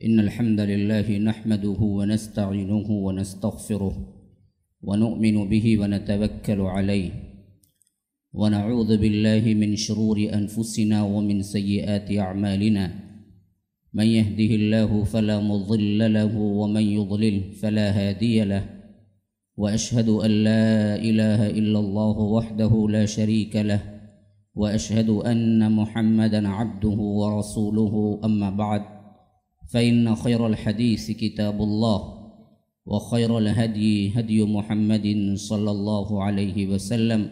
إن الحمد لله نحمده ونستعينه ونستغفره ونؤمن به ونتوكل عليه ونعوذ بالله من شرور أنفسنا ومن سيئات أعمالنا من يهده الله فلا مضل له ومن يضلل فلا هادي له وأشهد أن لا إله إلا الله وحده لا شريك له وأشهد أن محمدًا عبده ورسوله أما بعد فإن خير الحديث كتاب الله وخير الهدي هدي محمد صلى الله عليه وسلم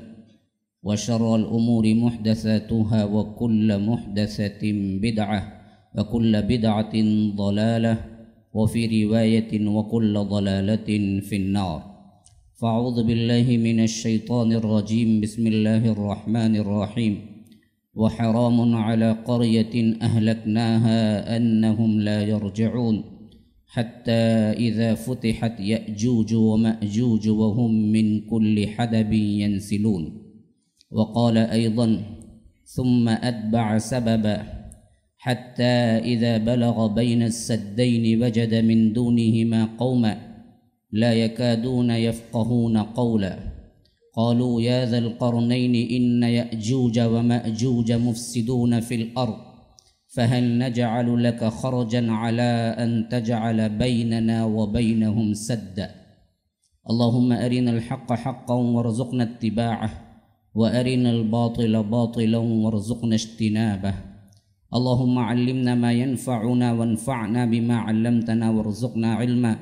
وشر الأمور محدثاتها وكل محدثة بدعة وكل بدعة ضلالة وفي رواية وكل ضلالة في النار فأعوذ بالله من الشيطان الرجيم بسم الله الرحمن الرحيم وحرام على قرية أهلكناها أنهم لا يرجعون حتى إذا فتحت يأجوج ومأجوج وهم من كل حدب ينسلون وقال أيضا ثم أتبع سببا حتى إذا بلغ بين السدين وجد من دونهما قوما لا يكادون يفقهون قولا قالوا يا ذا القرنين إن يأجوج ومأجوج مفسدون في الأرض فهل نجعل لك خرجا على أن تجعل بيننا وبينهم سدا اللهم أرنا الحق حقا وارزقنا اتباعه وأرنا الباطل باطلا وارزقنا اجتنابه اللهم علمنا ما ينفعنا وانفعنا بما علمتنا وارزقنا علما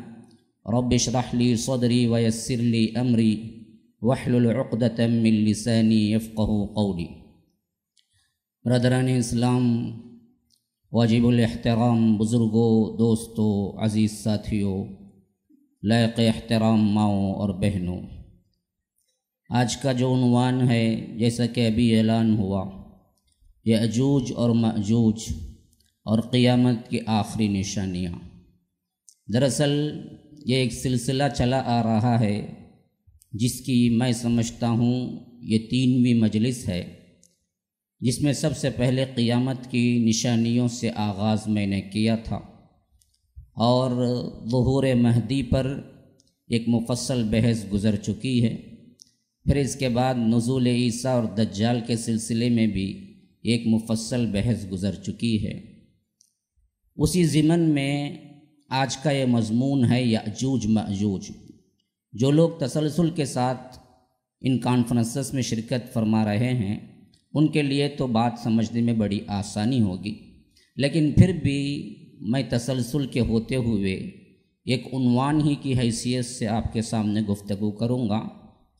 رب اشرح لي صدري ويسر لي أمري واحلل عقدة من لساني يفقه قولي برادران اسلام، واجب الاحترام بزرگوں، دوستوں، عزیز ساتھیوں، لائق احترام ماؤں اور بہنوں، آج کا جو عنوان ہے جیسا کہ ابھی اعلان ہوا، یأجوج اور مأجوج اور قیامت کی آخری نشانیاں۔ دراصل یہ ایک سلسلہ چلا آ رہا ہے جس کی میں سمجھتا ہوں یہ 3ویں مجلس ہے، جس میں سب سے پہلے قیامت کی نشانیوں سے آغاز میں نے کیا تھا اور ظہور مہدی پر ایک مفصل بحث گزر چکی ہے۔ پھر اس کے بعد نزول عیسیٰ اور دجال کے سلسلے میں بھی ایک مفصل بحث گزر چکی ہے۔ اسی ضمن میں آج کا یہ مضمون ہے یأجوج مأجوج۔ جو لوگ تسلسل کے ساتھ ان کانفرنسز میں شرکت فرما رہے ہیں ان کے لیے تو بات سمجھنے میں بڑی آسانی ہوگی، لیکن پھر بھی میں تسلسل کے ہوتے ہوئے ایک عنوان ہی کی حیثیت سے آپ کے سامنے گفتگو کروں گا،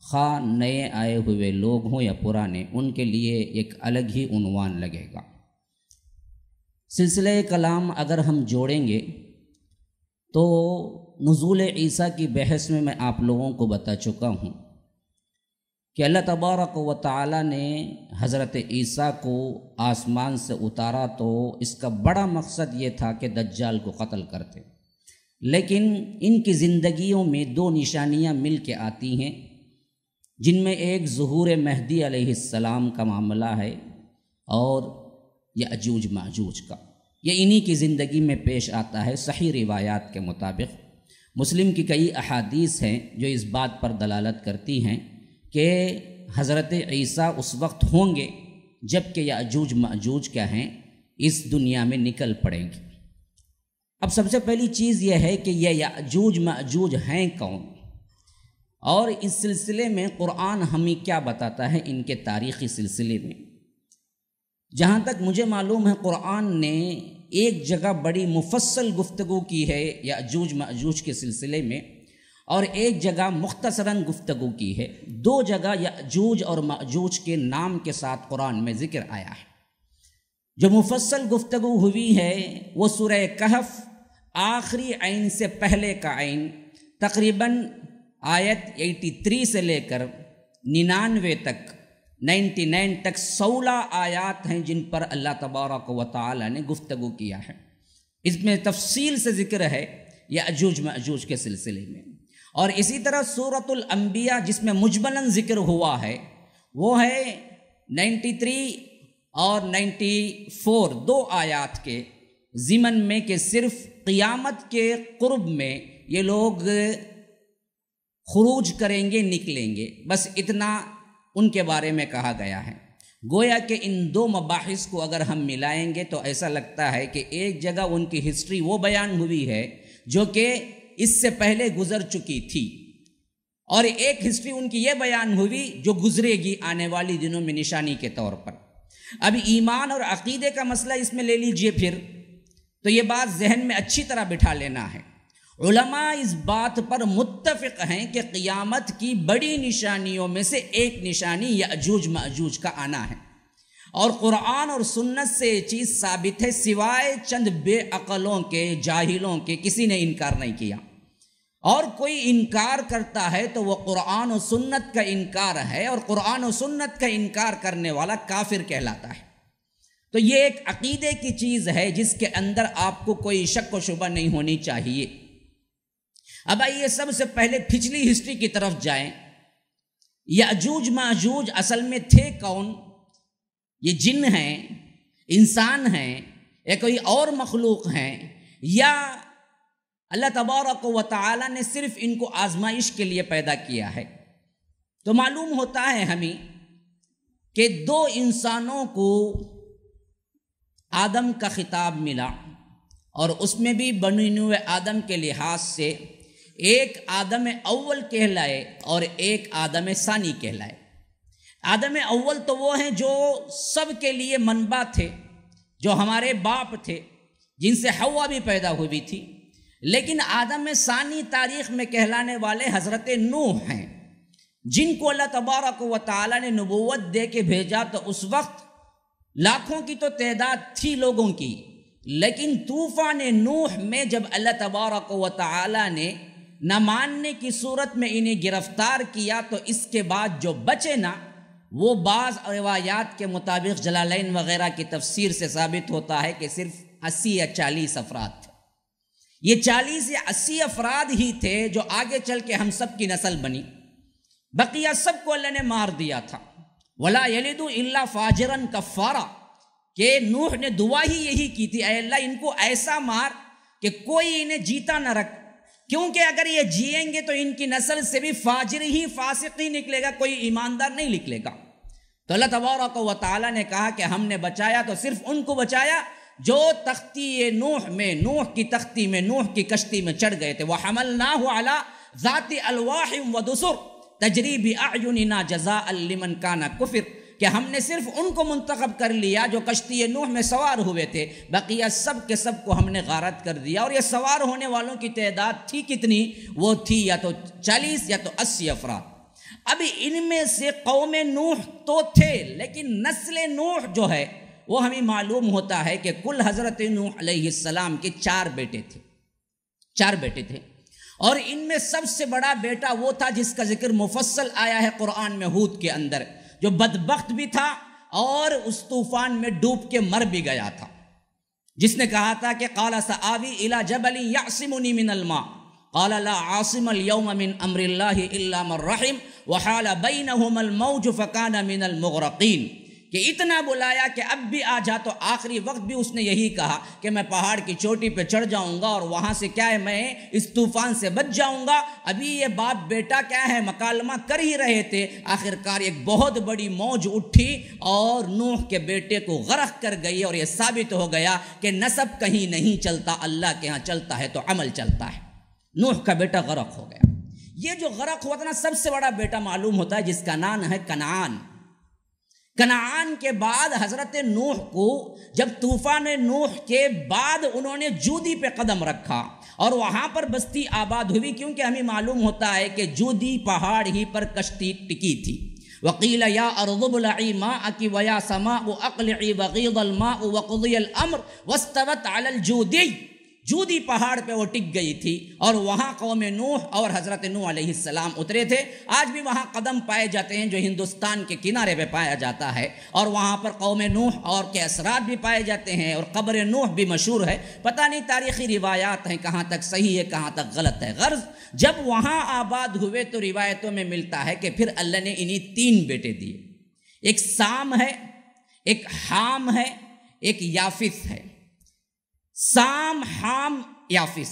خواہ نئے آئے ہوئے لوگ ہوں یا پرانے، ان کے لیے ایک الگ ہی عنوان لگے گا۔ سلسلہ کلام اگر ہم جوڑیں گے تو نزول عیسیٰ کی بحث میں آپ لوگوں کو بتا چکا ہوں کہ اللہ تبارک و تعالی نے حضرت عیسیٰ کو آسمان سے اتارا تو اس کا بڑا مقصد یہ تھا کہ دجال کو قتل کرتے، لیکن ان کی زندگیوں میں 2 نشانیاں مل کے آتی ہیں، جن میں ایک ظہور مہدی علیہ السلام کا معاملہ ہے اور یأجوج مأجوج کا۔ یہ انہی کی زندگی میں پیش آتا ہے۔ صحیح روایات کے مطابق مسلم کی کئی احادیث ہیں جو اس بات پر دلالت کرتی ہیں کہ حضرت عیسیٰ اس وقت ہوں گے جب کہ یأجوج مأجوج کیا ہیں، اس دنیا میں نکل پڑیں گے۔ اب سب سے پہلی چیز یہ ہے کہ یہ یأجوج مأجوج ہیں کون، اور اس سلسلے میں قرآن ہمیں کیا بتاتا ہے ان کے تاریخی سلسلے میں۔ جہاں تک مجھے معلوم ہے قرآن نے ایک جگہ بڑی مفصل گفتگو کی ہے یأجوج مأجوج کے سلسلے میں، اور ایک جگہ مختصراً گفتگو کی ہے۔ 2 جگہ یأجوج اور مأجوج کے نام کے ساتھ قرآن میں ذکر آیا ہے۔ جو مفصل گفتگو ہوئی ہے وہ سورہ کہف آخری عین سے پہلے کا عین، تقریباً آیت 83 سے لے کر 99 تک 99 تک 16 آیات ہیں جن پر اللہ تبارک و تعالی نے گفتگو کیا ہے۔ اس میں تفصیل سے ذکر ہے یأجوج مأجوج کے سلسلے میں، اور اسی طرح سورۃ الانبیاء جس میں مجملاً ذکر ہوا ہے وہ ہے 93 اور 94 2 آیات کے، ضمن میں کہ صرف قیامت کے قرب میں یہ لوگ خروج کریں گے، نکلیں گے، بس اتنا ان کے بارے میں کہا گیا ہے۔ گویا کہ ان دو مباحث کو اگر ہم ملائیں گے تو ایسا لگتا ہے کہ ایک جگہ ان کی ہسٹری وہ بیان ہوئی ہے جو کہ اس سے پہلے گزر چکی تھی، اور ایک ہسٹری ان کی یہ بیان ہوئی جو گزرے گی آنے والی دنوں میں نشانی کے طور پر۔ اب ایمان اور عقیدے کا مسئلہ اس میں لے لیجئے پھر، تو یہ بات ذہن میں اچھی طرح بٹھا لینا ہے۔ علماء اس بات پر متفق ہیں کہ قیامت کی بڑی نشانیوں میں سے ایک نشانی یأجوج مأجوج کا آنا ہے، اور قرآن اور سنت سے یہ چیز ثابت ہے، سوائے چند بے عقلوں کے، جاہلوں کے، کسی نے انکار نہیں کیا۔ اور کوئی انکار کرتا ہے تو وہ قرآن و سنت کا انکار ہے، اور قرآن و سنت کا انکار کرنے والا کافر کہلاتا ہے۔ تو یہ ایک عقیدے کی چیز ہے جس کے اندر آپ کو کوئی شک و شبہ نہیں ہونی چاہیے۔ اب آئیے سب سے پہلے پچھلی ہسٹری کی طرف جائیں۔ یأجوج ماجوج اصل میں تھے کون؟ یہ جن ہیں، انسان ہیں، یا کوئی اور مخلوق ہیں، یا اللہ تبارک و تعالی نے صرف ان کو آزمائش کے لیے پیدا کیا ہے؟ تو معلوم ہوتا ہے ہمیں کہ دو انسانوں کو آدم کا خطاب ملا، اور اس میں بھی بنی نوع آدم کے لحاظ سے ایک آدم اول کہلائے اور ایک آدم ثانی کہلائے۔ آدم اول تو وہ ہیں جو سب کے لیے منبع تھے، جو ہمارے باپ تھے، جن سے حوا بھی پیدا ہوئی تھی۔ لیکن آدم ثانی تاریخ میں کہلانے والے حضرت نوح ہیں، جن کو اللہ تبارک و تعالی نے نبوت دے کے بھیجا۔ تو اس وقت لاکھوں کی تو تعداد تھی لوگوں کی، لیکن طوفان نوح میں جب اللہ تبارک و تعالی نے نہ ماننے کی صورت میں انہیں گرفتار کیا، تو اس کے بعد جو بچے نا، وہ بعض روایات کے مطابق جلالین وغیرہ کی تفسیر سے ثابت ہوتا ہے کہ صرف 80 یا 40 افراد تھے۔ یہ 40 یا 80 افراد ہی تھے جو آگے چل کے ہم سب کی نسل بنی، بقیہ سب کو اللہ نے مار دیا تھا۔ وَلَا يَلِدُ إِلَّا فَاجِرًا كَفَّارًا، کہ نوح نے دعا ہی یہی کی تھی، اے اللہ ان کو ایسا مار کہ کوئی انہیں جیتا نہ رکھ، کیونکہ اگر یہ جیئیں گے تو ان کی نسل سے بھی فاجر ہی، فاسق ہی نکلے گا، کوئی ایماندار نہیں نکلے گا۔ تو اللہ تبارک و تعالی نے کہا کہ ہم نے بچایا تو صرف ان کو بچایا جو تختی نوح میں، نوح کی تختی میں، نوح کی کشتی میں چڑھ گئے تھے۔ وَحَمَلْنَاهُ عَلَى ذَاتِ أَلْوَاحٍ وَدُسُرٍ تَجْرِي بِأَعْيُنِنَا جَزَاءً لِمَنْ كَانَ كُفِرٍ، کہ ہم نے صرف ان کو منتخب کر لیا جو کشتی نوح میں سوار ہوئے تھے، بقیہ سب کے سب کو ہم نے غارت کر دیا۔ اور یہ سوار ہونے والوں کی تعداد تھی کتنی؟ وہ تھی یا تو 40 یا تو 80 افراد۔ اب ان میں سے قوم نوح تو تھے، لیکن نسل نوح جو ہے وہ ہمیں معلوم ہوتا ہے کہ کل حضرت نوح علیہ السلام کے 4 بیٹے تھے، 4 بیٹے تھے، اور ان میں سب سے بڑا بیٹا وہ تھا جس کا ذکر مفصل آیا ہے قرآن میں ہود کے اندر، جو بدبخت بھی تھا اور اس طوفان میں ڈوب کے مر بھی گیا تھا، جس نے کہا تھا کہ قال سآوی الی جبل یعصمنی من الماء قال لا عاصم اليوم من امر اللہ الا من رحم وحال بینہم الموج فکان من المغرقین، کہ اتنا بلایا کہ اب بھی آ جا، تو آخری وقت بھی اس نے یہی کہا کہ میں پہاڑ کی چوٹی پہ چڑھ جاؤں گا اور وہاں سے کیا ہے میں اس طوفان سے بچ جاؤں گا۔ ابھی یہ باپ بیٹا کیا ہے مکالمہ کر ہی رہے تھے، آخر کار ایک بہت بڑی موج اٹھی اور نوح کے بیٹے کو غرق کر گئی، اور یہ ثابت ہو گیا کہ نسب کہیں نہیں چلتا، اللہ کے ہاں چلتا ہے تو عمل چلتا ہے۔ نوح کا بیٹا غرق ہو گیا۔ یہ جو غرق ہوا تھا نا، سب سے بڑا بیٹا معلوم ہوتا ہے جس کا نام ہے کنعان۔ کنعان کے بعد حضرت نوح کو جب طوفان نوح کے بعد انہوں نے جودی پہ قدم رکھا اور وہاں پر بستی آباد ہوئی، کیونکہ ہمیں معلوم ہوتا ہے کہ جودی پہاڑ ہی پر کشتی ٹکی تھی۔ وَقِيلَ يَا أَرْضُ ابْلَعِي مَاءَكِ وَيَا سَمَاءُ أَقْلِعِي وَغِيضَ الْمَاءُ وَقُضِيَ الْأَمْرُ وَاسْتَوَتْ عَلَى الْجُودِيِّ، جودی پہاڑ پہ وہ ٹک گئی تھی، اور وہاں قوم نوح اور حضرت نوح علیہ السلام اترے تھے۔ آج بھی وہاں قدم پائے جاتے ہیں جو ہندوستان کے کنارے پہ پایا جاتا ہے، اور وہاں پر قوم نوح اور کے اثرات بھی پائے جاتے ہیں، اور قبر نوح بھی مشہور ہے۔ پتہ نہیں تاریخی روایات ہیں کہاں تک صحیح ہے کہاں تک غلط ہے۔ غرض جب وہاں آباد ہوئے تو روایتوں میں ملتا ہے کہ پھر اللہ نے انہیں 3 بیٹے دیے، ایک سام ہے، ایک حام ہے، ایک یافث ہے۔ سام، حام، یافس۔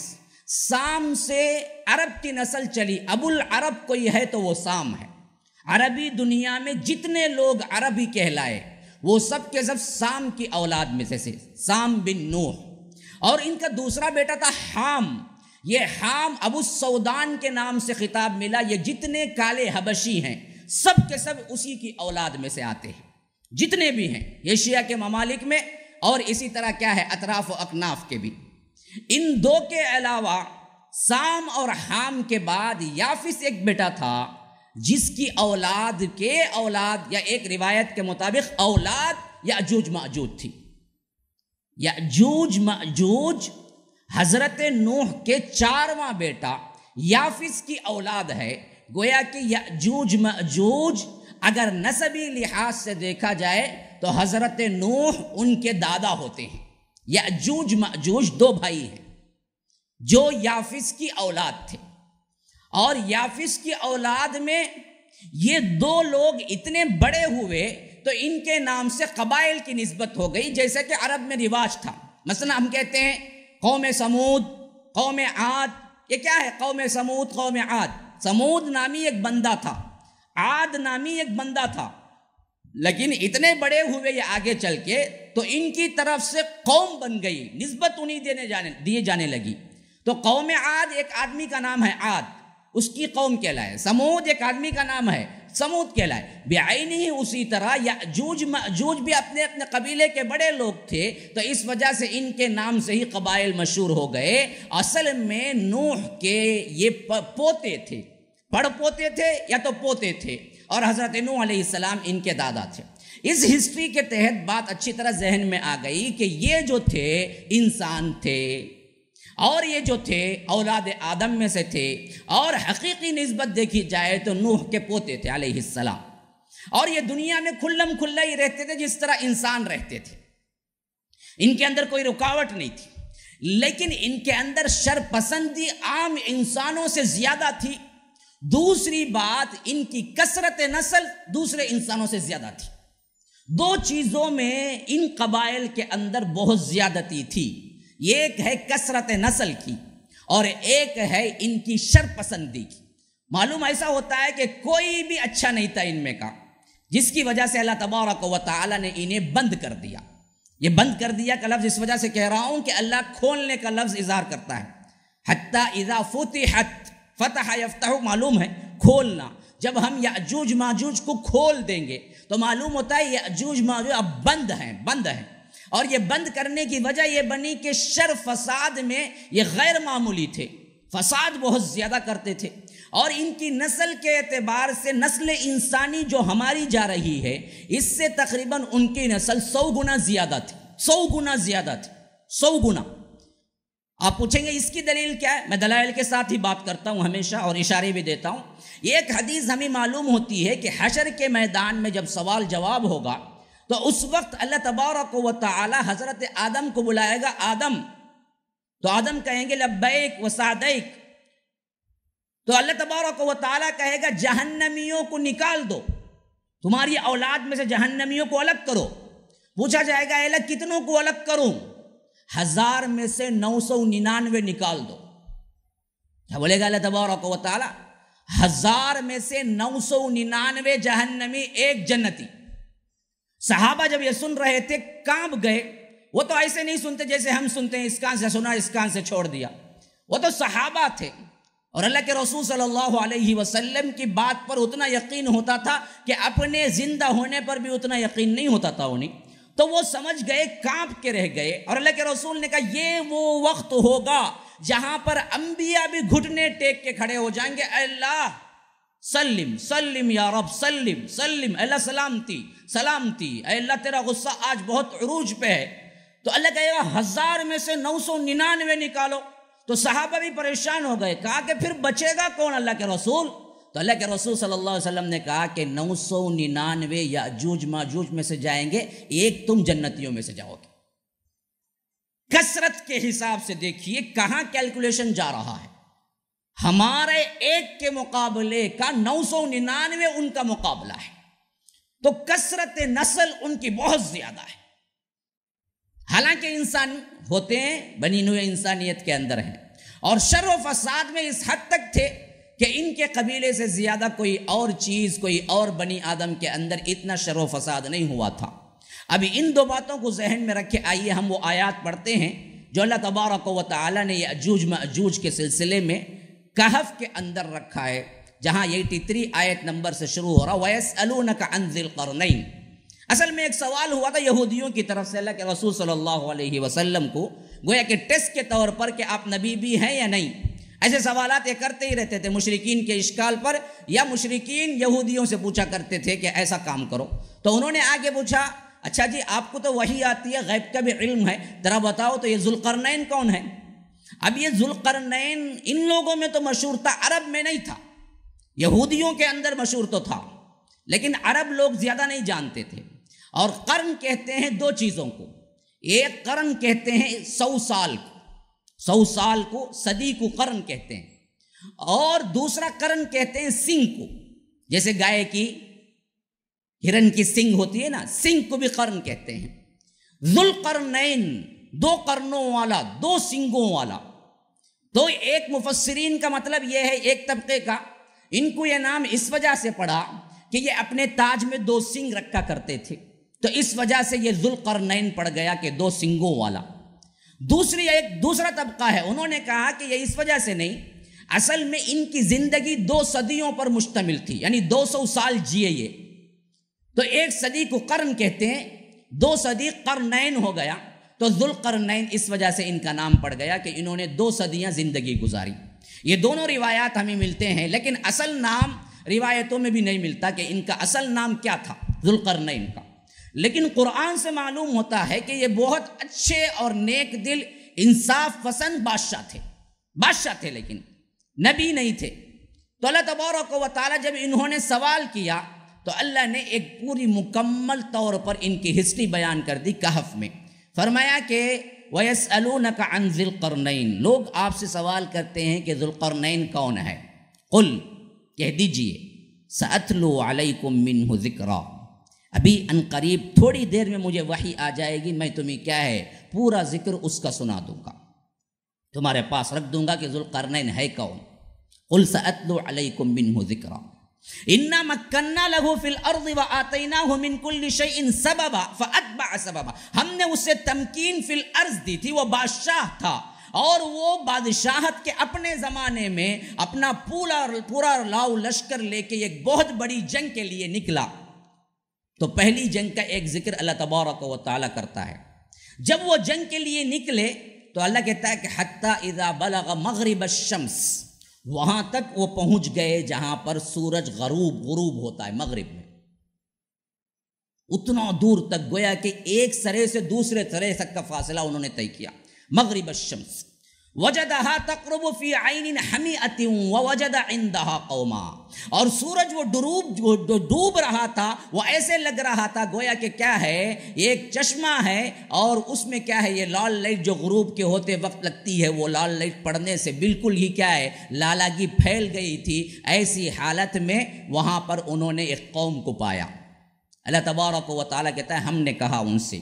سام سے عرب کی نسل چلی، ابو العرب کوئی ہے تو وہ سام ہے۔ عربی دنیا میں جتنے لوگ عربی کہلائے وہ سب کے سب سام کی اولاد میں سے سام بن نوح۔ اور ان کا دوسرا بیٹا تھا حام۔ یہ حام ابو السودان کے نام سے خطاب ملا۔ یہ جتنے کالے حبشی ہیں سب کے سب اسی کی اولاد میں سے آتے ہیں، جتنے بھی ہیں ایشیا کے ممالک میں، اور اسی طرح کیا ہے اطراف و اکناف کے بھی۔ ان دو کے علاوہ سام اور حام کے بعد یافس ایک بیٹا تھا، جس کی اولاد کے اولاد، یا ایک روایت کے مطابق اولاد یاجوج ماجوج تھی۔ یاجوج ماجوج حضرت نوح کے 4واں بیٹا یافس کی اولاد ہے۔ گویا کہ یاجوج ماجوج اگر نسبی لحاظ سے دیکھا جائے تو حضرت نوح ان کے دادا ہوتے ہیں۔ یاجوج ماجوج 2 بھائی ہیں جو یافس کی اولاد تھے، اور یافس کی اولاد میں یہ 2 لوگ اتنے بڑے ہوئے تو ان کے نام سے قبائل کی نسبت ہو گئی، جیسے کہ عرب میں رواج تھا۔ مثلا ہم کہتے ہیں قوم سمود، قوم عاد۔ یہ کیا ہے؟ قوم سمود، قوم عاد۔ سمود نامی ایک بندہ تھا، عاد نامی ایک بندہ تھا، لیکن اتنے بڑے ہوئے یہ آگے چل کے تو ان کی طرف سے قوم بن گئی، نسبت انہیں دیے جانے لگی۔ تو قوم عاد ایک آدمی کا نام ہے عاد، اس کی قوم کہلائے۔ سمود ایک آدمی کا نام ہے، سمود کہلائے بعینہ ہی۔ اسی طرح یاجوج ماجوج بھی اپنے اپنے قبیلے کے بڑے لوگ تھے، تو اس وجہ سے ان کے نام سے ہی قبائل مشہور ہو گئے۔ اصل میں نوح کے یہ پوتے تھے، پڑ پوتے تھے یا تو پوتے تھے، اور حضرت نوح علیہ السلام ان کے دادا تھے۔ اس ہسٹری کے تحت بات اچھی طرح ذہن میں آ گئی کہ یہ جو تھے انسان تھے، اور یہ جو تھے اولاد آدم میں سے تھے، اور حقیقی نسبت دیکھی جائے تو نوح کے پوتے تھے علیہ السلام، اور یہ دنیا میں کھلم کھلا ہی رہتے تھے جس طرح انسان رہتے تھے۔ ان کے اندر کوئی رکاوٹ نہیں تھی، لیکن ان کے اندر شر پسندی عام انسانوں سے زیادہ تھی۔ دوسری بات، ان کی کثرت نسل دوسرے انسانوں سے زیادہ تھی۔ 2 چیزوں میں ان قبائل کے اندر بہت زیادتی تھی، ایک ہے کثرت نسل کی، اور ایک ہے ان کی شر پسندی کی۔ معلوم ایسا ہوتا ہے کہ کوئی بھی اچھا نہیں تھا ان میں کا، جس کی وجہ سے اللہ تبارک و تعالی نے انہیں بند کر دیا۔ یہ بند کر دیا کا لفظ اس وجہ سے کہہ رہا ہوں کہ اللہ کھولنے کا لفظ اظہار کرتا ہے، حتی اذا فتحت، فتح یفتح معلوم ہے کھولنا۔ جب ہم یاجوج ماجوج کو کھول دیں گے تو معلوم ہوتا ہے یاجوج ماجوج اب بند ہیں، اور یہ بند کرنے کی وجہ یہ بنی کہ شر فساد میں یہ غیر معمولی تھے، فساد بہت زیادہ کرتے تھے، اور ان کی نسل کے اعتبار سے نسل انسانی جو ہماری جا رہی ہے اس سے تقریباً ان کی نسل 100 گنا زیادہ تھی، 100 گنا زیادہ تھی، 100 گنا۔ آپ پوچھیں گے اس کی دلیل کیا ہے؟ میں دلائل کے ساتھ ہی بات کرتا ہوں ہمیشہ، اور اشارے بھی دیتا ہوں۔ یہ ایک حدیث ہمیں معلوم ہوتی ہے کہ حشر کے میدان میں جب سوال جواب ہوگا تو اس وقت اللہ تبارک و تعالی حضرت آدم کو بلائے گا، آدم، تو آدم کہیں گے لبیک و سعدیک، تو اللہ تبارک و تعالی کہے گا جہنمیوں کو نکال دو، تمہاری اولاد میں سے جہنمیوں کو الگ کرو۔ پوچھا جائے گا الگ کتنوں کو الگ کروں؟ 1000 میں سے 999 نکال دو۔ کیا بولے گا اللہ تبارک و تعالی؟ 1000 میں سے 999 جہنمی، 1 جنتی۔ صحابہ جب یہ سن رہے تھے کانپ گئے۔ وہ تو ایسے نہیں سنتے جیسے ہم سنتے ہیں، اس کان سے سنا اس کان سے چھوڑ دیا۔ وہ تو صحابہ تھے، اور اللہ کے رسول صلی اللہ علیہ وسلم کی بات پر اتنا یقین ہوتا تھا کہ اپنے زندہ ہونے پر بھی اتنا یقین نہیں ہوتا تھا انہیں۔ تو وہ سمجھ گئے، کانپ کے رہ گئے، اور اللہ کے رسول نے کہا یہ وہ وقت ہوگا جہاں پر انبیاء بھی گھٹنے ٹیک کے کھڑے ہو جائیں گے، اے اللہ سلم سلم یا رب سلم سلم، اے اللہ سلامتی سلامتی، اے اللہ تیرا غصہ آج بہت عروج پہ ہے۔ تو اللہ کہے گا 1000 میں سے 999 نکالو۔ تو صحابہ بھی پریشان ہو گئے، کہا کہ پھر بچے گا کون اللہ کے رسول؟ تو اللہ کے رسول صلی اللہ علیہ وسلم نے کہا کہ 999 یاجوج ماجوج میں سے جائیں گے، 1 تم جنتیوں میں سے جاؤ گے۔ کثرت کے حساب سے دیکھیے کہاں کیلکولیشن جا رہا ہے۔ ہمارے 1 کے مقابلے کا 999 ان کا مقابلہ ہے، تو کثرت نسل ان کی بہت زیادہ ہے۔ حالانکہ انسان ہوتے ہیں، بنی نوع انسانیت کے اندر ہیں، اور شر و فساد میں اس حد تک تھے کہ ان کے قبیلے سے زیادہ کوئی اور چیز، کوئی اور بنی آدم کے اندر اتنا شر و فساد نہیں ہوا تھا۔ ابھی ان دو باتوں کو ذہن میں رکھے آئیے ہم وہ آیات پڑھتے ہیں جو اللہ تبارک و تعالی نے یأجوج مأجوج کے سلسلے میں کہف کے اندر رکھا ہے، جہاں 83 آیت نمبر سے شروع ہو رہا وَيَسْأَلُونَكَ عَنْ ذِي الْقَرْنَيْنِ۔ اصل میں ایک سوال ہوا تھا یہودیوں کی طرف سے اللہ کے رسول صلی اللہ علیہ وسلم کو، گویا کہ ٹیسٹ کے طور پر کہ آپ نبی بھی ہیں یا نہیں۔ ایسے سوالات یہ کرتے ہی رہتے تھے مشرکین کے اشکال پر، یا مشرکین یہودیوں سے پوچھا کرتے تھے کہ ایسا کام کرو۔ تو انہوں نے آگے پوچھا، اچھا جی آپ کو تو وحی آتی ہے، غیب کا بھی علم ہے، ذرا بتاؤ تو یہ ذوالقرنین کون ہے؟ اب یہ ذوالقرنین ان لوگوں میں تو مشہور تھا، عرب میں نہیں تھا، یہودیوں کے اندر مشہور تو تھا لیکن عرب لوگ زیادہ نہیں جانتے تھے۔ اور قرن کہتے ہیں دو چیزوں کو، ایک قرن کہتے ہیں 100 سال کو، 100 سال کو، صدی کو قرن کہتے ہیں، اور دوسرا قرن کہتے ہیں سنگ کو، جیسے گائے کی، ہرن کی سنگ ہوتی ہے نا، سنگ کو بھی قرن کہتے ہیں۔ ذوالقرنین 2 قرنوں والا، 2 سنگوں والا۔ تو ایک مفسرین کا مطلب یہ ہے، ایک طبقے کا، ان کو یہ نام اس وجہ سے پڑا کہ یہ اپنے تاج میں 2 سنگ رکھا کرتے تھے، تو اس وجہ سے یہ ذوالقرنین پڑ گیا کہ 2 سنگوں والا۔ دوسرا طبقہ ہے، انہوں نے کہا کہ یہ اس وجہ سے نہیں، اصل میں ان کی زندگی 2 صدیوں پر مشتمل تھی، یعنی 200 سال جیے یہ، تو 1 صدی کو قرن کہتے ہیں، 2 صدی قرنین ہو گیا، تو ذوالقرنین اس وجہ سے ان کا نام پڑ گیا کہ انہوں نے 2 صدیاں زندگی گزاری۔ یہ دونوں روایات ہمیں ملتے ہیں، لیکن اصل نام روایتوں میں بھی نہیں ملتا کہ ان کا اصل نام کیا تھا ذوالقرنین کا۔ لیکن قرآن سے معلوم ہوتا ہے کہ یہ بہت اچھے اور نیک دل، انصاف پسند بادشاہ تھے لیکن نبی نہیں تھے۔ تو اللہ تبارک و تعالی جب انہوں نے سوال کیا تو اللہ نے ایک پوری مکمل طور پر ان کی ہسٹری بیان کر دی کہف میں۔ فرمایا کہ وَيَسْأَلُونَكَ عَنْ ذِي الْقَرْنَيْنِ، لوگ آپ سے سوال کرتے ہیں کہ ذوالقرنین کون ہے؟ قل، کہہ دیجئے، سَأَتْلُو عَلَيْكُم مِّنْهُ ذِكْرًا، ابھی انقریب تھوڑی دیر میں مجھے وحی آ جائے گی، میں تمہیں کیا ہے پورا ذکر اس کا سنا دوں گا، تمہارے پاس رکھ دوں گا کہ ذوالقرنین ہے کون۔ قل سأتلو علیکم منہ ذکرا انا مکننا له فی الارض وآتیناہ من کل شیء سببا فاتبع سببا، ہم نے اسے تمکین فی الارض دی تھی، وہ بادشاہ تھا، اور وہ بادشاہت کے اپنے زمانے میں اپنا پورا لاؤ لشکر لے کے ایک بہت بڑی جنگ کے لیے نکلا۔ تو پہلی جنگ کا ایک ذکر اللہ تبارک و تعالیٰ کرتا ہے۔ جب وہ جنگ کے لیے نکلے تو اللہ کہتا ہے کہ حتی اذا بلغ مغرب الشمس، وہاں تک وہ پہنچ گئے جہاں پر سورج غروب ہوتا ہے مغرب میں، اتنا دور تک، گویا کہ ایک سرے سے دوسرے سرے تک کا فاصلہ انہوں نے طے کیا۔ مغرب الشمس وجدها تقرب فی عین حمیئۃ ووجد عندها قوما، اور سورج وہ ڈوب رہا تھا، وہ ایسے لگ رہا تھا گویا کہ کیا ہے ایک چشمہ ہے، اور اس میں کیا ہے یہ لال لائٹ جو غروب کے ہوتے وقت لگتی ہے، وہ لال لائٹ پڑنے سے بالکل ہی کیا ہے لالگی پھیل گئی تھی۔ ایسی حالت میں وہاں پر انہوں نے ایک قوم کو پایا۔ اللہ تبارک و تعالیٰ کہتا ہے ہم نے کہا ان سے،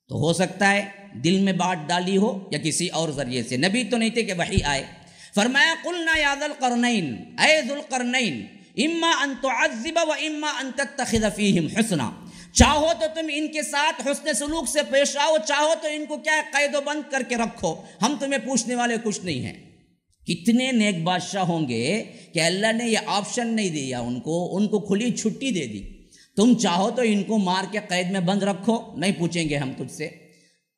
تو ہو سکتا ہے دل میں بات ڈالی ہو یا کسی اور ذریعے سے، نبی تو نہیں تھے کہ وحی آئے۔ فرمایا قلنا یا ذا القرنین، اے ذو القرنین، اما ان تعذب و اما ان تتخذ فیہم حسنا، چاہو تو تم ان کے ساتھ حسن سلوک سے پیش آؤ، چاہو تو ان کو کیا قید و بند کر کے رکھو، ہم تمہیں پوچھنے والے کچھ نہیں ہیں۔ کتنے نیک بادشاہ ہوں گے کہ اللہ نے یہ آپشن نہیں دیا ان کو کھلی چھٹی دے دی، تم چاہو تو ان کو مار کے قید میں بند رکھو، نہیں پوچھیں گے ہم تجھ سے،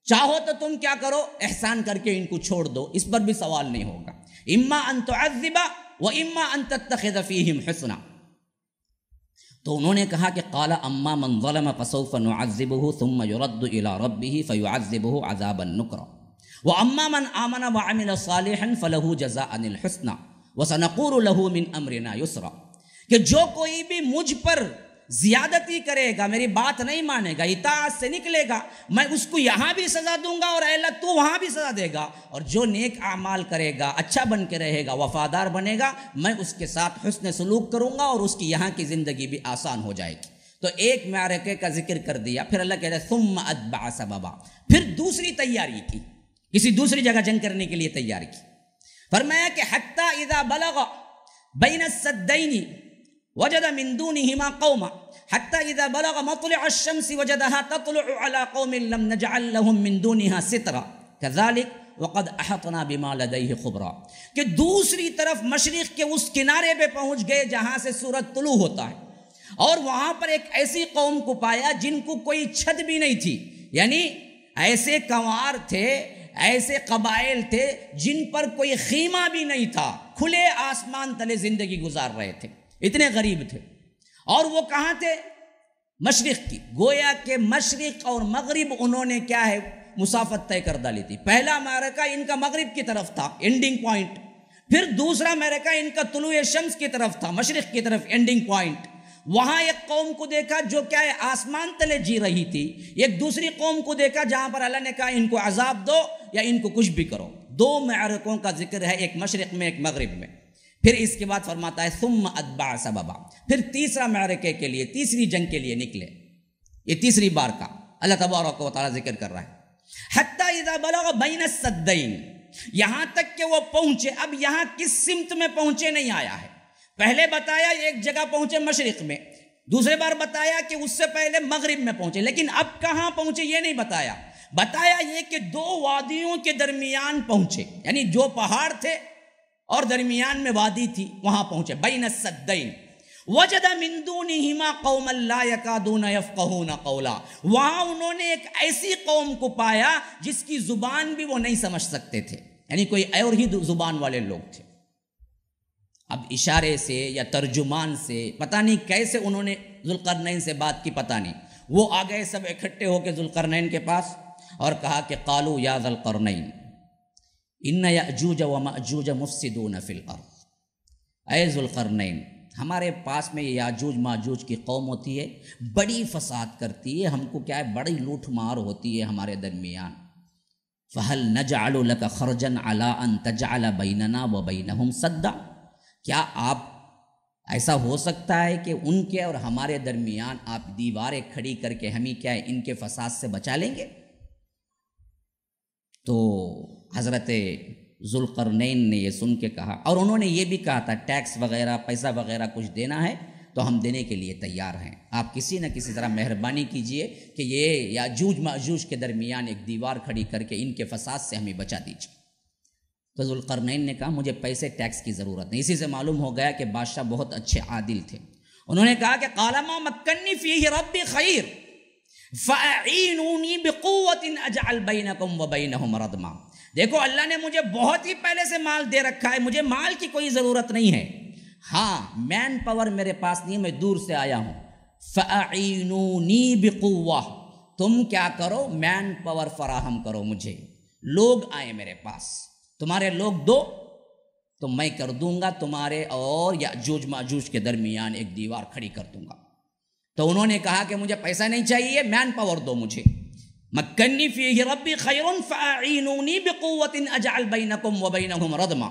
چاہو تو تم کیا کرو احسان کر کے ان کو چھوڑ دو، اس پر بھی سوال نہیں ہوگا۔ اما ان تعذب و اما ان تتخذ فیہم حسنا۔ تو انہوں نے کہا کہ قال اما من ظلم فسوف نعذبه ثم يرد الى ربه فيعذبه عذابا نکرا واما من آمن وعمل صالحا فله جزاء الحسنى وسنقول له من امرنا یسرا، کہ جو کوئی بھی مجھ پر زیادتی کرے گا، میری بات نہیں مانے گا، اطاعت سے نکلے گا، میں اس کو یہاں بھی سزا دوں گا اور اے اللہ تو وہاں بھی سزا دے گا، اور جو نیک اعمال کرے گا، اچھا بن کے رہے گا، وفادار بنے گا، میں اس کے ساتھ حسن سلوک کروں گا اور اس کی یہاں کی زندگی بھی آسان ہو جائے گی۔ تو ایک معرکے کا ذکر کر دیا، پھر اللہ کہہ رہا ہے ثم اتبع سببا، پھر دوسری تیاری کی، کسی دوسری جگہ جنگ کرنے کے لیے تیاری کی۔ فرمایا کہ حتی اذا بلغ بین السدین وجد من دونہما قوما حتی اذا بلغ مطلع الشمس وجدها تطلع على قوم لم نجعل لهم من دونها سترا كذلك وقد احطنا بما لديه خبرا، کہ دوسری طرف مشرق کے اس کنارے پہ پہنچ گئے جہاں سے سورج طلوع ہوتا ہے، اور وہاں پر ایک ایسی قوم کو پایا جن کو کوئی چھت بھی نہیں تھی، یعنی ایسے کنوار تھے، ایسے قبائل تھے جن پر کوئی خیمہ بھی نہیں تھا، کھلے آسمان تلے زندگی گزار رہے تھے، اتنے غریب تھے۔ اور وہ کہاں تھے؟ مشرق کی، گویا کہ مشرق اور مغرب انہوں نے کیا ہے مسافت طے کر ڈالی تھی۔ پہلا معرکہ ان کا مغرب کی طرف تھا، اینڈنگ پوائنٹ، پھر دوسرا معرکہ ان کا طلوع شمس کی طرف تھا، مشرق کی طرف اینڈنگ پوائنٹ۔ وہاں ایک قوم کو دیکھا جو کیا ہے آسمان تلے جی رہی تھی، ایک دوسری قوم کو دیکھا جہاں پر اللہ نے کہا ان کو عذاب دو یا ان کو کچھ بھی کرو۔ دو معرکوں کا ذکر ہے، ایک مشرق میں ایک مغرب میں۔ پھر اس کے بعد فرماتا ہے ثم اتبع سببا، پھر تیسرا معرکے کے لیے، تیسری جنگ کے لیے نکلے۔ یہ تیسری بار کا اللہ تبارک و تعالیٰ ذکر کر رہا ہے۔ حتی اذا بلغ بین السدین، یہاں تک کہ وہ پہنچے۔ اب یہاں کس سمت میں پہنچے نہیں آیا ہے، پہلے بتایا ایک جگہ پہنچے مشرق میں، دوسرے بار بتایا کہ اس سے پہلے مغرب میں پہنچے، لیکن اب کہاں پہنچے یہ نہیں بتایا۔ بتایا یہ کہ دو وادیوں کے درمیان پہنچے، یعنی جو پہاڑ تھے اور درمیان میں وادی تھی وہاں پہنچے۔ بین السدین وجد من دونہما قوما لا یکادون یفقہون قولا، وہاں انہوں نے ایک ایسی قوم کو پایا جس کی زبان بھی وہ نہیں سمجھ سکتے تھے، یعنی کوئی اور ہی زبان والے لوگ تھے۔ اب اشارے سے یا ترجمان سے پتہ نہیں کیسے انہوں نے ذوالقرنین سے بات کی، پتہ نہیں، وہ آ گئے سب اکٹھے ہو کے ذوالقرنین کے پاس اور کہا کہ قالوا یا ذوالقرنین ان یأجوج ومأجوج مفسدون فی الارض، اے ذوالقرنین ہمارے پاس میں یاجوج ماجوج کی قوم ہوتی ہے، بڑی فساد کرتی ہے، ہم کو کیا ہے بڑی لوٹ مار ہوتی ہے ہمارے درمیان۔ فَهَلْ نَجْعَلُ لَكَ خَرْجًا عَلَىٰ أَن تَجْعَلَ بَيْنَنَا وَبَيْنَهُمْ سَدًّا، کیا آپ ایسا ہو سکتا ہے کہ ان کے اور ہمارے درمیان آپ دیواریں کھڑی کر کے ہمیں کیا ہے ان کے فساد سے بچا لیں گے؟ تو حضرت ذوالقرنین نے یہ سن کے کہا، اور انہوں نے یہ بھی کہا تھا ٹیکس وغیرہ پیسہ وغیرہ کچھ دینا ہے تو ہم دینے کے لیے تیار ہیں، آپ کسی نہ کسی طرح مہربانی کیجئے کہ یہ یاجوج ماجوج کے درمیان ایک دیوار کھڑی کر کے ان کے فساد سے ہمیں بچا دیجیے۔ تو ذوالقرنین نے کہا مجھے پیسے ٹیکس کی ضرورت نہیں۔ اسی سے معلوم ہو گیا کہ بادشاہ بہت اچھے عادل تھے۔ انہوں نے کہا کہ قال ما مکنی فیہ ربی خیر فاعینونی بقوت اجعل بینکم وبینہم ردما، دیکھو اللہ نے مجھے بہت ہی پہلے سے مال دے رکھا ہے، مجھے مال کی کوئی ضرورت نہیں ہے، ہاں مین پاور میرے پاس نہیں ہے، میں دور سے آیا ہوں۔ فاعینونی بقوہ، تم کیا کرو مین پاور فراہم کرو مجھے، لوگ آئے میرے پاس، تمہارے لوگ دو تو میں کر دوں گا تمہارے اور یاجوج ماجوج کے درمیان ایک دیوار کھڑی کر دوں گا۔ تو انہوں نے کہا کہ مجھے پیسہ نہیں چاہیے، مین پاور دو مجھے۔ مکنی فیہ ربی خیر فاعینونی بقوت اجعل بینکم وبینہم ردما۔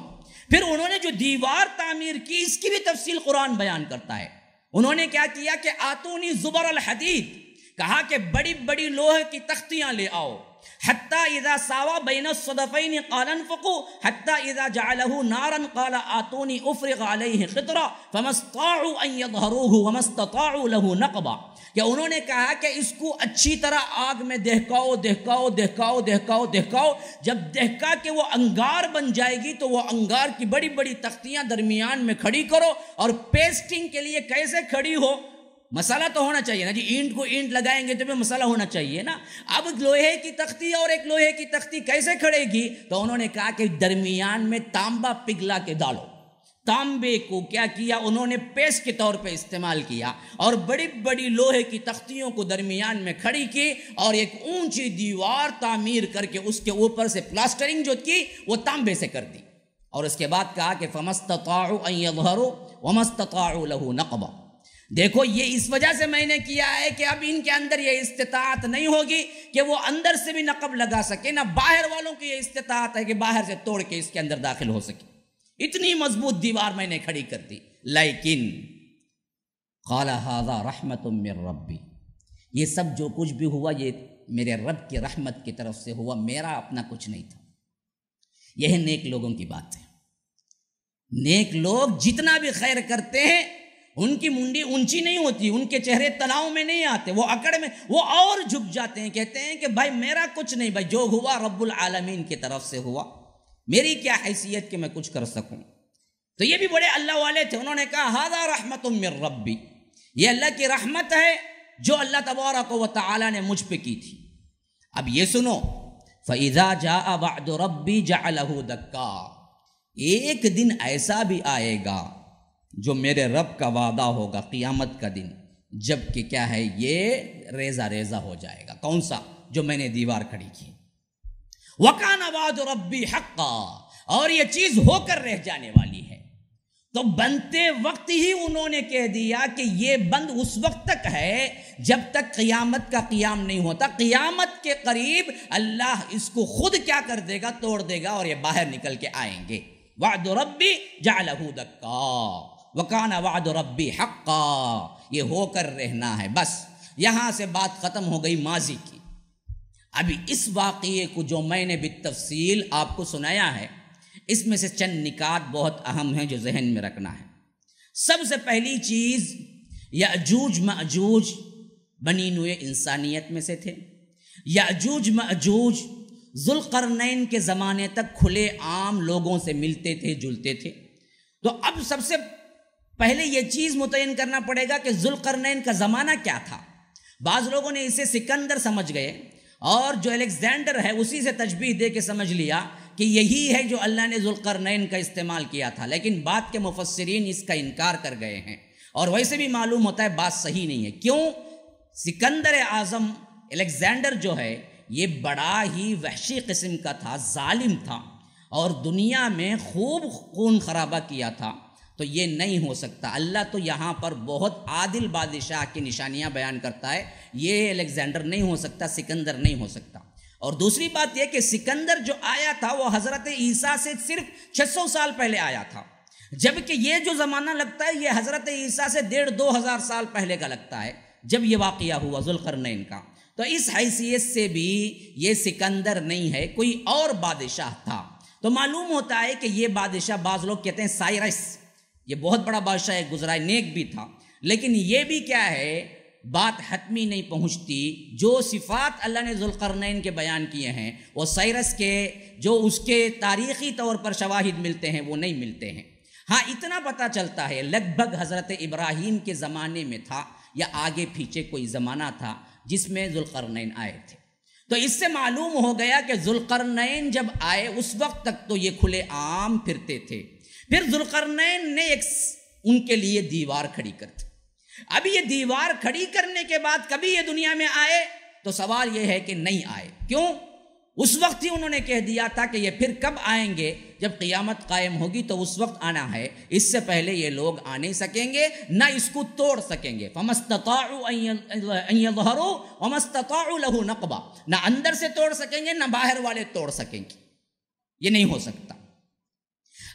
پھر انہوں نے جو دیوار تعمیر کی اس کی بھی تفصیل قرآن بیان کرتا ہے۔ انہوں نے کیا کیا کہ آتونی زبر الحدید، کہا کہ بڑی بڑی لوہے کی تختیاں لے آؤ، حتی اذا ساوا بین الصدفین قال انفقوا حتی اذا جعلہ نارا قال آتونی افرغ علیہ قطرا فما استطاعوا ان یظہروہ وما استطاعوا لہ نقبا، کہ انہوں نے کہا کہ اس کو اچھی طرح آگ میں دہکاؤ دہکاؤ دہکاؤ دہکاؤ دہکاؤ، جب دہکا کہ وہ انگار بن جائے گی تو وہ انگار کی بڑی بڑی تختیاں درمیان میں کھڑی کرو، اور پیسٹنگ کے لیے کیسے کھڑی ہو، مسئلہ تو ہونا چاہیے نا جی، اینٹ کو اینٹ لگائیں گے تو بھی مسئلہ ہونا چاہیے نا۔ اب لوہے کی تختی اور ایک لوہے کی تختی کیسے کھڑے گی؟ تو انہوں نے کہا کہ درمیان میں تانبا پگھلا کے ڈالو، تانبے کو کیا کیا انہوں نے پیسٹ کے طور پہ استعمال کیا، اور بڑی بڑی لوہے کی تختیوں کو درمیان میں کھڑی کی، اور ایک اونچی دیوار تعمیر کر کے اس کے اوپر سے پلاسٹرنگ جو کی وہ تانبے سے کر دی، اور اس کے بعد کہا کہ فما استطاعوا ان یظہروا وما استطاعوا لہ نقبا۔ دیکھو یہ اس وجہ سے میں نے کیا ہے کہ اب ان کے اندر یہ استطاعت نہیں ہوگی کہ وہ اندر سے بھی نقب لگا سکے، نہ باہر والوں کی یہ استطاعت ہے کہ باہر سے توڑ کے اس کے اندر داخل ہو سکے، اتنی مضبوط دیوار میں نے کھڑی کر دی۔ لیکن قال ھذا رحمت من ربی، یہ سب جو کچھ بھی ہوا یہ میرے رب کی رحمت کی طرف سے ہوا، میرا اپنا کچھ نہیں تھا۔ یہ ہے نیک لوگوں کی بات ہے۔ نیک لوگ جتنا بھی خیر کرتے ہیں ان کی منڈی اونچی نہیں ہوتی، ان کے چہرے تلاؤں میں نہیں آتے، وہ اکڑ میں، وہ اور جھک جاتے ہیں، کہتے ہیں کہ بھائی میرا کچھ نہیں، بھائی جو ہوا رب العالمین کی طرف سے ہوا، میری کیا حیثیت کہ میں کچھ کر سکوں۔ تو یہ بھی بڑے اللہ والے تھے، انہوں نے کہا ھذا رحمت من ربی، یہ اللہ کی رحمت ہے جو اللہ تبارک و تعالی نے مجھ پہ کی تھی۔ اب یہ سنو، فَإِذَا جَاءَ وَعْدُ رَبِّي جَعَلَهُ دَكَّا، ایک دن ایسا بھی آئے گا جو میرے رب کا وعدہ ہوگا، قیامت کا دن، جب کہ کیا ہے یہ ریزہ ریزہ ہو جائے گا۔ کون سا؟ جو میں نے دیوار کھڑی کی۔ وَكَانَ وَعْدُ رَبِّي حَقًّا، اور یہ چیز ہو کر رہ جانے والی ہے۔ تو بنتے وقت ہی انہوں نے کہہ دیا کہ یہ بند اس وقت تک ہے جب تک قیامت کا قیام نہیں ہوتا، قیامت کے قریب اللہ اس کو خود کیا کر دے گا، توڑ دے گا اور یہ باہر نکل کے آئیں گے۔ وعد ربی جعلہ دکا وکان وعد ربی حقا، یہ ہو کر رہنا ہے۔ بس یہاں سے بات ختم ہو گئی ماضی کی۔ ابھی اس واقعے کو جو میں نے بالتفصیل آپ کو سنایا ہے، اس میں سے چند نکات بہت اہم ہیں جو ذہن میں رکھنا ہے۔ سب سے پہلی چیز، یأجوج مأجوج بنی نوع انسانیت میں سے تھے۔ یأجوج مأجوج ذوالقرنین کے زمانے تک کھلے عام لوگوں سے ملتے تھے، جلتے تھے۔ تو اب سب سے پہلے یہ چیز متعین کرنا پڑے گا کہ ذوالقرنین کا زمانہ کیا تھا۔ بعض لوگوں نے اسے سکندر سمجھ گئے، اور جو الیگزینڈر ہے اسی سے تشبیہ دے کے سمجھ لیا کہ یہی ہے جو اللہ نے ذوالقرنین کا استعمال کیا تھا، لیکن بعد کے مفسرین اس کا انکار کر گئے ہیں، اور ویسے بھی معلوم ہوتا ہے بات صحیح نہیں ہے۔ کیوں؟ سکندر اعظم الیگزینڈر جو ہے یہ بڑا ہی وحشی قسم کا تھا، ظالم تھا، اور دنیا میں خوب خون خرابہ کیا تھا۔ تو یہ نہیں ہو سکتا۔ اللہ تو یہاں پر بہت عادل بادشاہ کی نشانیاں بیان کرتا ہے، یہ الیگزینڈر نہیں ہو سکتا، سکندر نہیں ہو سکتا۔ اور دوسری بات یہ کہ سکندر جو آیا تھا وہ حضرت عیسیٰ سے صرف 600 سال پہلے آیا تھا، جبکہ یہ جو زمانہ لگتا ہے یہ حضرت عیسیٰ سے 1500-2000 سال پہلے کا لگتا ہے جب یہ واقعہ ہوا ذوالقرنین کا۔ تو اس حیثیت سے بھی یہ سکندر نہیں ہے، کوئی اور بادشاہ تھا۔ تو معلوم ہوتا ہے کہ یہ بادشاہ، بعض لوگ کہتے ہیں سائرس، یہ بہت بڑا بادشاہ گزرا ہے، نیک بھی تھا، لیکن یہ بھی کیا ہے، بات حتمی نہیں پہنچتی۔ جو صفات اللہ نے ذوالقرنین کے بیان کیے ہیں وہ سائرس کے جو اس کے تاریخی طور پر شواہد ملتے ہیں وہ نہیں ملتے ہیں۔ ہاں اتنا پتہ چلتا ہے لگ بھگ حضرت ابراہیم کے زمانے میں تھا یا آگے پیچھے کوئی زمانہ تھا جس میں ذوالقرنین آئے تھے۔ تو اس سے معلوم ہو گیا کہ ذوالقرنین جب آئے اس وقت تک تو یہ کھلے عام پھرتے تھے۔ پھر ذوالقرنین نے ایک ان کے لیے دیوار کھڑی کر دی۔ اب یہ دیوار کھڑی کرنے کے بعد کبھی یہ دنیا میں آئے؟ تو سوال یہ ہے کہ نہیں آئے۔ کیوں؟ اس وقت ہی انہوں نے کہہ دیا تھا کہ یہ پھر کب آئیں گے؟ جب قیامت قائم ہوگی تو اس وقت آنا ہے، اس سے پہلے یہ لوگ آ نہیں سکیں گے، نہ اس کو توڑ سکیں گے۔ فَمَا اسْتَطَاعُوا أَن يَظْهَرُوا وَمَا اسْتَطَاعُوا لَهُ نَقْبًا، نہ اندر سے توڑ سکیں گے نہ باہر والے توڑ سکیں گے، یہ نہیں ہو سکتا۔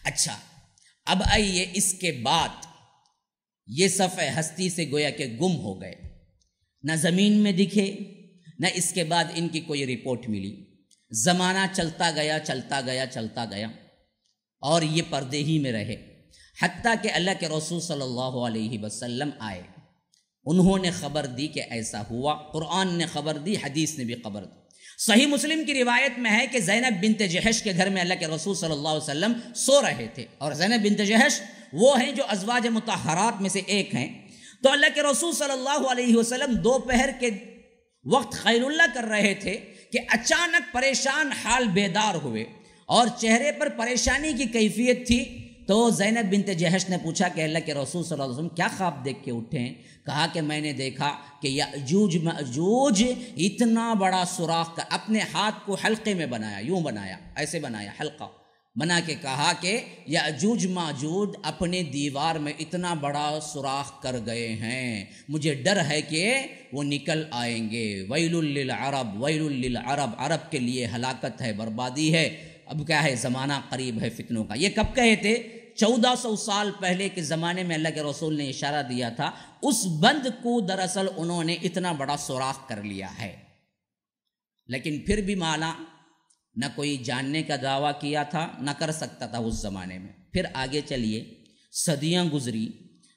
اچھا، اب آئیے اس کے بعد یہ صفحہ ہستی سے گویا کہ گم ہو گئے، نہ زمین میں دکھے، نہ اس کے بعد ان کی کوئی رپورٹ ملی۔ زمانہ چلتا گیا چلتا گیا چلتا گیا اور یہ پردے ہی میں رہے، حتیٰ کہ اللہ کے رسول صلی اللہ علیہ وسلم آئے، انہوں نے خبر دی کہ ایسا ہوا، قرآن نے خبر دی، حدیث نے بھی خبر دی۔ صحیح مسلم کی روایت میں ہے کہ زینب بنت جحش کے گھر میں اللہ کے رسول صلی اللہ علیہ وسلم سو رہے تھے، اور زینب بنت جحش وہ ہیں جو ازواج مطہرات میں سے ایک ہیں۔ تو اللہ کے رسول صلی اللہ علیہ وسلم دوپہر کے وقت خیل اللہ کر رہے تھے کہ اچانک پریشان حال بیدار ہوئے اور چہرے پر پریشانی کی کیفیت تھی۔ تو زینب بنت جحش نے پوچھا کہ اللہ کے رسول صلی اللہ علیہ وسلم کیا خواب دیکھ کے اٹھے ہیں؟ کہا کہ میں نے دیکھا کہ یأجوج مأجوج اتنا بڑا سوراخ کا اپنے ہاتھ کو حلقے میں بنایا، یوں بنایا، ایسے بنایا، حلقہ بنا کے کہا کہ یأجوج مأجوج اپنے دیوار میں اتنا بڑا سوراخ کر گئے ہیں، مجھے ڈر ہے کہ وہ نکل آئیں گے۔ ویل للعرب، ویل للعرب، عرب کے لیے ہلاکت ہے، بربادی ہے۔ اب کیا ہے، زمانہ قریب ہے فتنوں کا۔ یہ کب کہے تھے؟ 1400 سال پہلے کے زمانے میں اللہ کے رسول نے اشارہ دیا تھا، اس بند کو دراصل انہوں نے اتنا بڑا سوراخ کر لیا ہے۔ لیکن پھر بھی مالا نہ کوئی جاننے کا دعویٰ کیا تھا، نہ کر سکتا تھا اس زمانے میں۔ پھر آگے چلیے، صدیاں گزری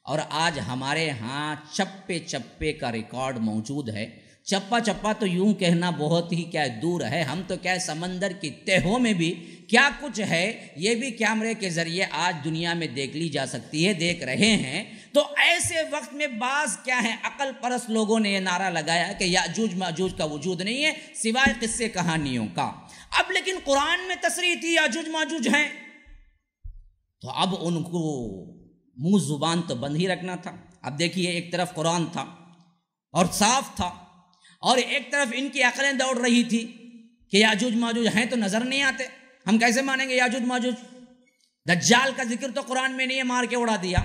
اور آج ہمارے ہاں چپے چپے کا ریکارڈ موجود ہے۔ چپا چپا تو یوں کہنا بہت ہی کیا دور ہے، ہم تو کیا سمندر کی تہوں میں بھی کیا کچھ ہے یہ بھی کیمرے کے ذریعے آج دنیا میں دیکھ لی جا سکتی ہے، دیکھ رہے ہیں۔ تو ایسے وقت میں بعض کیا ہے عقل پرست لوگوں نے یہ نعرہ لگایا کہ یاجوج ماجوج کا وجود نہیں ہے سوائے قصے کہانیوں کا۔ اب لیکن قرآن میں تصریح تھی یاجوج ماجوج ہیں، تو اب ان کو منہ زبان تو بند ہی رکھنا تھا۔ اب دیکھیے، ایک طرف قرآن تھا اور صاف تھا، اور ایک طرف ان کی عقلیں دوڑ رہی تھی کہ یاجوج ماجوج ہیں تو نظر نہیں آتے، ہم کیسے مانیں گے یاجوج ماجوج؟ دجال کا ذکر تو قرآن میں نہیں ہے، مار کے اڑا دیا۔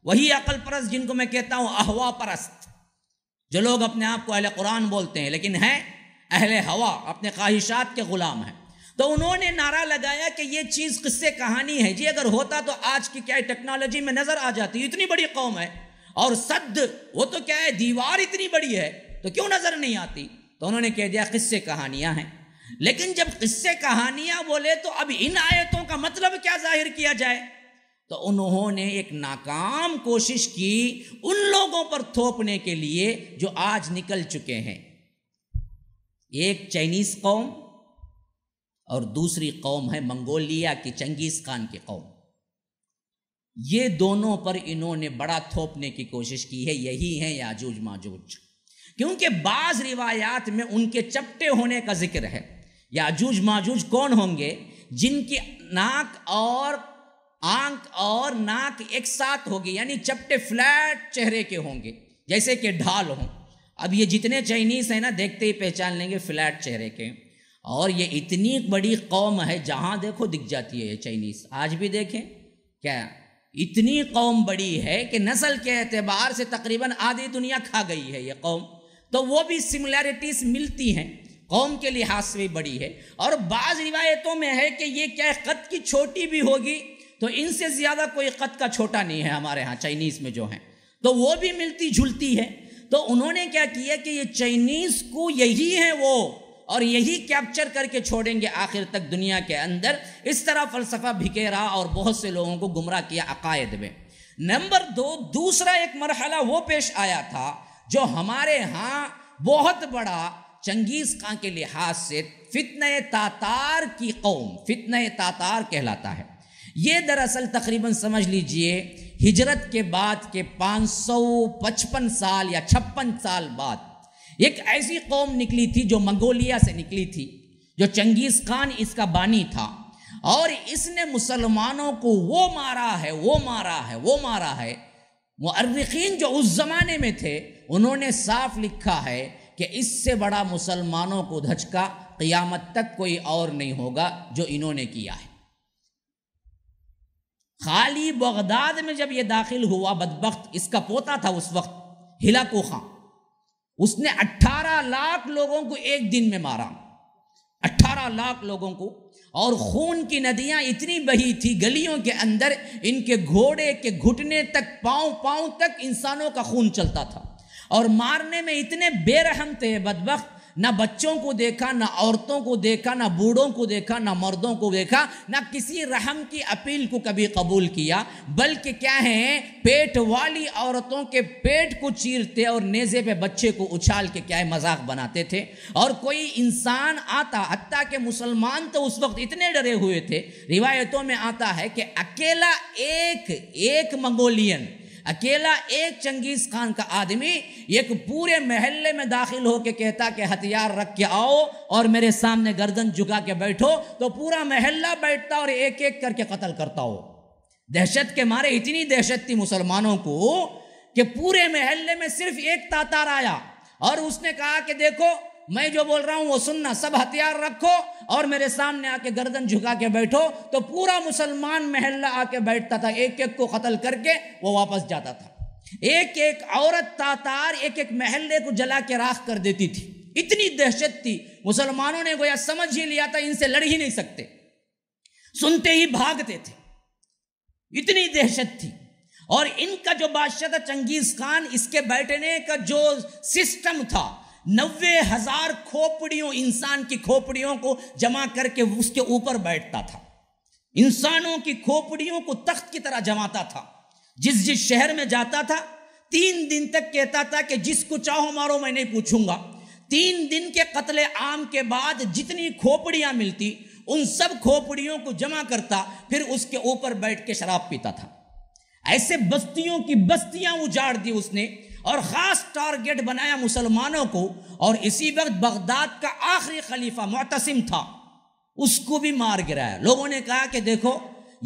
وہی عقل پرست جن کو میں کہتا ہوں احوا پرست، جو لوگ اپنے آپ کو اہل قرآن بولتے ہیں لیکن ہیں اہل ہوا، اپنے خواہشات کے غلام ہیں، تو انہوں نے نعرہ لگایا کہ یہ چیز قصے کہانی ہے۔ جی اگر ہوتا تو آج کی کیا ٹیکنالوجی میں نظر آ جاتی، اتنی بڑی قوم ہے اور صد وہ تو کیا ہے دیوار اتنی بڑی ہے تو کیوں نظر نہیں آتی؟ تو انہوں نے کہہ دیا قصے کہانیاں ہیں۔ لیکن جب قصے کہانیاں بولے تو اب ان آیتوں کا مطلب کیا ظاہر کیا جائے؟ تو انہوں نے ایک ناکام کوشش کی ان لوگوں پر تھوپنے کے لیے جو آج نکل چکے ہیں۔ ایک چائنیز قوم اور دوسری قوم ہے منگولیا کی چنگیز خان کی قوم، یہ دونوں پر انہوں نے بڑا تھوپنے کی کوشش کی ہے، یہی ہیں یاجوج ماجوج۔ کیونکہ بعض روایات میں ان کے چپٹے ہونے کا ذکر ہے۔ یاجوج ماجوج کون ہوں گے؟ جن کی ناک اور آنکھ اور ناک ایک ساتھ ہوگی، یعنی چپٹے فلیٹ چہرے کے ہوں گے جیسے کہ ڈھال ہوں۔ اب یہ جتنے چائنیز ہیں نا دیکھتے ہی پہچان لیں گے فلیٹ چہرے کے، اور یہ اتنی بڑی قوم ہے جہاں دیکھو دکھ جاتی ہے یہ چائنیز۔ آج بھی دیکھیں کیا اتنی قوم بڑی ہے کہ نسل کے اعتبار سے تقریباً آدھی دنیا کھا گئی ہے یہ قوم، تو وہ بھی سملیرٹیز ملتی ہیں، قوم کے لحاظ سے بھی بڑی ہے۔ اور بعض روایتوں میں ہے کہ یہ کیا قد کی چھوٹی بھی ہوگی، تو ان سے زیادہ کوئی قد کا چھوٹا نہیں ہے ہمارے ہاں چائنیز میں جو ہیں، تو وہ بھی ملتی جھلتی ہے۔ تو انہوں نے کیا کیا کہ یہ چائنیز کو یہی ہے وہ، اور یہی کیپچر کر کے چھوڑیں گے آخر تک دنیا کے اندر۔ اس طرح فلسفہ بھکیرا اور بہت سے لوگوں کو گمراہ کیا عقائد میں۔ نمبر 2، دوسرا ایک مرحلہ وہ پیش آیا تھا جو ہمارے ہاں بہت بڑا چنگیز خان کے لحاظ سے فتنہ تاتار کی قوم، فتنہ تاتار کہلاتا ہے۔ یہ دراصل تقریباً سمجھ لیجئے ہجرت کے بعد کے 555 سال یا 56 سال بعد ایک ایسی قوم نکلی تھی جو منگولیا سے نکلی تھی، جو چنگیز خان اس کا بانی تھا، اور اس نے مسلمانوں کو وہ مارا ہے۔ مؤرخین جو اس زمانے میں تھے انہوں نے صاف لکھا ہے کہ اس سے بڑا مسلمانوں کو دھچکا قیامت تک کوئی اور نہیں ہوگا جو انہوں نے کیا ہے۔ خالی بغداد میں جب یہ داخل ہوا بدبخت، اس کا پوتا تھا اس وقت ہلاکو خان، اس نے 18 لاکھ لوگوں کو ایک دن میں مارا، 18 لاکھ لوگوں کو، اور خون کی ندیاں اتنی بہی تھی گلیوں کے اندر، ان کے گھوڑے کے گھٹنے تک پاؤں تک انسانوں کا خون چلتا تھا، اور مارنے میں اتنے بے رحم تھے بدبخت، نہ بچوں کو دیکھا، نہ عورتوں کو دیکھا، نہ بوڑھوں کو دیکھا، نہ مردوں کو دیکھا، نہ کسی رحم کی اپیل کو کبھی قبول کیا، بلکہ کیا ہے پیٹ والی عورتوں کے پیٹ کو چیرتے اور نیزے پہ بچے کو اچھال کے کیا ہے مذاق بناتے تھے۔ اور کوئی انسان آتا، حتیٰ کہ مسلمان تو اس وقت اتنے ڈرے ہوئے تھے، روایتوں میں آتا ہے کہ اکیلا ایک منگولین، اکیلا ایک چنگیز خان کا آدمی ایک پورے محلے میں داخل ہو کے کہتا کہ ہتھیار رکھ کے آؤ اور میرے سامنے گردن جھکا کے بیٹھو، تو پورا محلہ بیٹھتا اور ایک ایک کر کے قتل کرتا ہو۔ دہشت کے مارے اتنی دہشت تھی مسلمانوں کو کہ پورے محلے میں صرف ایک تاتار آیا اور اس نے کہا کہ دیکھو میں جو بول رہا ہوں وہ سننا، سب ہتھیار رکھو اور میرے سامنے آ کے گردن جھکا کے بیٹھو، تو پورا مسلمان محلہ آ کے بیٹھتا تھا، ایک ایک کو قتل کر کے وہ واپس جاتا تھا۔ ایک ایک عورت تاتار ایک ایک محلے کو جلا کے راکھ کر دیتی تھی، اتنی دہشت تھی، مسلمانوں نے گویا سمجھ ہی لیا تھا ان سے لڑ ہی نہیں سکتے، سنتے ہی بھاگتے تھے۔ اتنی دہشت تھی. اور ان کا جو بادشاہ تھا چنگیز خان، اس کے بیٹھنے کا جو سسٹم تھا، 90,000 کھوپڑیوں، انسان کی کھوپڑیوں کو جمع کر کے اس کے اوپر بیٹھتا تھا. انسانوں کی کھوپڑیوں کو تخت کی طرح جماتا تھا. جس شہر میں جاتا تھا 3 دن تک کہتا تھا کہ جس کو چاہو مارو، میں نہیں پوچھوں گا. 3 دن کے قتل عام کے بعد جتنی کھوپڑیاں ملتی ان سب کھوپڑیوں کو جمع کرتا، پھر اس کے اوپر بیٹھ کے شراب پیتا تھا. ایسے بستیوں کی بستیاں اجاڑ دی اس نے، اور خاص ٹارگٹ بنایا مسلمانوں کو. اور اسی وقت بغداد کا آخری خلیفہ معتصم تھا، اس کو بھی مار گرایا. لوگوں نے کہا کہ دیکھو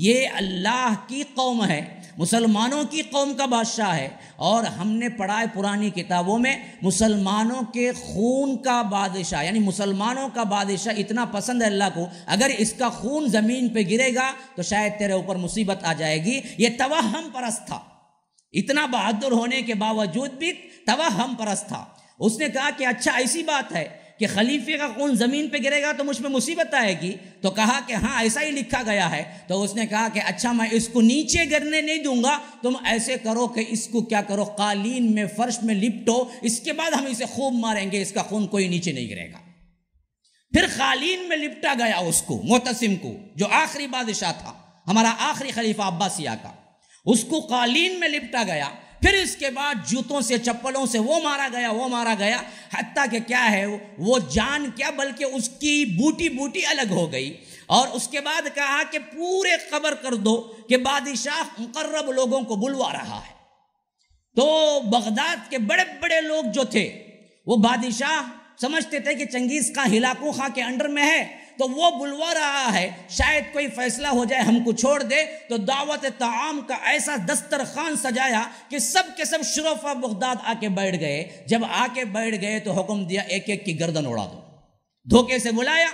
یہ اللہ کی قوم ہے، مسلمانوں کی قوم کا بادشاہ ہے، اور ہم نے پڑھا ہے پرانی کتابوں میں مسلمانوں کے خون کا بادشاہ، یعنی مسلمانوں کا بادشاہ اتنا پسند ہے اللہ کو، اگر اس کا خون زمین پہ گرے گا تو شاید تیرے اوپر مصیبت آ جائے گی. یہ توہم پرست تھا، اتنا بہادر ہونے کے باوجود بھی توہم پرست تھا. اس نے کہا کہ اچھا ایسی بات ہے کہ خلیفے کا خون زمین پہ گرے گا تو مجھ پہ مصیبت آئے گی. تو کہا کہ ہاں ایسا ہی لکھا گیا ہے. تو اس نے کہا کہ اچھا میں اس کو نیچے گرنے نہیں دوں گا، تم ایسے کرو کہ اس کو کیا کرو، قالین میں فرش میں لپٹو، اس کے بعد ہم اسے خوب ماریں گے، اس کا خون کوئی نیچے نہیں گرے گا. پھر قالین میں لپٹا گیا اس کو، معتصم کو جو آخری بادشاہ تھا ہمارا آخری خلیفہ عباسیہ کا، اس کو قالین میں لپٹا گیا. پھر اس کے بعد جوتوں سے چپلوں سے وہ مارا گیا حتیٰ کہ کیا ہے وہ جان کیا بلکہ اس کی بوٹی الگ ہو گئی. اور اس کے بعد کہا کہ پورے خبر کر دو کہ بادشاہ مقرب لوگوں کو بلوا رہا ہے. تو بغداد کے بڑے بڑے لوگ جو تھے وہ بادشاہ سمجھتے تھے کہ چنگیز خان ہلاکو خان کے انڈر میں ہے تو وہ بلوا رہا ہے، شاید کوئی فیصلہ ہو جائے ہم کو چھوڑ دے. تو دعوت طعام کا ایسا دسترخوان سجایا کہ سب کے سب شرفا بغداد آ کے بیٹھ گئے. جب آ کے بیٹھ گئے تو حکم دیا ایک ایک کی گردن اڑا دو. دھوکے سے بلایا،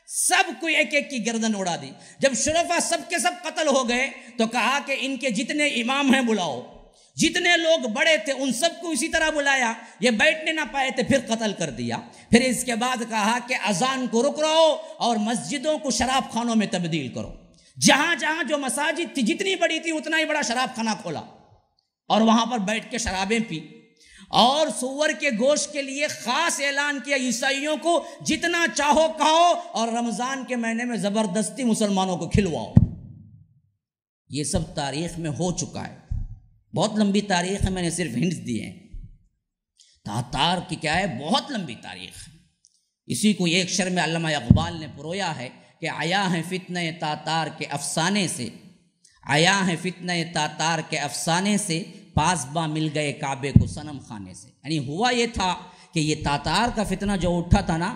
سب کو ایک ایک کی گردن اڑا دی. جب شرفا سب کے سب قتل ہو گئے تو کہا کہ ان کے جتنے امام ہیں بلاؤ، جتنے لوگ بڑے تھے ان سب کو اسی طرح بلایا. یہ بیٹھنے نہ پائے تھے، پھر قتل کر دیا. پھر اس کے بعد کہا کہ اذان کو رک رہو اور مسجدوں کو شراب خانوں میں تبدیل کرو. جہاں جہاں جو مساجد تھی جتنی بڑی تھی اتنا ہی بڑا شراب خانہ کھولا اور وہاں پر بیٹھ کے شرابیں پی. اور سور کے گوشت کے لیے خاص اعلان کیا عیسائیوں کو جتنا چاہو کھاؤ اور رمضان کے مہینے میں زبردستی مسلمانوں کو کھلواؤ. یہ سب تاریخ میں ہو چکا ہے، بہت لمبی تاریخ ہے، میں نے صرف ہنٹس دیے ہیں. تاتار کی کیا ہے، بہت لمبی تاریخ ہے. اسی کو ایک شعر میں علامہ اقبال نے پرویا ہے کہ آیا ہے فتنہ تاتار کے افسانے سے، آیا ہے فتنہ تاتار کے افسانے سے، پاسباں مل گئے کعبے کو صنم خانے سے. یعنی ہوا یہ تھا کہ یہ تاتار کا فتنہ جو اٹھا تھا نا،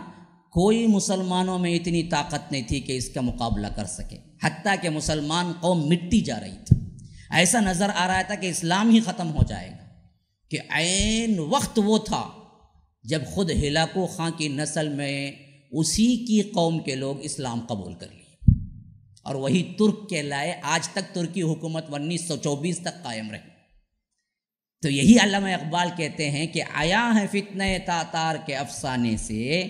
کوئی مسلمانوں میں اتنی طاقت نہیں تھی کہ اس کا مقابلہ کر سکے، حتیٰ کہ مسلمان قوم مٹتی جا رہی تھی. ایسا نظر آ رہا تھا کہ اسلام ہی ختم ہو جائے گا. کہ عین وقت وہ تھا جب خود ہلاکو خان کی نسل میں اسی کی قوم کے لوگ اسلام قبول کر لیے اور وہی ترک کے لائے آج تک ترکی حکومت 1924 تک قائم رہی. تو یہی علامہ اقبال کہتے ہیں کہ آیا ہے فتنہ تاتار کے افسانے سے.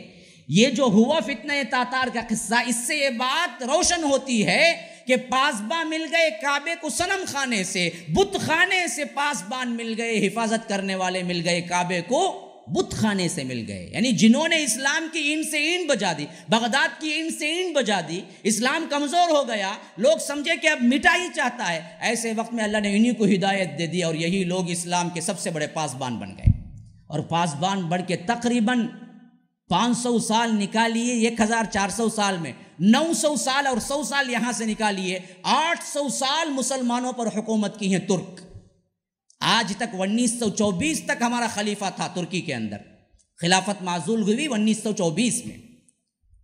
یہ جو ہوا فتنہ تاتار کا قصہ، اس سے یہ بات روشن ہوتی ہے کہ پاسباں مل گئے کعبے کو صنم خانے سے، بت خانے سے پاسبان مل گئے، حفاظت کرنے والے مل گئے کعبے کو بت خانے سے مل گئے. یعنی جنہوں نے اسلام کی اینٹ سے اینٹ بجا دی، بغداد کی اینٹ سے اینٹ بجا دی، اسلام کمزور ہو گیا، لوگ سمجھے کہ اب مٹا ہی چاہتا ہے. ایسے وقت میں اللہ نے انہی کو ہدایت دے دی اور یہی لوگ اسلام کے سب سے بڑے پاسبان بن گئے. اور پاسبان بڑھ کے تقریباً 500 سال نکالیے، 1400 سال میں 900 سال اور 100 سال یہاں سے نکالیے، 800 سال مسلمانوں پر حکومت کی ہیں ترک. آج تک 1924 تک ہمارا خلیفہ تھا ترکی کے اندر، خلافت معزول ہوئی 1924 میں.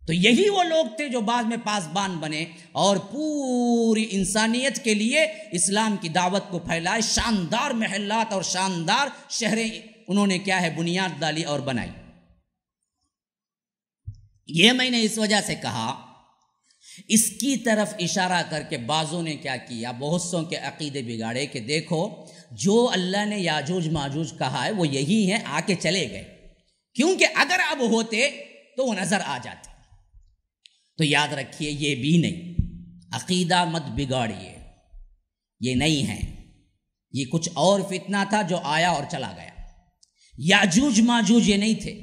تو یہی وہ لوگ تھے جو بعد میں پاسبان بنے اور پوری انسانیت کے لیے اسلام کی دعوت کو پھیلائے. شاندار محلات اور شاندار شہریں انہوں نے کیا ہے بنیاد ڈالی اور بنائی. یہ میں نے اس وجہ سے کہا، اس کی طرف اشارہ کر کے بعضوں نے کیا کیا، بہت سوں کے عقیدے بگاڑے کہ دیکھو جو اللہ نے یاجوج ماجوج کہا ہے وہ یہی ہیں، آ کے چلے گئے. کیونکہ اگر اب ہوتے تو وہ نظر آ جاتے. تو یاد رکھیے یہ بھی نہیں، عقیدہ مت بگاڑیے. یہ نہیں ہیں، یہ کچھ اور فتنہ تھا جو آیا اور چلا گیا۔ یاجوج ماجوج یہ نہیں تھے،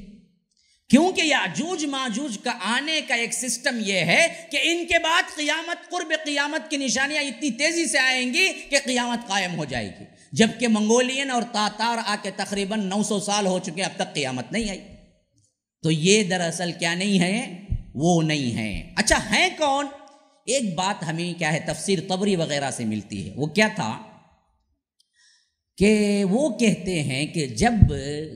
کیونکہ یاجوج ماجوج کا آنے کا ایک سسٹم یہ ہے کہ ان کے بعد قیامت، قرب قیامت کی نشانیاں اتنی تیزی سے آئیں گی کہ قیامت قائم ہو جائے گی، جبکہ منگولین اور تاتار آ کے تقریباً 900 سال ہو چکے، اب تک قیامت نہیں آئی۔ تو یہ دراصل کیا نہیں ہے؟ وہ نہیں ہے۔ اچھا ہیں کون؟ ایک بات ہمیں کیا ہے تفسیر طبری وغیرہ سے ملتی ہے، وہ کیا تھا کہ وہ کہتے ہیں کہ جب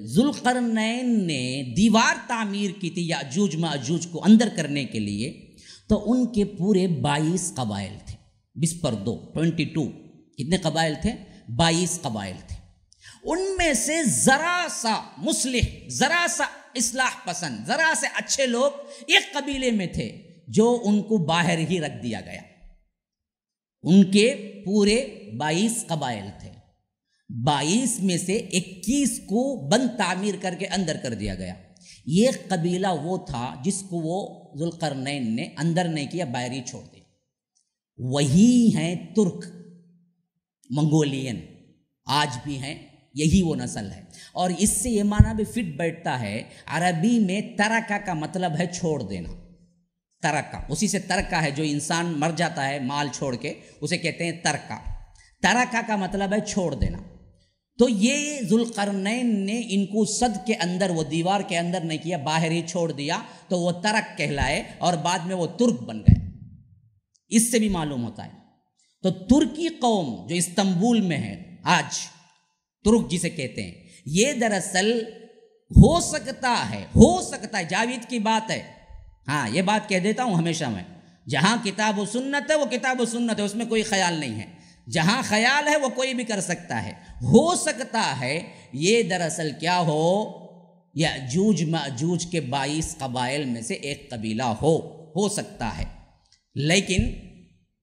ذوالقرنین نے دیوار تعمیر کی تھی یاجوج ماجوج کو اندر کرنے کے لیے، تو ان کے پورے 22 قبائل تھے، 20 پر 2 22 کتنے قبائل تھے؟ 22 قبائل تھے۔ ان میں سے ذرا سا مصلح، ذرا سا اصلاح پسند، ذرا سے اچھے لوگ ایک قبیلے میں تھے جو ان کو باہر ہی رکھ دیا گیا۔ ان کے پورے 22 قبائل تھے، 22 میں سے 21 کو بند تعمیر کر کے اندر کر دیا گیا۔ یہ قبیلہ وہ تھا جس کو وہ ذوالقرنین نے اندر نہیں کیا، باہر ہی چھوڑ دیا۔ وہی ہیں ترک، منگولین، آج بھی ہیں، یہی وہ نسل ہے۔ اور اس سے یہ معنی بھی فٹ بیٹھتا ہے، عربی میں ترکہ کا مطلب ہے چھوڑ دینا، ترکہ، اسی سے ترکہ ہے، جو انسان مر جاتا ہے مال چھوڑ کے اسے کہتے ہیں ترکہ۔ ترکہ کا مطلب ہے چھوڑ دینا۔ تو یہ ذوالقرنین نے ان کو صد کے اندر، وہ دیوار کے اندر نہیں کیا، باہر ہی چھوڑ دیا، تو وہ ترک کہلائے اور بعد میں وہ ترک بن گئے۔ اس سے بھی معلوم ہوتا ہے۔ تو ترکی قوم جو استنبول میں ہے آج، ترک جسے کہتے ہیں، یہ دراصل ہو سکتا ہے جاوید کی بات ہے، ہاں یہ بات کہہ دیتا ہوں ہمیشہ میں، جہاں کتاب و سنت ہے وہ کتاب و سنت ہے، اس میں کوئی خیال نہیں ہے، جہاں خیال ہے وہ کوئی بھی کر سکتا ہے۔ ہو سکتا ہے یہ دراصل کیا ہو، یاجوج ماجوج کے 22 قبائل میں سے ایک قبیلہ ہو سکتا ہے، لیکن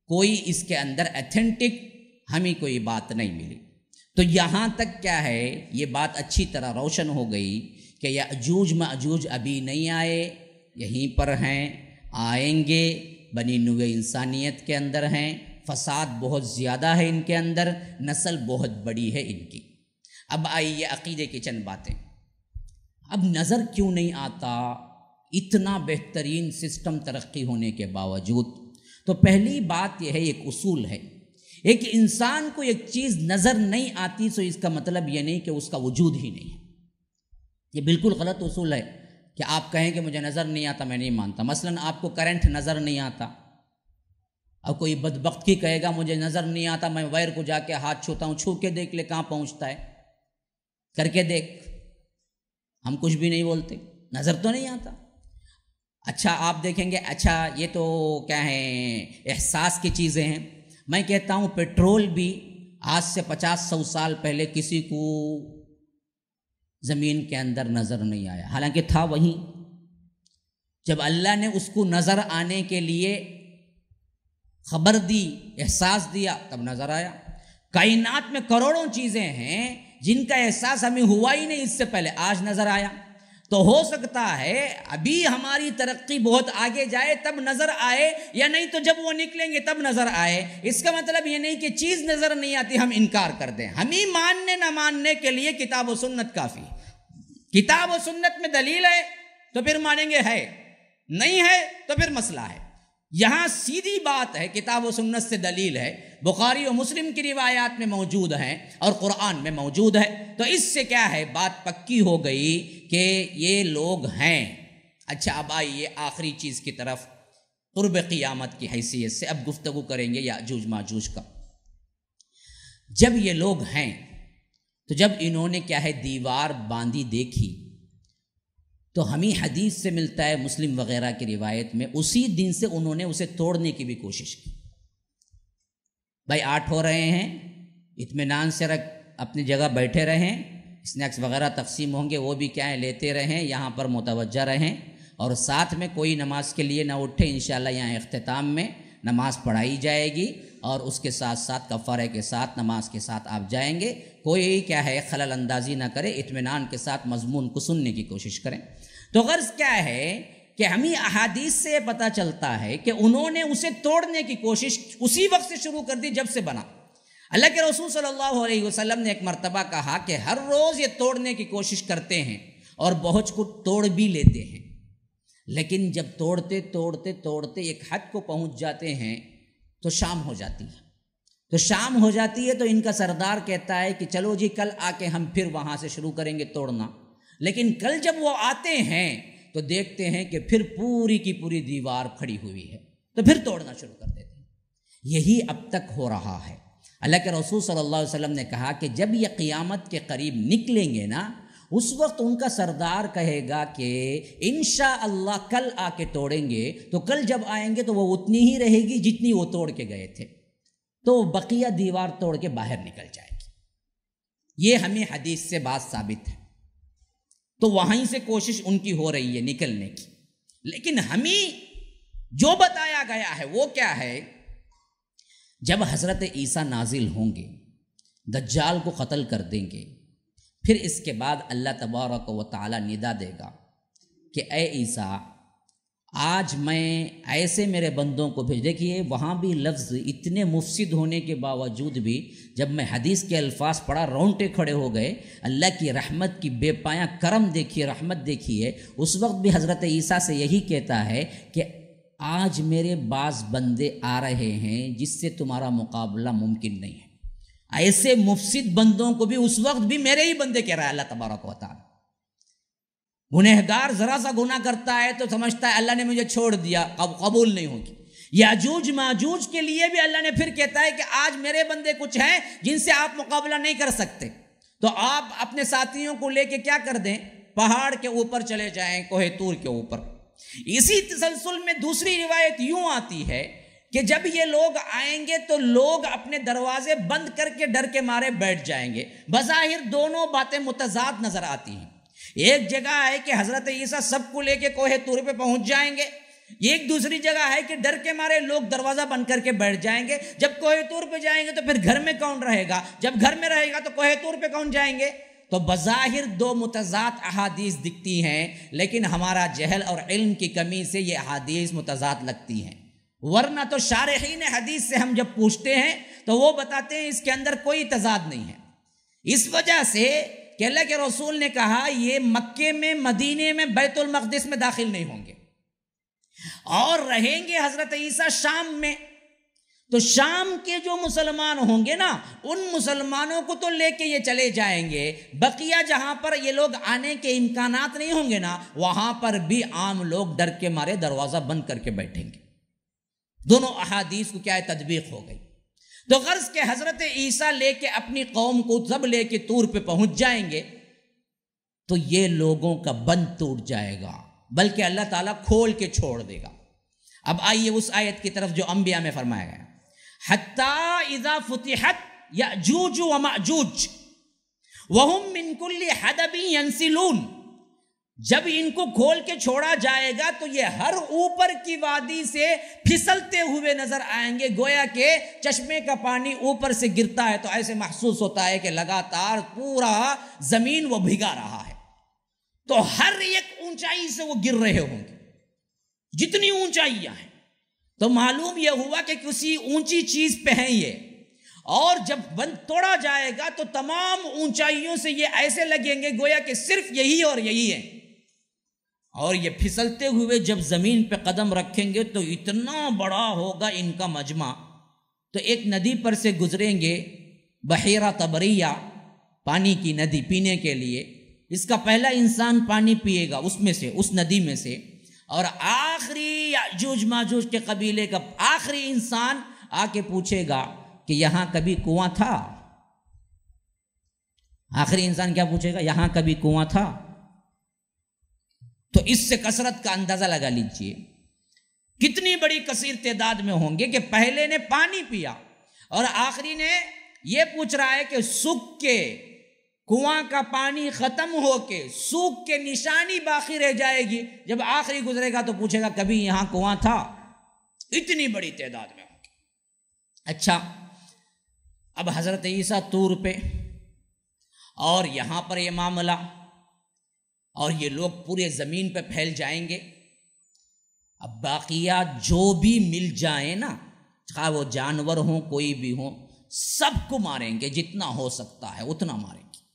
کوئی اس کے اندر ایتھنٹک ہمیں کوئی بات نہیں ملی۔ تو یہاں تک کیا ہے، یہ بات اچھی طرح روشن ہو گئی کہ یاجوج ماجوج ابھی نہیں آئے، یہیں پر ہیں، آئیں گے، بنی نوع انسانیت کے اندر ہیں، فساد بہت زیادہ ہے ان کے اندر، نسل بہت بڑی ہے ان کی۔ اب آئیے عقیدے کی چند باتیں۔ اب نظر کیوں نہیں آتا اتنا بہترین سسٹم ترقی ہونے کے باوجود؟ تو پہلی بات یہ ہے، ایک اصول ہے، ایک انسان کو ایک چیز نظر نہیں آتی تو اس کا مطلب یہ نہیں کہ اس کا وجود ہی نہیں ہے۔ یہ بالکل غلط اصول ہے کہ آپ کہیں کہ مجھے نظر نہیں آتا، میں نہیں مانتا۔ مثلا آپ کو کرنٹ نظر نہیں آتا، اب کوئی بدبخت کی کہے گا مجھے نظر نہیں آتا، میں وائر کو جا کے ہاتھ چھوتا ہوں، چھو کے دیکھ لے کہاں پہنچتا ہے، کر کے دیکھ، ہم کچھ بھی نہیں بولتے، نظر تو نہیں آتا۔ اچھا آپ دیکھیں گے، اچھا یہ تو کیا ہیں احساس کی چیزیں ہیں۔ میں کہتا ہوں پیٹرول بھی آج سے 50-100 سال پہلے کسی کو زمین کے اندر نظر نہیں آیا، حالانکہ تھا وہیں۔ جب اللہ نے اس کو نظر آنے کے لیے خبر دی، احساس دیا، تب نظر آیا۔ کائنات میں کروڑوں چیزیں ہیں جن کا احساس ہمیں ہوا ہی نہیں اس سے پہلے، آج نظر آیا۔ تو ہو سکتا ہے ابھی ہماری ترقی بہت آگے جائے تب نظر آئے، یا نہیں تو جب وہ نکلیں گے تب نظر آئے۔ اس کا مطلب یہ نہیں کہ چیز نظر نہیں آتی ہم انکار کر دیں۔ ہمیں ماننے نہ ماننے کے لیے کتاب و سنت کافی۔ کتاب و سنت میں دلیل ہے تو پھر مانیں گے، ہے نہیں ہے تو پھر مسئلہ ہے۔ یہاں سیدھی بات ہے، کتاب و سنت سے دلیل ہے، بخاری و مسلم کی روایات میں موجود ہیں اور قرآن میں موجود ہے، تو اس سے کیا ہے بات پکی ہو گئی کہ یہ لوگ ہیں۔ اچھا اب آئیے آخری چیز کی طرف، قرب قیامت کی حیثیت سے اب گفتگو کریں گے یاجوج ماجوج کا۔ جب یہ لوگ ہیں تو جب انہوں نے کیا ہے دیوار باندھی دیکھی، تو ہمیں حدیث سے ملتا ہے، مسلم وغیرہ کی روایت میں، اسی دن سے انہوں نے اسے توڑنے کی بھی کوشش کی۔ بھائی 8 ہو رہے ہیں، اطمینان سے اپنی جگہ بیٹھے رہیں، اسنیکس وغیرہ تقسیم ہوں گے وہ بھی کیا ہے لیتے رہیں، یہاں پر متوجہ رہیں، اور ساتھ میں کوئی نماز کے لیے نہ اٹھے۔ انشاءاللہ یہاں اختتام میں نماز پڑھائی جائے گی اور اس کے ساتھ ساتھ کفارے کے ساتھ نماز کے ساتھ آپ جائیں گے، کوئی کیا ہے خلل اندازی نہ کرے، اطمینان کے ساتھ مضمون کو سننے کی کوشش کریں۔ تو غرض کیا ہے کہ ہمیں احادیث سے یہ پتہ چلتا ہے کہ انہوں نے اسے توڑنے کی کوشش اسی وقت سے شروع کر دی جب سے بنا۔ اللہ کے رسول صلی اللہ علیہ وسلم نے ایک مرتبہ کہا کہ ہر روز یہ توڑنے کی کوشش کرتے ہیں اور بہت کچھ توڑ بھی لیتے ہیں، لیکن جب توڑتے توڑتے توڑتے ایک حد کو پہنچ جاتے ہیں تو شام ہو جاتی ہے۔ تو شام ہو جاتی ہے تو ان کا سردار کہتا ہے کہ چلو جی کل آ کے ہم پھر وہاں سے شروع کریں گے توڑنا، لیکن کل جب وہ آتے ہیں تو دیکھتے ہیں کہ پھر پوری کی پوری دیوار کھڑی ہوئی ہے، تو پھر توڑنا شروع کر دیتے ہیں۔ یہی اب تک ہو رہا ہے۔ اللہ کے رسول صلی اللہ علیہ وسلم نے کہا کہ جب یہ قیامت کے قریب نکلیں گے نا، اس وقت ان کا سردار کہے گا کہ انشاءاللہ کل آ کے توڑیں گے، تو کل جب آئیں گے تو وہ اتنی ہی رہے گی جتنی وہ توڑ کے گئے تھے، تو بقیہ دیوار توڑ کے باہر نکل جائے گی۔ یہ ہمیں حدیث سے بات ثابت ہے، تو وہیں سے کوشش ان کی ہو رہی ہے نکلنے کی، لیکن ہمیں جو بتایا گیا ہے وہ کیا ہے؟ جب حضرت عیسیٰ نازل ہوں گے، دجال کو قتل کر دیں گے، پھر اس کے بعد اللہ تبارک و تعالی ندا دے گا کہ اے عیسیٰ آج میں ایسے میرے بندوں کو بھیج۔ دیکھیے وہاں بھی لفظ اتنے مفسد ہونے کے باوجود بھی جب میں حدیث کے الفاظ پڑھا رونٹے کھڑے ہو گئے۔ اللہ کی رحمت کی بے پایاں کرم دیکھیے، رحمت دیکھیے۔ اس وقت بھی حضرت عیسیٰ سے یہی کہتا ہے کہ آج میرے بعض بندے آ رہے ہیں جس سے تمہارا مقابلہ ممکن نہیں ہے۔ ایسے مفسد بندوں کو بھی اس وقت بھی میرے ہی بندے کہہ رہا ہے اللہ تبارک و تعالی۔ گنہگار ذرا سا گناہ کرتا ہے تو سمجھتا ہے اللہ نے مجھے چھوڑ دیا، اب قبول نہیں ہوگی۔ یاجوج ماجوج کے لیے بھی اللہ نے پھر کہتا ہے کہ آج میرے بندے کچھ ہیں جن سے آپ مقابلہ نہیں کر سکتے، تو آپ اپنے ساتھیوں کو لے کے کیا کر دیں، پہاڑ کے اوپر چلے جائیں، کوہ طور کے اوپر۔ اسی تسلسل میں دوسری روایت یوں آتی ہے کہ جب یہ لوگ آئیں گے تو لوگ اپنے دروازے بند کر کے ڈر کے مارے بیٹھ جائیں گے۔ بظاہر دونوں باتیں متضاد نظر آتی ہیں۔ ایک جگہ ہے کہ حضرت عیسیٰ سب کو لے کے کوہ طور پہ پہنچ جائیں گے، ایک دوسری جگہ ہے کہ ڈر کے مارے لوگ دروازہ بند کر کے بیٹھ جائیں گے۔ جب کوہ طور پہ جائیں گے تو پھر گھر میں کون رہے گا، جب گھر میں رہے گا تو کوہ طور پہ کون جائیں گے؟ تو بظاہر دو متضاد احادیث دکھتی ہیں، لیکن ہمارا جہل اور علم کی کمی سے یہ احادیث متضاد لگتی ہیں، ورنہ تو شارحین حدیث سے ہم جب پوچھتے ہیں تو وہ بتاتے ہیں اس کے اندر کوئی تضاد نہیں ہے۔ اس وجہ سے کہ اللہ کے رسول نے کہا یہ مکے میں، مدینے میں، بیت المقدس میں داخل نہیں ہوں گے اور رہیں گے حضرت عیسیٰ شام میں۔ تو شام کے جو مسلمان ہوں گے نا، ان مسلمانوں کو تو لے کے یہ چلے جائیں گے، بقیہ جہاں پر یہ لوگ آنے کے امکانات نہیں ہوں گے نا، وہاں پر بھی عام لوگ ڈر کے مارے دروازہ بند کر کے بیٹھیں گے۔ دونوں احادیث کو کیا ہے، تطبیق ہو گئی۔ تو غرض کہ حضرت عیسیٰ لے کے اپنی قوم کو سب لے کے طور پہ پہنچ جائیں گے تو یہ لوگوں کا بند ٹوٹ جائے گا، بلکہ اللہ تعالیٰ کھول کے چھوڑ دے گا۔ اب آئیے اس آیت کی طرف جو انبیاء میں فرمایا گیا، حتی اذا فتحت یأجوج ومأجوج وہم من کل حدب ینسلون، جب ان کو کھول کے چھوڑا جائے گا تو یہ ہر اوپر کی وادی سے پھسلتے ہوئے نظر آئیں گے، گویا کہ چشمے کا پانی اوپر سے گرتا ہے تو ایسے محسوس ہوتا ہے کہ لگاتار پورا زمین وہ بھگا رہا ہے۔ تو ہر ایک اونچائی سے وہ گر رہے ہوں گے، جتنی اونچائیاں ہیں، تو معلوم یہ ہوا کہ کسی اونچی چیز پہ ہیں یہ، اور جب بند توڑا جائے گا تو تمام اونچائیوں سے یہ ایسے لگیں گے گویا کہ صرف یہی اور یہی ہے، اور یہ پھسلتے ہوئے جب زمین پہ قدم رکھیں گے تو اتنا بڑا ہوگا ان کا مجمع۔ تو ایک ندی پر سے گزریں گے، بحیرہ طبریہ، پانی کی ندی پینے کے لیے، اس کا پہلا انسان پانی پیے گا اس میں سے، اس ندی میں سے، اور آخری یاجوج ماجوج کے قبیلے کا آخری انسان آ کے پوچھے گا کہ یہاں کبھی کنواں تھا؟ آخری انسان کیا پوچھے گا؟ یہاں کبھی کنواں تھا؟ تو اس سے کثرت کا اندازہ لگا لیجئے کتنی بڑی کثیر تعداد میں ہوں گے کہ پہلے نے پانی پیا اور آخری نے یہ پوچھ رہا ہے کہ سوکھ کے کنواں کا پانی ختم ہو کے سوکھ کے نشانی باقی رہ جائے گی، جب آخری گزرے گا تو پوچھے گا کبھی یہاں کنواں تھا؟ اتنی بڑی تعداد میں ہوں گے۔ اچھا، اب حضرت عیسیٰ طور پہ اور یہاں پر یہ معاملہ، اور یہ لوگ پورے زمین پہ پھیل جائیں گے۔ اب باقیات جو بھی مل جائیں نا، خواہ وہ جانور ہوں کوئی بھی ہوں، سب کو ماریں گے، جتنا ہو سکتا ہے اتنا ماریں گے۔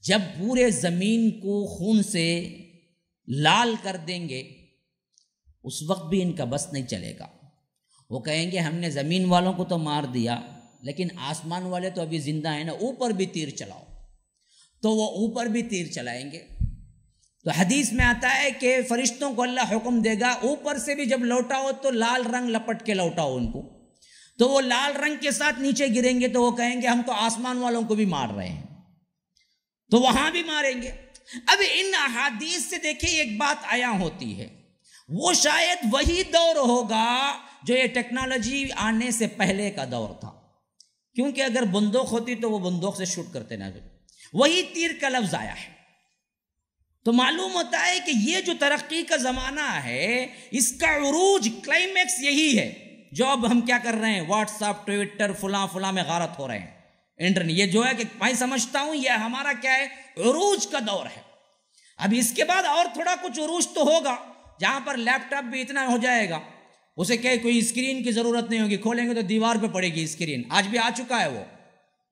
جب پورے زمین کو خون سے لال کر دیں گے اس وقت بھی ان کا بس نہیں چلے گا۔ وہ کہیں گے ہم نے زمین والوں کو تو مار دیا لیکن آسمان والے تو ابھی زندہ ہیں نا، اوپر بھی تیر چلاؤ، تو وہ اوپر بھی تیر چلائیں گے۔ تو حدیث میں آتا ہے کہ فرشتوں کو اللہ حکم دے گا اوپر سے بھی جب لوٹاؤ تو لال رنگ لپٹ کے لوٹاؤ ان کو، تو وہ لال رنگ کے ساتھ نیچے گریں گے تو وہ کہیں گے ہم تو آسمان والوں کو بھی مار رہے ہیں، تو وہاں بھی ماریں گے۔ اب ان احادیث سے دیکھیں ایک بات آیا ہوتی ہے، وہ شاید وہی دور ہوگا جو یہ ٹیکنالوجی آنے سے پہلے کا دور تھا، کیونکہ اگر بندوق ہوتی تو وہ بندوق سے شوٹ کرتے نہ، وہی تیر کا لفظ آیا ہے۔ تو معلوم ہوتا ہے کہ یہ جو ترقی کا زمانہ ہے اس کا عروج کلائمیکس یہی ہے جو اب ہم کیا کر رہے ہیں، واٹس ایپ، ٹویٹر، فلاں فلاں میں غارت ہو رہے ہیں، انٹرنیٹ، یہ جو ہے کہ میں سمجھتا ہوں یہ ہمارا کیا ہے، عروج کا دور ہے۔ اب اس کے بعد اور تھوڑا کچھ عروج تو ہوگا جہاں پر لیپ ٹاپ بھی اتنا ہو جائے گا اسے کہ کوئی اسکرین کی ضرورت نہیں ہوگی، کھولیں گے تو دیوار پہ پڑے گی اسکرین، آج بھی آ چکا ہے وہ،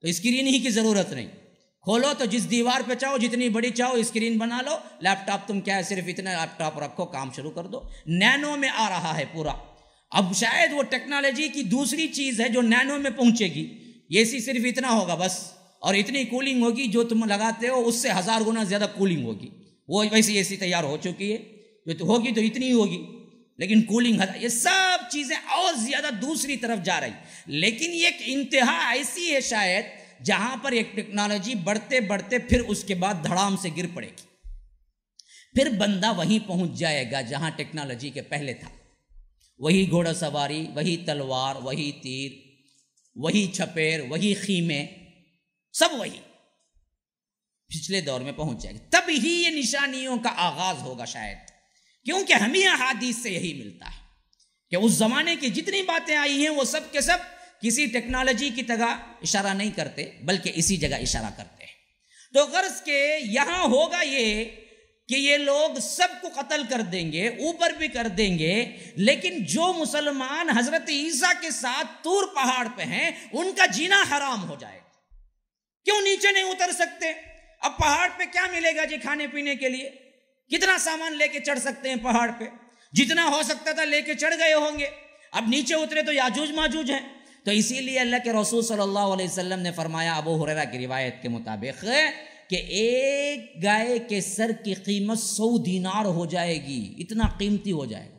تو اسکرین ہی کی ضرورت نہیں، کھولو تو جس دیوار پہ چاہو جتنی بڑی چاہو اسکرین بنا لو، لیپ ٹاپ تم کیا ہے صرف اتنا لیپ ٹاپ رکھو، کام شروع کر دو۔ نینو میں آ رہا ہے پورا، اب شاید وہ ٹیکنالوجی کی دوسری چیز ہے جو نینو میں پہنچے گی، یہ سی صرف اتنا ہوگا بس، اور اتنی کولنگ ہوگی جو تم لگاتے ہو اس سے 1000 گنا زیادہ کولنگ ہوگی، وہ ویسی ایسی تیار ہو چکی ہے، جو تو ہوگی تو اتنی ہی ہوگی لیکن کولنگ، یہ سب چیزیں اور زیادہ دوسری طرف جا رہی، لیکن یہ ایک انتہا ایسی ہے شاید جہاں پر ایک ٹیکنالوجی بڑھتے بڑھتے پھر اس کے بعد دھڑام سے گر پڑے گی، پھر بندہ وہیں پہنچ جائے گا جہاں ٹیکنالوجی کے پہلے تھا، وہی گھوڑا سواری، وہی تلوار، وہی تیر، وہی چھپیر، وہی خیمے، سب وہی پچھلے دور میں پہنچ جائے گا، تب ہی یہ نشانیوں کا آغاز ہوگا شاید، کیونکہ ہمیں احادیث سے یہی ملتا ہے کہ اس زمانے کی جتنی باتیں آئی ہیں وہ سب کے سب کسی ٹیکنالوجی کی طرح اشارہ نہیں کرتے بلکہ اسی جگہ اشارہ کرتے ہیں۔ تو غرض کہ یہاں ہوگا یہ کہ یہ لوگ سب کو قتل کر دیں گے، اوپر بھی کر دیں گے، لیکن جو مسلمان حضرت عیسیٰ کے ساتھ طور پہاڑ پہ ہیں ان کا جینا حرام ہو جائے گا۔ کیوں نیچے نہیں اتر سکتے؟ اب پہاڑ پہ کیا ملے گا جی کھانے پینے کے لیے؟ کتنا سامان لے کے چڑھ سکتے ہیں پہاڑ پہ؟ جتنا ہو سکتا تھا لے کے چڑھ گئے ہوں گے، اب نیچے اترے تو یاجوج ماجوج ہیں۔ تو اسی لیے اللہ کے رسول صلی اللہ علیہ وسلم نے فرمایا ابو ہریرہ کی روایت کے مطابق کہ ایک گائے کے سر کی قیمت 100 دینار ہو جائے گی، اتنا قیمتی ہو جائے گا۔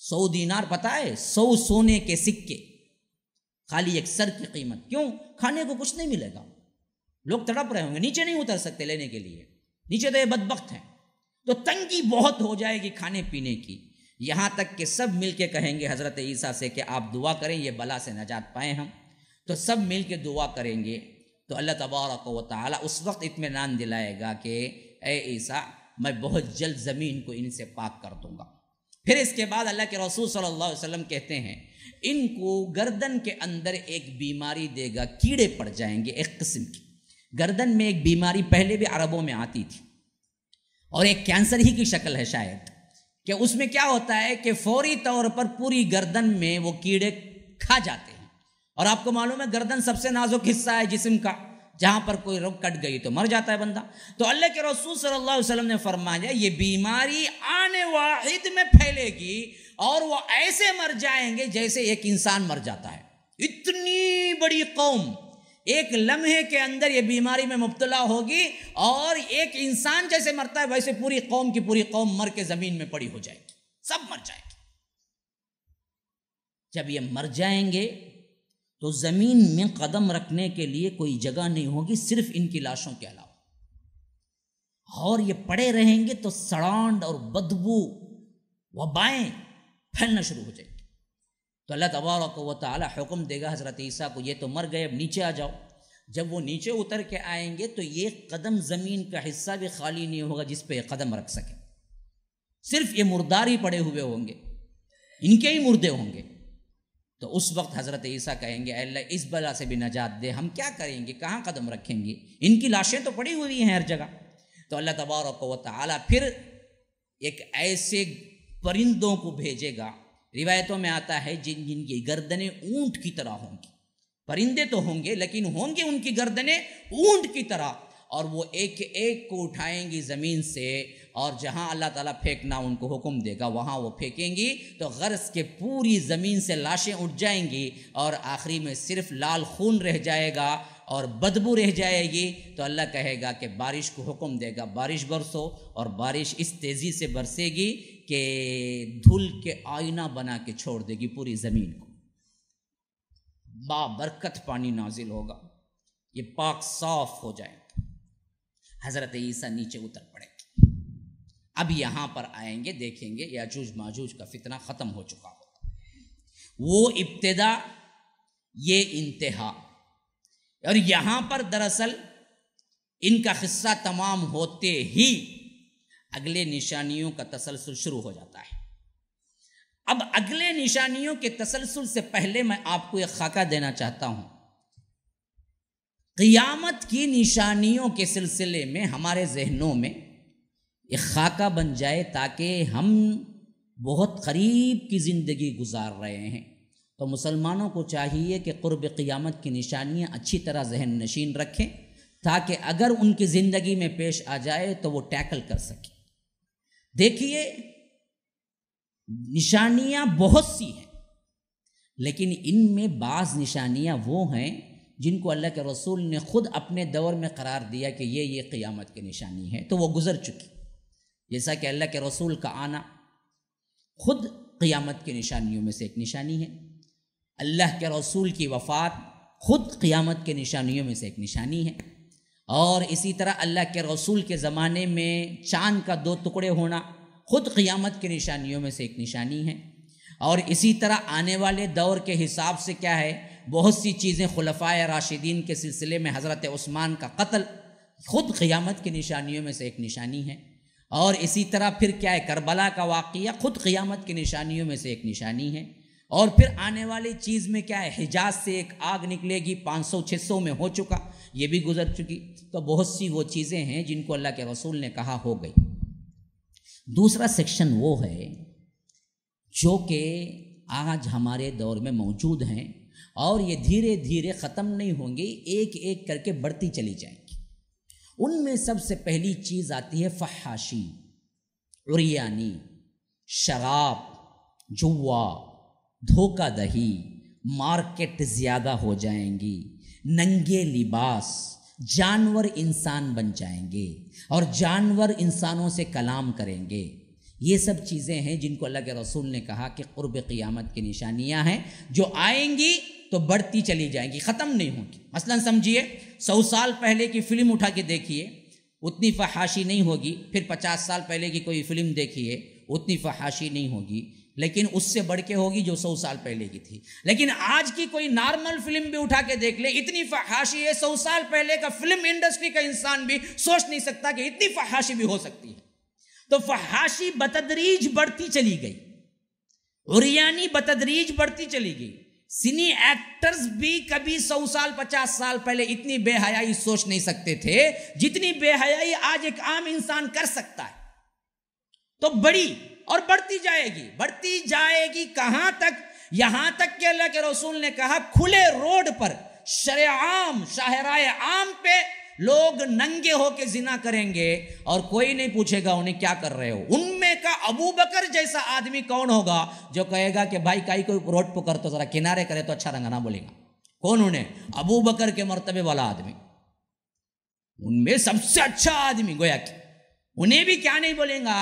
100 دینار پتہ ہے، 100 سونے کے سکے، خالی ایک سر کی قیمت۔ کیوں؟ کھانے کو کچھ نہیں ملے گا، لوگ تڑپ رہے ہوں گے، نیچے نہیں اتر سکتے لینے کے لیے، نیچے تو یہ بدبخت ہیں، تو تنگی بہت ہو جائے گی کھانے پینے کی، یہاں تک کہ سب مل کے کہیں گے حضرت عیسیٰ سے کہ آپ دعا کریں یہ بلا سے نجات پائیں ہم، تو سب مل کے دعا کریں گے، تو اللہ تبارک و تعالی اس وقت اطمینان دلائے گا کہ اے عیسیٰ میں بہت جلد زمین کو ان سے پاک کر دوں گا۔ پھر اس کے بعد اللہ کے رسول صلی اللہ علیہ وسلم کہتے ہیں ان کو گردن کے اندر ایک بیماری دے گا، کیڑے پڑ جائیں گے ایک قسم کی۔ گردن میں ایک بیماری پہلے بھی عربوں میں آتی تھی اور ایک کینسر ہی کی شکل ہے شاید، کہ اس میں کیا ہوتا ہے کہ فوری طور پر پوری گردن میں وہ کیڑے کھا جاتے ہیں، اور آپ کو معلوم ہے گردن سب سے نازک حصہ ہے جسم کا، جہاں پر کوئی رگ کٹ گئی تو مر جاتا ہے بندہ۔ تو اللہ کے رسول صلی اللہ علیہ وسلم نے فرمایا یہ بیماری آنے واحد میں پھیلے گی اور وہ ایسے مر جائیں گے جیسے ایک انسان مر جاتا ہے۔ اتنی بڑی قوم ایک لمحے کے اندر یہ بیماری میں مبتلا ہوگی، اور ایک انسان جیسے مرتا ہے ویسے پوری قوم کی پوری قوم مر کے زمین میں پڑی ہو جائے گی، سب مر جائے گی۔ جب یہ مر جائیں گے تو زمین میں قدم رکھنے کے لیے کوئی جگہ نہیں ہوگی صرف ان کی لاشوں کے علاوہ، اور یہ پڑے رہیں گے تو سڑانڈ اور بدبو وبائیں پھیلنا شروع ہو جائیں گی۔ تو اللہ تبارک و تعالی حکم دے گا حضرت عیسیٰ کو یہ تو مر گئے اب نیچے آ جاؤ۔ جب وہ نیچے اتر کے آئیں گے تو یہ قدم زمین کا حصہ بھی خالی نہیں ہوگا جس پہ یہ قدم رکھ سکے، صرف یہ مردار ہی پڑے ہوئے ہوں گے، ان کے ہی مردے ہوں گے۔ تو اس وقت حضرت عیسیٰ کہیں گے اے اللہ اس بلا سے بھی نجات دے، ہم کیا کریں گے، کہاں قدم رکھیں گے، ان کی لاشیں تو پڑی ہوئی ہیں ہر جگہ۔ تو اللہ تبارک و تعالی پھر ایک ایسے پرندوں کو بھیجے گا، روایتوں میں آتا ہے جن کی گردنیں اونٹ کی طرح ہوں گی، پرندے تو ہوں گے لیکن ہوں گے ان کی گردنیں اونٹ کی طرح، اور وہ ایک ایک کو اٹھائیں گی زمین سے، اور جہاں اللہ تعالیٰ پھینکنا ان کو حکم دے گا وہاں وہ پھینکیں گی، تو غرض کے پوری زمین سے لاشیں اٹھ جائیں گی، اور آخری میں صرف لال خون رہ جائے گا اور بدبو رہ جائے گی۔ تو اللہ کہے گا کہ بارش کو حکم دے گا بارش برسو، اور بارش اس تیزی سے برسے گی کہ دھل کے آئینہ بنا کے چھوڑ دے گی پوری زمین کو، بابرکت پانی نازل ہوگا، یہ پاک صاف ہو جائے گا۔ حضرت عیسیٰ نیچے اتر پڑے گے، اب یہاں پر آئیں گے، دیکھیں گے یاجوج ماجوج کا فتنہ ختم ہو چکا ہوگا، وہ ابتدا یہ انتہا، اور یہاں پر دراصل ان کا قصہ تمام ہوتے ہی اگلے نشانیوں کا تسلسل شروع ہو جاتا ہے۔ اب اگلے نشانیوں کے تسلسل سے پہلے میں آپ کو ایک خاکہ دینا چاہتا ہوں۔ قیامت کی نشانیوں کے سلسلے میں ہمارے ذہنوں میں ایک خاکہ بن جائے، تاکہ ہم بہت قریب کی زندگی گزار رہے ہیں، تو مسلمانوں کو چاہیے کہ قرب قیامت کی نشانیاں اچھی طرح ذہن نشین رکھیں، تاکہ اگر ان کی زندگی میں پیش آ جائے تو وہ ٹیکل کر سکیں۔ دیکھیے، نشانیاں بہت سی ہیں، لیکن ان میں بعض نشانیاں وہ ہیں جن کو اللہ کے رسول نے خود اپنے دور میں قرار دیا کہ یہ قیامت کی نشانی ہے، تو وہ گزر چکی، جیسا کہ اللہ کے رسول کا آنا خود قیامت کی نشانیوں میں سے ایک نشانی ہے، اللہ کے رسول کی وفات خود قیامت کے نشانیوں میں سے ایک نشانی ہے، اور اسی طرح اللہ کے رسول کے زمانے میں چاند کا 2 ٹکڑے ہونا خود قیامت کی نشانیوں میں سے ایک نشانی ہے، اور اسی طرح آنے والے دور کے حساب سے کیا ہے، بہت سی چیزیں، خلفائے راشدین کے سلسلے میں حضرت عثمان کا قتل خود قیامت کی نشانیوں میں سے ایک نشانی ہے، اور اسی طرح پھر کیا ہے، کربلا کا واقعہ خود قیامت کی نشانیوں میں سے ایک نشانی ہے، اور پھر آنے والی چیز میں کیا ہے، حجاز سے ایک آگ نکلے گی، 500-600 میں ہو چکا، یہ بھی گزر چکی، تو بہت سی وہ چیزیں ہیں جن کو اللہ کے رسول نے کہا ہو گئی۔ دوسرا سیکشن وہ ہے جو کہ آج ہمارے دور میں موجود ہیں، اور یہ دھیرے دھیرے ختم نہیں ہوں گی، ایک ایک کر کے بڑھتی چلی جائیں گی۔ ان میں سب سے پہلی چیز آتی ہے فحاشی، عریانی، شراب، جوا، دھوکہ دہی، مارکیٹ زیادہ ہو جائیں گی، ننگے لباس، جانور انسان بن جائیں گے، اور جانور انسانوں سے کلام کریں گے۔ یہ سب چیزیں ہیں جن کو اللہ کے رسول نے کہا کہ قرب قیامت کی نشانیاں ہیں، جو آئیں گی تو بڑھتی چلی جائیں گی، ختم نہیں ہوں گی۔ مثلا سمجھیے، 100 سال پہلے کی فلم اٹھا کے دیکھیے، اتنی فحاشی نہیں ہوگی، پھر 50 سال پہلے کی کوئی فلم دیکھیے، اتنی فحاشی نہیں ہوگی، لیکن اس سے بڑھ کے ہوگی جو 100 سال پہلے کی تھی۔ لیکن آج کی کوئی نارمل فلم بھی اٹھا کے دیکھ لے، اتنی فحاشی ہے، 100 سال پہلے کا فلم انڈسٹری کا انسان بھی سوچ نہیں سکتا کہ اتنی فحاشی بھی ہو سکتی ہے۔ تو فحاشی بتدریج بڑھتی چلی گئی، عریانی بتدریج بڑھتی چلی گئی۔ سنی ایکٹرز بھی کبھی 100 سال 50 سال پہلے اتنی بے حیائی سوچ نہیں سکتے تھے جتنی بے حیائی آج ایک عام انسان کر سکتا ہے۔ تو بڑی اور بڑھتی جائے گی کہاں تک؟ یہاں تک کہ اللہ کے رسول نے کہا کھلے روڈ پر، شرعام، شاہراہ عام پہ لوگ ننگے ہو کے زنا کریں گے، اور کوئی نہیں پوچھے گا انہیں کیا کر رہے ہو۔ ان میں کا ابو بکر جیسا آدمی کون ہوگا جو کہے گا کہ بھائی کائی کوئی روڈ پہ کر تو ذرا کنارے کرے تو اچھا رنگنا بولے گا؟ کون انہیں؟ ابو بکر کے مرتبے والا آدمی، ان میں سب سے اچھا آدمی گویا کہ انہیں بھی کیا نہیں بولیں گا،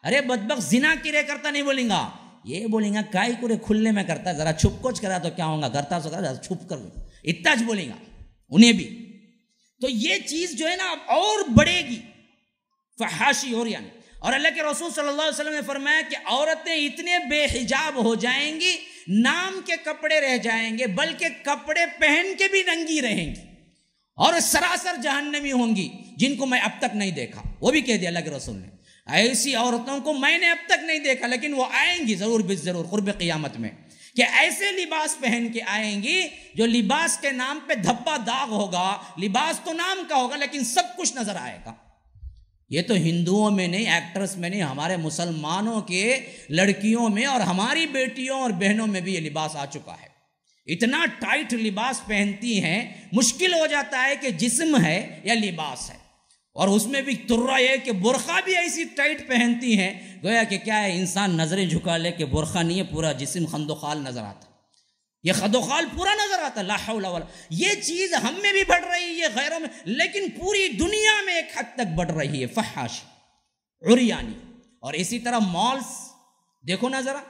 ارے بدبخت زنا کرے کرتا نہیں بولیں گا، یہ بولیں گا کائی کو کھلنے میں کرتا ہے، ذرا چھپ کچھ کرا تو کیا ہوگا، کرتا سو کرا چھپ کر، اتنا بولیں گا انہیں بھی۔ تو یہ چیز جو ہے نا اب اور بڑھے گی، فحاشی اور یعنی، اور اللہ کے رسول صلی اللہ علیہ وسلم نے فرمایا کہ عورتیں اتنے بے حجاب ہو جائیں گی، نام کے کپڑے رہ جائیں گے، بلکہ کپڑے پہن کے بھی ننگی رہیں گی، اور سراسر جہنمی ہوں گی، جن کو میں اب تک نہیں دیکھا۔ وہ بھی کہہ دیا اللہ کے رسول نے، ایسی عورتوں کو میں نے اب تک نہیں دیکھا، لیکن وہ آئیں گی ضرور ضرور قرب قیامت میں، کہ ایسے لباس پہن کے آئیں گی جو لباس کے نام پہ دھبا داغ ہوگا، لباس تو نام کا ہوگا لیکن سب کچھ نظر آئے گا۔ یہ تو ہندوؤں میں نہیں، ایکٹرس میں نہیں، ہمارے مسلمانوں کے لڑکیوں میں اور ہماری بیٹیوں اور بہنوں میں بھی یہ لباس آ چکا ہے۔ اتنا ٹائٹ لباس پہنتی ہیں، مشکل ہو جاتا ہے کہ جسم ہے یا لباس ہے. اور اس میں بھی ترا یہ کہ برقع بھی ایسی ٹائٹ پہنتی ہیں، گویا کہ کیا ہے، انسان نظریں جھکا لے کہ برقع نہیں ہے، پورا جسم خند و خال نظر آتا، یہ خد و خال پورا نظر آتا. لا حول ولا، یہ چیز ہم میں بھی بڑھ رہی ہے، غیروں میں، لیکن پوری دنیا میں ایک حد تک بڑھ رہی ہے، فحاشی، عریانی. اور اسی طرح مالز دیکھو نا ذرا،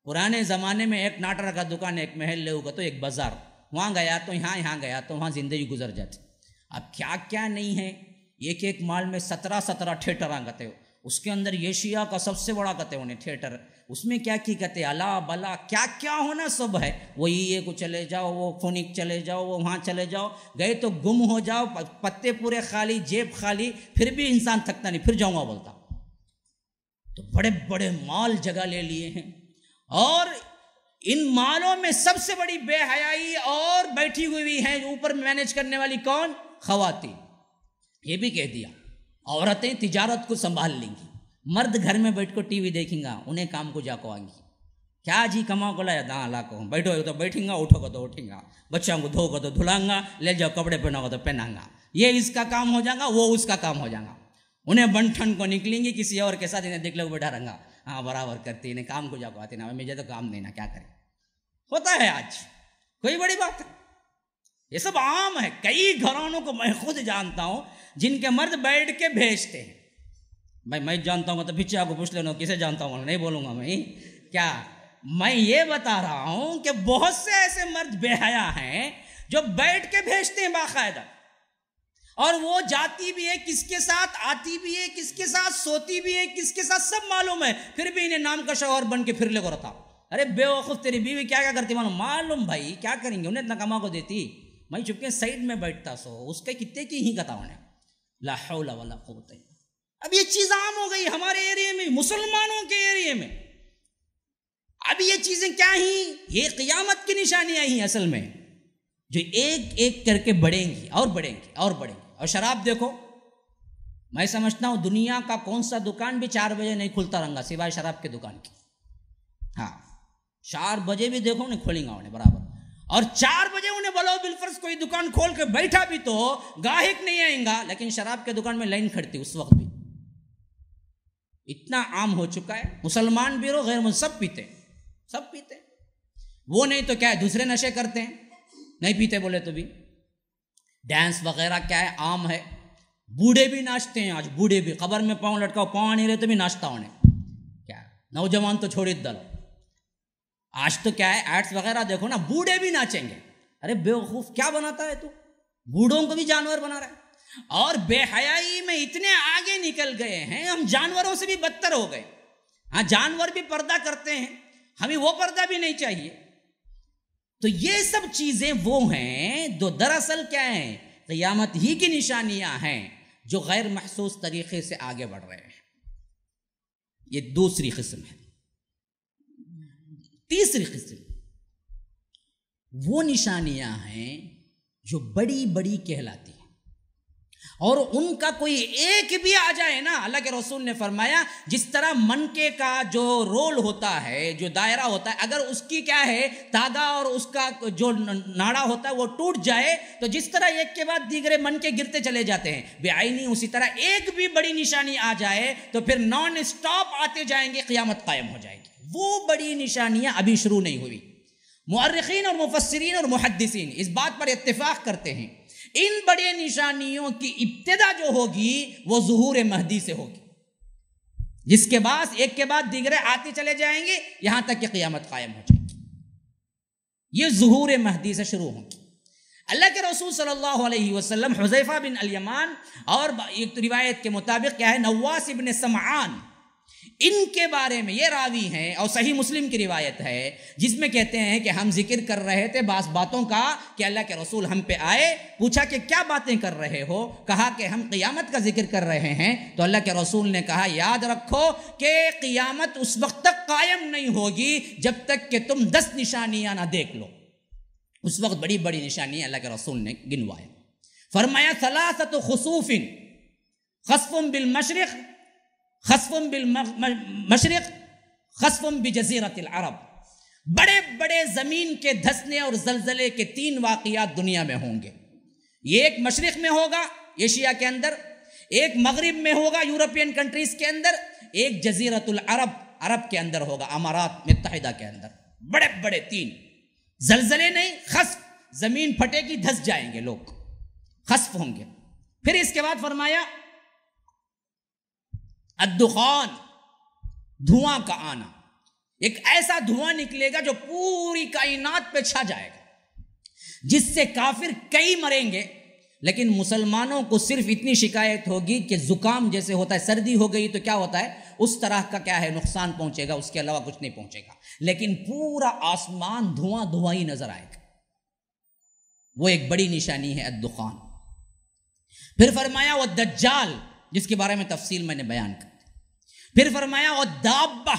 پرانے زمانے میں ایک ناٹر کا دکان، ایک محلے ہوگا تو ایک بازار، وہاں گیا تو یہاں گیا تو وہاں زندگی گزر جاتی. اب کیا کیا نہیں ہے، ایک مال میں 17 تھیٹر کہتے ہو، اس کے اندر ایشیا کا سب سے بڑا کہتے ہونے تھیٹر، اس میں کیا کی کہتے الا بلا کیا کیا ہونا سب ہے. وہ یہ کو چلے جاؤ، وہ فونک چلے جاؤ، وہ وہاں چلے جاؤ، گئے تو گم ہو جاؤ، پتے پورے خالی، جیب خالی، پھر بھی انسان تھکتا نہیں، پھر جاؤں گا بولتا. تو بڑے بڑے مال جگہ لے لیے ہیں، اور ان مالوں میں سب سے بڑی بے حیائی اور بیٹھی ہوئی ہیں اوپر مینج کرنے والی کون؟ خواتین. یہ بھی کہہ دیا عورتیں تجارت کو سنبھال لیں گی، مرد گھر میں بیٹھ کو ٹی وی دیکھیں گا، انہیں کام کو جا کو آئیں گی. کیا جی کماؤ کو لایا داں لا کو، بیٹھو گے تو بیٹھیں گا، اٹھو گا تو اٹھیں گا، بچوں کو دھو گا تو دھلاؤں گا، لے جاؤ کپڑے پہنو گا تو پہناؤں گا. یہ اس کا کام ہو جائے گا، وہ اس کا کام ہو جائے گا. انہیں بن ٹھن کو نکلیں گی کسی اور کے ساتھ، انہیں دیکھ لو بیٹھا رہنگا، ہاں برابر کرتی، انہیں کام کو جا کو آتی نا، مجھے تو کام نہیں نا، کیا کریں. ہوتا ہے آج، کوئی بڑی بات ہے، یہ سب عام ہے. کئی گھرانوں کو میں خود جانتا ہوں جن کے مرد بیٹھ کے بھیجتے ہیں. بھائی میں جانتا ہوں تو بچہ کو پوچھ لینا کسے جانتا ہوں، نہیں بولوں گا میں. کیا میں یہ بتا رہا ہوں کہ بہت سے ایسے مرد بے حیا ہیں جو بیٹھ کے بھیجتے ہیں باقاعدہ، اور وہ جاتی بھی ہے کس کے ساتھ، آتی بھی ہے کس کے ساتھ، سوتی بھی ہے کس کے ساتھ، سب معلوم ہے، پھر بھی انہیں نام کا شوہر بن کے پھر لے کو رہتا. ارے بے وقوف تیری بیوی کیا کیا کرتی معلوم بھائی، کیا کریں گے، انہیں اتنا کما کو دیتی، میں چپکے سائڈ میں بیٹھتا سو، اس کے کتے کی ہی کہتا انہیں. لا حول ولا قوت. اب یہ چیز عام ہو گئی ہمارے ایریے میں، مسلمانوں کے ایریے میں. اب یہ چیزیں کیا ہی، یہ قیامت کی نشانیاں ہی اصل میں، جو ایک ایک کر کے بڑھیں گی اور بڑھیں گی اور بڑھیں گی. اور شراب دیکھو، میں سمجھتا ہوں دنیا کا کون سا دکان بھی 4 بجے نہیں کھلتا رہنگا سوائے شراب کے دکان کی. ہاں 4 بجے بھی دیکھو نہیں کھولیں گا انہیں برابر. اور 4 بجے انہیں بولو بالفرض کوئی دکان کھول کے بیٹھا بھی تو گاہک نہیں آئیں گا، لیکن شراب کے دکان میں لائن کھڑتی اس وقت بھی. اتنا عام ہو چکا ہے، مسلمان بھی رو غیر مسلمان سب پیتے، سب پیتے. وہ نہیں تو کیا ہے، دوسرے نشے کرتے ہیں، نہیں پیتے بولے تو بھی. ڈانس وغیرہ کیا ہے، عام ہے. بوڑھے بھی ناچتے ہیں آج، بوڑھے بھی قبر میں پاؤں لٹکاؤ، پاؤں نہیں رہے تو بھی ناچتا انہیں. کیا نوجوان تو چھوڑی دل، آج تو کیا ہے ایڈس وغیرہ دیکھو نا، بوڑھے بھی ناچیں گے. ارے بے وقوف کیا بناتا ہے تو، بوڑھوں کو بھی جانور بنا رہا ہے. اور بے حیائی میں اتنے آگے نکل گئے ہیں، ہم جانوروں سے بھی بدتر ہو گئے. ہاں جانور بھی پردہ کرتے ہیں، ہمیں وہ پردہ بھی نہیں چاہیے. تو یہ سب چیزیں وہ ہیں جو دراصل کیا ہیں، قیامت ہی کی نشانیاں ہیں، جو غیر محسوس طریقے سے آگے بڑھ رہے ہیں. یہ دوسری قسم ہے. تیسری قسم وہ نشانیاں ہیں جو بڑی بڑی کہلاتی ہیں، اور ان کا کوئی ایک بھی آ جائے نا، اللہ کے رسول نے فرمایا جس طرح منکے کا جو رول ہوتا ہے، جو دائرہ ہوتا ہے، اگر اس کی کیا ہے تاگا اور اس کا جو ناڑا ہوتا ہے وہ ٹوٹ جائے تو جس طرح ایک کے بعد دیگرے منکے گرتے چلے جاتے ہیں، بے عینی اسی طرح ایک بھی بڑی نشانی آ جائے تو پھر نان اسٹاپ آتے جائیں گے، قیامت قائم ہو جائے گی. وہ بڑی نشانیاں ابھی شروع نہیں ہوئی. مؤرخین اور مفسرین اور محدثین اس بات پر اتفاق کرتے ہیں، ان بڑے نشانیوں کی ابتدا جو ہوگی وہ ظہور مہدی سے ہوگی، جس کے بعد ایک کے بعد دیگرے آتے چلے جائیں گے یہاں تک کہ قیامت قائم ہو جائے گی. یہ ظہور مہدی سے شروع ہوگی. اللہ کے رسول صلی اللہ علیہ وسلم حذیفہ بن الیمان اور ایک روایت کے مطابق کیا ہے نواس ابن سمعان، ان کے بارے میں یہ راوی ہیں، اور صحیح مسلم کی روایت ہے جس میں کہتے ہیں کہ ہم ذکر کر رہے تھے بعض باتوں کا کہ اللہ کے رسول ہم پہ آئے، پوچھا کہ کیا باتیں کر رہے ہو، کہا کہ ہم قیامت کا ذکر کر رہے ہیں. تو اللہ کے رسول نے کہا یاد رکھو کہ قیامت اس وقت تک قائم نہیں ہوگی جب تک کہ تم 10 نشانیاں نہ دیکھ لو. اس وقت بڑی بڑی نشانیاں اللہ کے رسول نے گنوائے. فرمایا ثلاثت خسوف، خسف بالمشرق، خسف بالمشرق، خسف بجزیرۃ العرب. بڑے بڑے زمین کے دھسنے اور زلزلے کے 3 واقعات دنیا میں ہوں گے. یہ ایک مشرق میں ہوگا ایشیا کے اندر، ایک مغرب میں ہوگا یورپین کنٹریز کے اندر، ایک جزیرۃ العرب عرب کے اندر ہوگا، امارات متحدہ کے اندر. بڑے بڑے 3 زلزلے، نہیں خسف، زمین پھٹے گی، دھس جائیں گے لوگ، خسف ہوں گے. پھر اس کے بعد فرمایا الدخان، دھواں کا آنا. ایک ایسا دھواں نکلے گا جو پوری کائنات پہ چھا جائے گا، جس سے کافر کئی مریں گے، لیکن مسلمانوں کو صرف اتنی شکایت ہوگی کہ زکام جیسے ہوتا ہے، سردی ہو گئی تو کیا ہوتا ہے، اس طرح کا کیا ہے نقصان پہنچے گا، اس کے علاوہ کچھ نہیں پہنچے گا. لیکن پورا آسمان دھواں دھواں ہی نظر آئے گا. وہ ایک بڑی نشانی ہے الدخان. پھر فرمایا وہ دجال، جس کے بارے میں تفصیل میں نے بیان کر. پھر فرمایا وہ دابہ،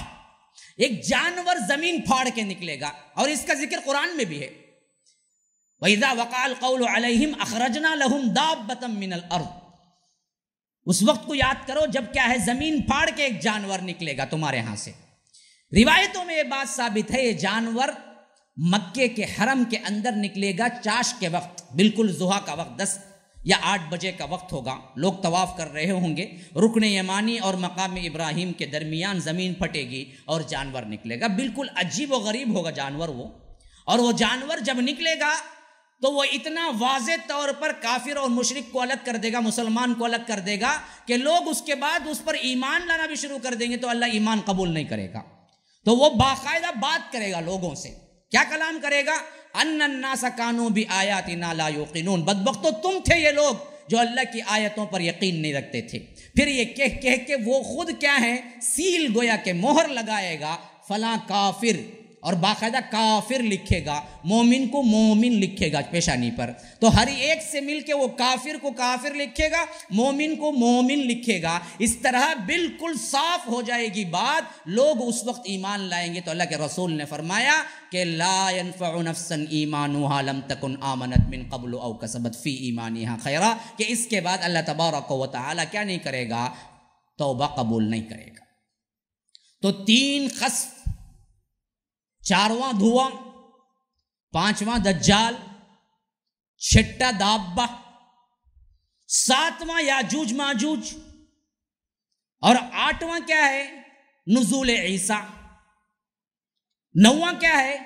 ایک جانور زمین پھاڑ کے نکلے گا، اور اس کا ذکر قرآن میں بھی ہے. وَإِذَا وَقَعَ الْقَوْلُ عَلَيْهِمْ أَخْرَجْنَا لَهُمْ دَابَّةً مِّنَ الْأَرْضِ. اس وقت کو یاد کرو جب کیا ہے زمین پھاڑ کے ایک جانور نکلے گا تمہارے ہاں سے. روایتوں میں یہ بات ثابت ہے، یہ جانور مکے کے حرم کے اندر نکلے گا چاش کے وقت، بالکل ضحیٰ کا وقت، 10 یا 8 بجے کا وقت ہوگا. لوگ طواف کر رہے ہوں گے، رکن یمانی اور مقام ابراہیم کے درمیان زمین پھٹے گی اور جانور نکلے گا. بالکل عجیب و غریب ہوگا جانور وہ. اور وہ جانور جب نکلے گا تو وہ اتنا واضح طور پر کافر اور مشرک کو الگ کر دے گا، مسلمان کو الگ کر دے گا کہ لوگ اس کے بعد اس پر ایمان لانا بھی شروع کر دیں گے تو اللہ ایمان قبول نہیں کرے گا. تو وہ باقاعدہ بات کرے گا لوگوں سے. کیا کلام کرے گا؟ ان الناس کانوا بآیاتنا لا یوقنون. بدبختو تم تھے یہ لوگ جو اللہ کی آیتوں پر یقین نہیں رکھتے تھے. پھر یہ کہہ کے وہ خود کیا ہے سیل گویا کہ مہر لگائے گا فلاں کافر، اور باقاعدہ کافر لکھے گا، مومن کو مومن لکھے گا پیشانی پر. تو ہر ایک سے مل کے وہ کافر کو کافر لکھے گا، مومن کو مومن لکھے گا. اس طرح بالکل صاف ہو جائے گی بات، لوگ اس وقت ایمان لائیں گے. تو اللہ کے رسول نے فرمایا کہ لا ينفع نفسا ایمانها لم تکن آمنت من قبل او کسبت فی ایمانها خیرا، کہ اس کے بعد اللہ تبارک و تعالی کیا نہیں کرے گا، توبہ قبول نہیں کرے گا. تو 3 خسف، 4واں دھواں، 5واں دجال، 6واں دابہ، 7واں یاجوج ماجوج، اور 8واں کیا ہے نزول عیسیٰ. 9واں کیا ہے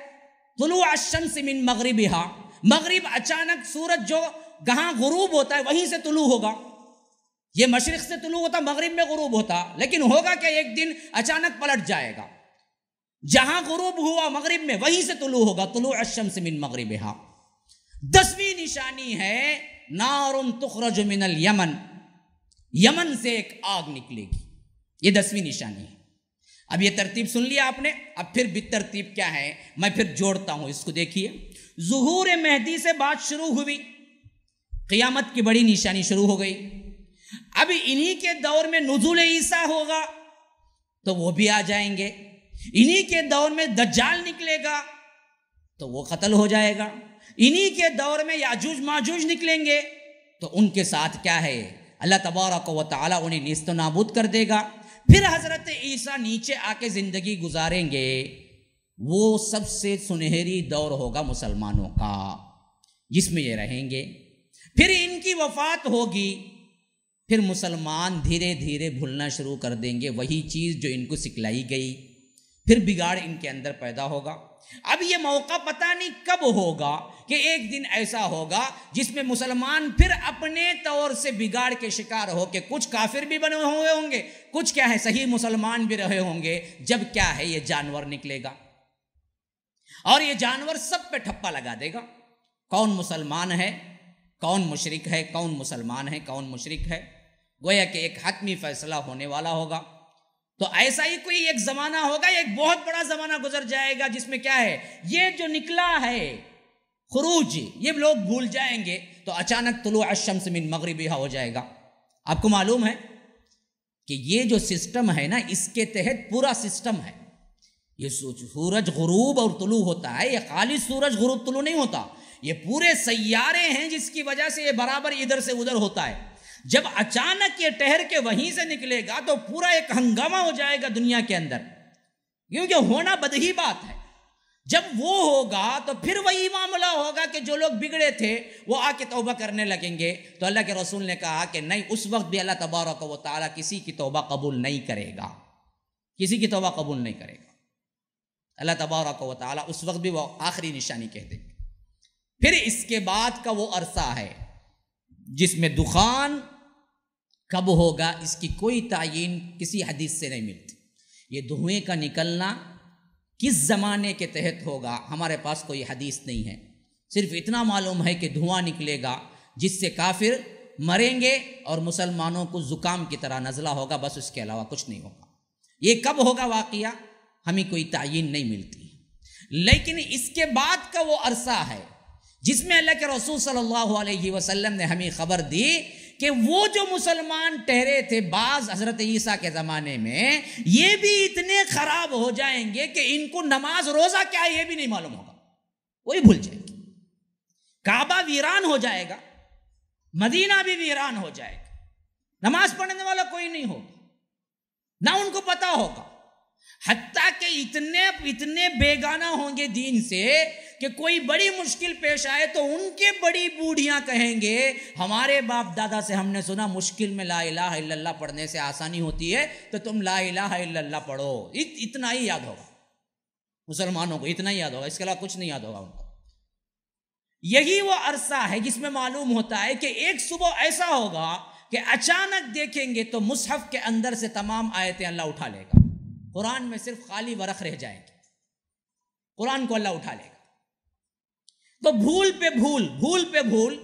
طلوع الشمس من مغربها، مغرب اچانک سورج جو کہاں غروب ہوتا ہے وہیں سے طلوع ہوگا. یہ مشرق سے طلوع ہوتا، مغرب میں غروب ہوتا، لیکن ہوگا کہ ایک دن اچانک پلٹ جائے گا. جہاں غروب ہوا مغرب میں وہیں سے طلوع ہوگا، طلوع الشمس من مغربها. 10ویں نشانی ہے نار تخرج من الیمن، یمن سے ایک آگ نکلے گی. یہ 10ویں نشانی ہے. اب یہ ترتیب سن لیا آپ نے، اب پھر بھی ترتیب کیا ہے میں پھر جوڑتا ہوں اس کو. دیکھیے ظہور مہدی سے بات شروع ہوئی، قیامت کی بڑی نشانی شروع ہو گئی. اب انہی کے دور میں نزول عیسیٰ ہوگا تو وہ بھی آ جائیں گے. انہی کے دور میں دجال نکلے گا تو وہ قتل ہو جائے گا. انہی کے دور میں یاجوج ماجوج نکلیں گے تو ان کے ساتھ کیا ہے اللہ تبارک و تعالی انہیں نیست و نابود کر دے گا. پھر حضرت عیسیٰ نیچے آ کے زندگی گزاریں گے. وہ سب سے سنہری دور ہوگا مسلمانوں کا جس میں یہ رہیں گے. پھر ان کی وفات ہوگی، پھر مسلمان دھیرے دھیرے بھولنا شروع کر دیں گے وہی چیز جو ان کو سکھلائی گئی. پھر بگاڑ ان کے اندر پیدا ہوگا. اب یہ موقع پتہ نہیں کب ہوگا کہ ایک دن ایسا ہوگا جس میں مسلمان پھر اپنے طور سے بگاڑ کے شکار ہو کے کچھ کافر بھی بنے ہوئے ہوں گے، کچھ کیا ہے صحیح مسلمان بھی رہے ہوں گے. جب کیا ہے یہ جانور نکلے گا اور یہ جانور سب پہ ٹھپا لگا دے گا. کون مسلمان ہے، کون مشرک ہے، کون مسلمان ہے، کون مشرک ہے. گویا کہ ایک حتمی فیصلہ ہونے والا ہوگا. تو ایسا ہی کوئی ایک زمانہ ہوگا، ایک بہت بڑا زمانہ گزر جائے گا جس میں کیا ہے یہ جو نکلا ہے خروج یہ لوگ بھول جائیں گے. تو اچانک طلوع الشمس من مغربها ہو جائے گا. آپ کو معلوم ہے کہ یہ جو سسٹم ہے نا اس کے تحت پورا سسٹم ہے. یہ سورج غروب اور طلوع ہوتا ہے، یہ خالی سورج غروب طلوع نہیں ہوتا، یہ پورے سیارے ہیں جس کی وجہ سے یہ برابر ادھر سے ادھر ہوتا ہے. جب اچانک یہ ٹہر کے وہیں سے نکلے گا تو پورا ایک ہنگامہ ہو جائے گا دنیا کے اندر، کیونکہ ہونا بدہی بات ہے. جب وہ ہوگا تو پھر وہی معاملہ ہوگا کہ جو لوگ بگڑے تھے وہ آ کے توبہ کرنے لگیں گے. تو اللہ کے رسول نے کہا کہ نہیں، اس وقت بھی اللہ تبارک و تعالیٰ کسی کی توبہ قبول نہیں کرے گا، کسی کی توبہ قبول نہیں کرے گا. اللہ تبارک و تعالیٰ اس وقت بھی وہ آخری نشانی کہہ دیں گے. پھر اس کے بعد کا وہ عرصہ ہے جس میں دخان کب ہوگا اس کی کوئی تعین کسی حدیث سے نہیں ملتی. یہ دھوئیں کا نکلنا کس زمانے کے تحت ہوگا ہمارے پاس کوئی حدیث نہیں ہے. صرف اتنا معلوم ہے کہ دھواں نکلے گا جس سے کافر مریں گے اور مسلمانوں کو زکام کی طرح نزلہ ہوگا، بس اس کے علاوہ کچھ نہیں ہوگا. یہ کب ہوگا واقعہ ہمیں کوئی تعین نہیں ملتی. لیکن اس کے بعد کا وہ عرصہ ہے جس میں اللہ کے رسول صلی اللہ علیہ وسلم نے ہمیں خبر دی کہ وہ جو مسلمان ٹھہرے تھے بعض حضرت عیسیٰ کے زمانے میں، یہ بھی اتنے خراب ہو جائیں گے کہ ان کو نماز روزہ کیا ہے یہ بھی نہیں معلوم ہوگا، وہی بھول جائیں گے. کعبہ ویران ہو جائے گا، مدینہ بھی ویران ہو جائے گا، نماز پڑھنے والا کوئی نہیں ہوگا، نہ ان کو پتا ہوگا. حتیٰ کہ اتنے بیگانہ ہوں گے دین سے کہ کوئی بڑی مشکل پیش آئے تو ان کے بڑی بوڑھیاں کہیں گے ہمارے باپ دادا سے ہم نے سنا مشکل میں لا الہ الا اللہ پڑھنے سے آسانی ہوتی ہے، تو تم لا الہ الا اللہ پڑھو. اتنا ہی یاد ہوگا مسلمانوں کو، اتنا ہی یاد ہوگا، اس کے علاوہ کچھ نہیں یاد ہوگا ان کو. یہی وہ عرصہ ہے جس میں معلوم ہوتا ہے کہ ایک صبح ایسا ہوگا کہ اچانک دیکھیں گے تو مصحف کے اندر سے تمام آیتیں اللہ اٹھا لے گا، قرآن میں صرف خالی ورق رہ جائے گی، قرآن کو اللہ اٹھا لے گا. تو بھول پہ بھول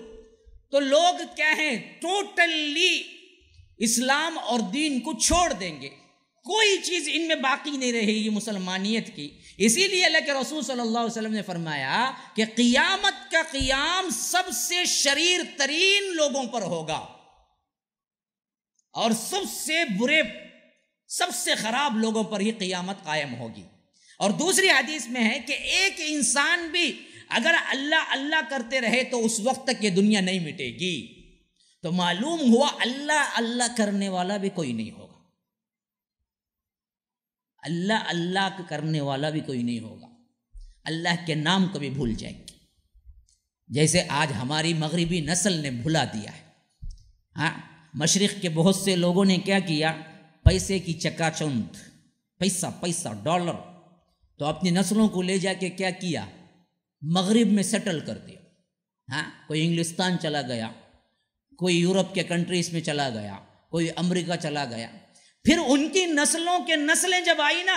تو لوگ کیا ہیں، ٹوٹلی اسلام اور دین کو چھوڑ دیں گے، کوئی چیز ان میں باقی نہیں رہے گی مسلمانیت کی. اسی لیے اللہ کے رسول صلی اللہ علیہ وسلم نے فرمایا کہ قیامت کا قیام سب سے شریر ترین لوگوں پر ہوگا اور سب سے برے، سب سے خراب لوگوں پر ہی قیامت قائم ہوگی. اور دوسری حدیث میں ہے کہ ایک انسان بھی اگر اللہ اللہ کرتے رہے تو اس وقت تک یہ دنیا نہیں مٹے گی. تو معلوم ہوا اللہ اللہ کرنے والا بھی کوئی نہیں ہوگا، اللہ اللہ کرنے والا بھی کوئی نہیں ہوگا. اللہ کے نام کو بھی بھول جائیں گے، جیسے آج ہماری مغربی نسل نے بھلا دیا ہے. ہاں، مشرق کے بہت سے لوگوں نے کیا کیا، پیسے کی چکا چوند، پیسہ ڈالر، تو اپنی نسلوں کو لے جا کے کیا کیا، مغرب میں سیٹل کر دیا. ہاں، کوئی انگلستان چلا گیا، کوئی یورپ کے کنٹریز میں چلا گیا، کوئی امریکہ چلا گیا. پھر ان کی نسلوں کے نسلیں جب آئی نا،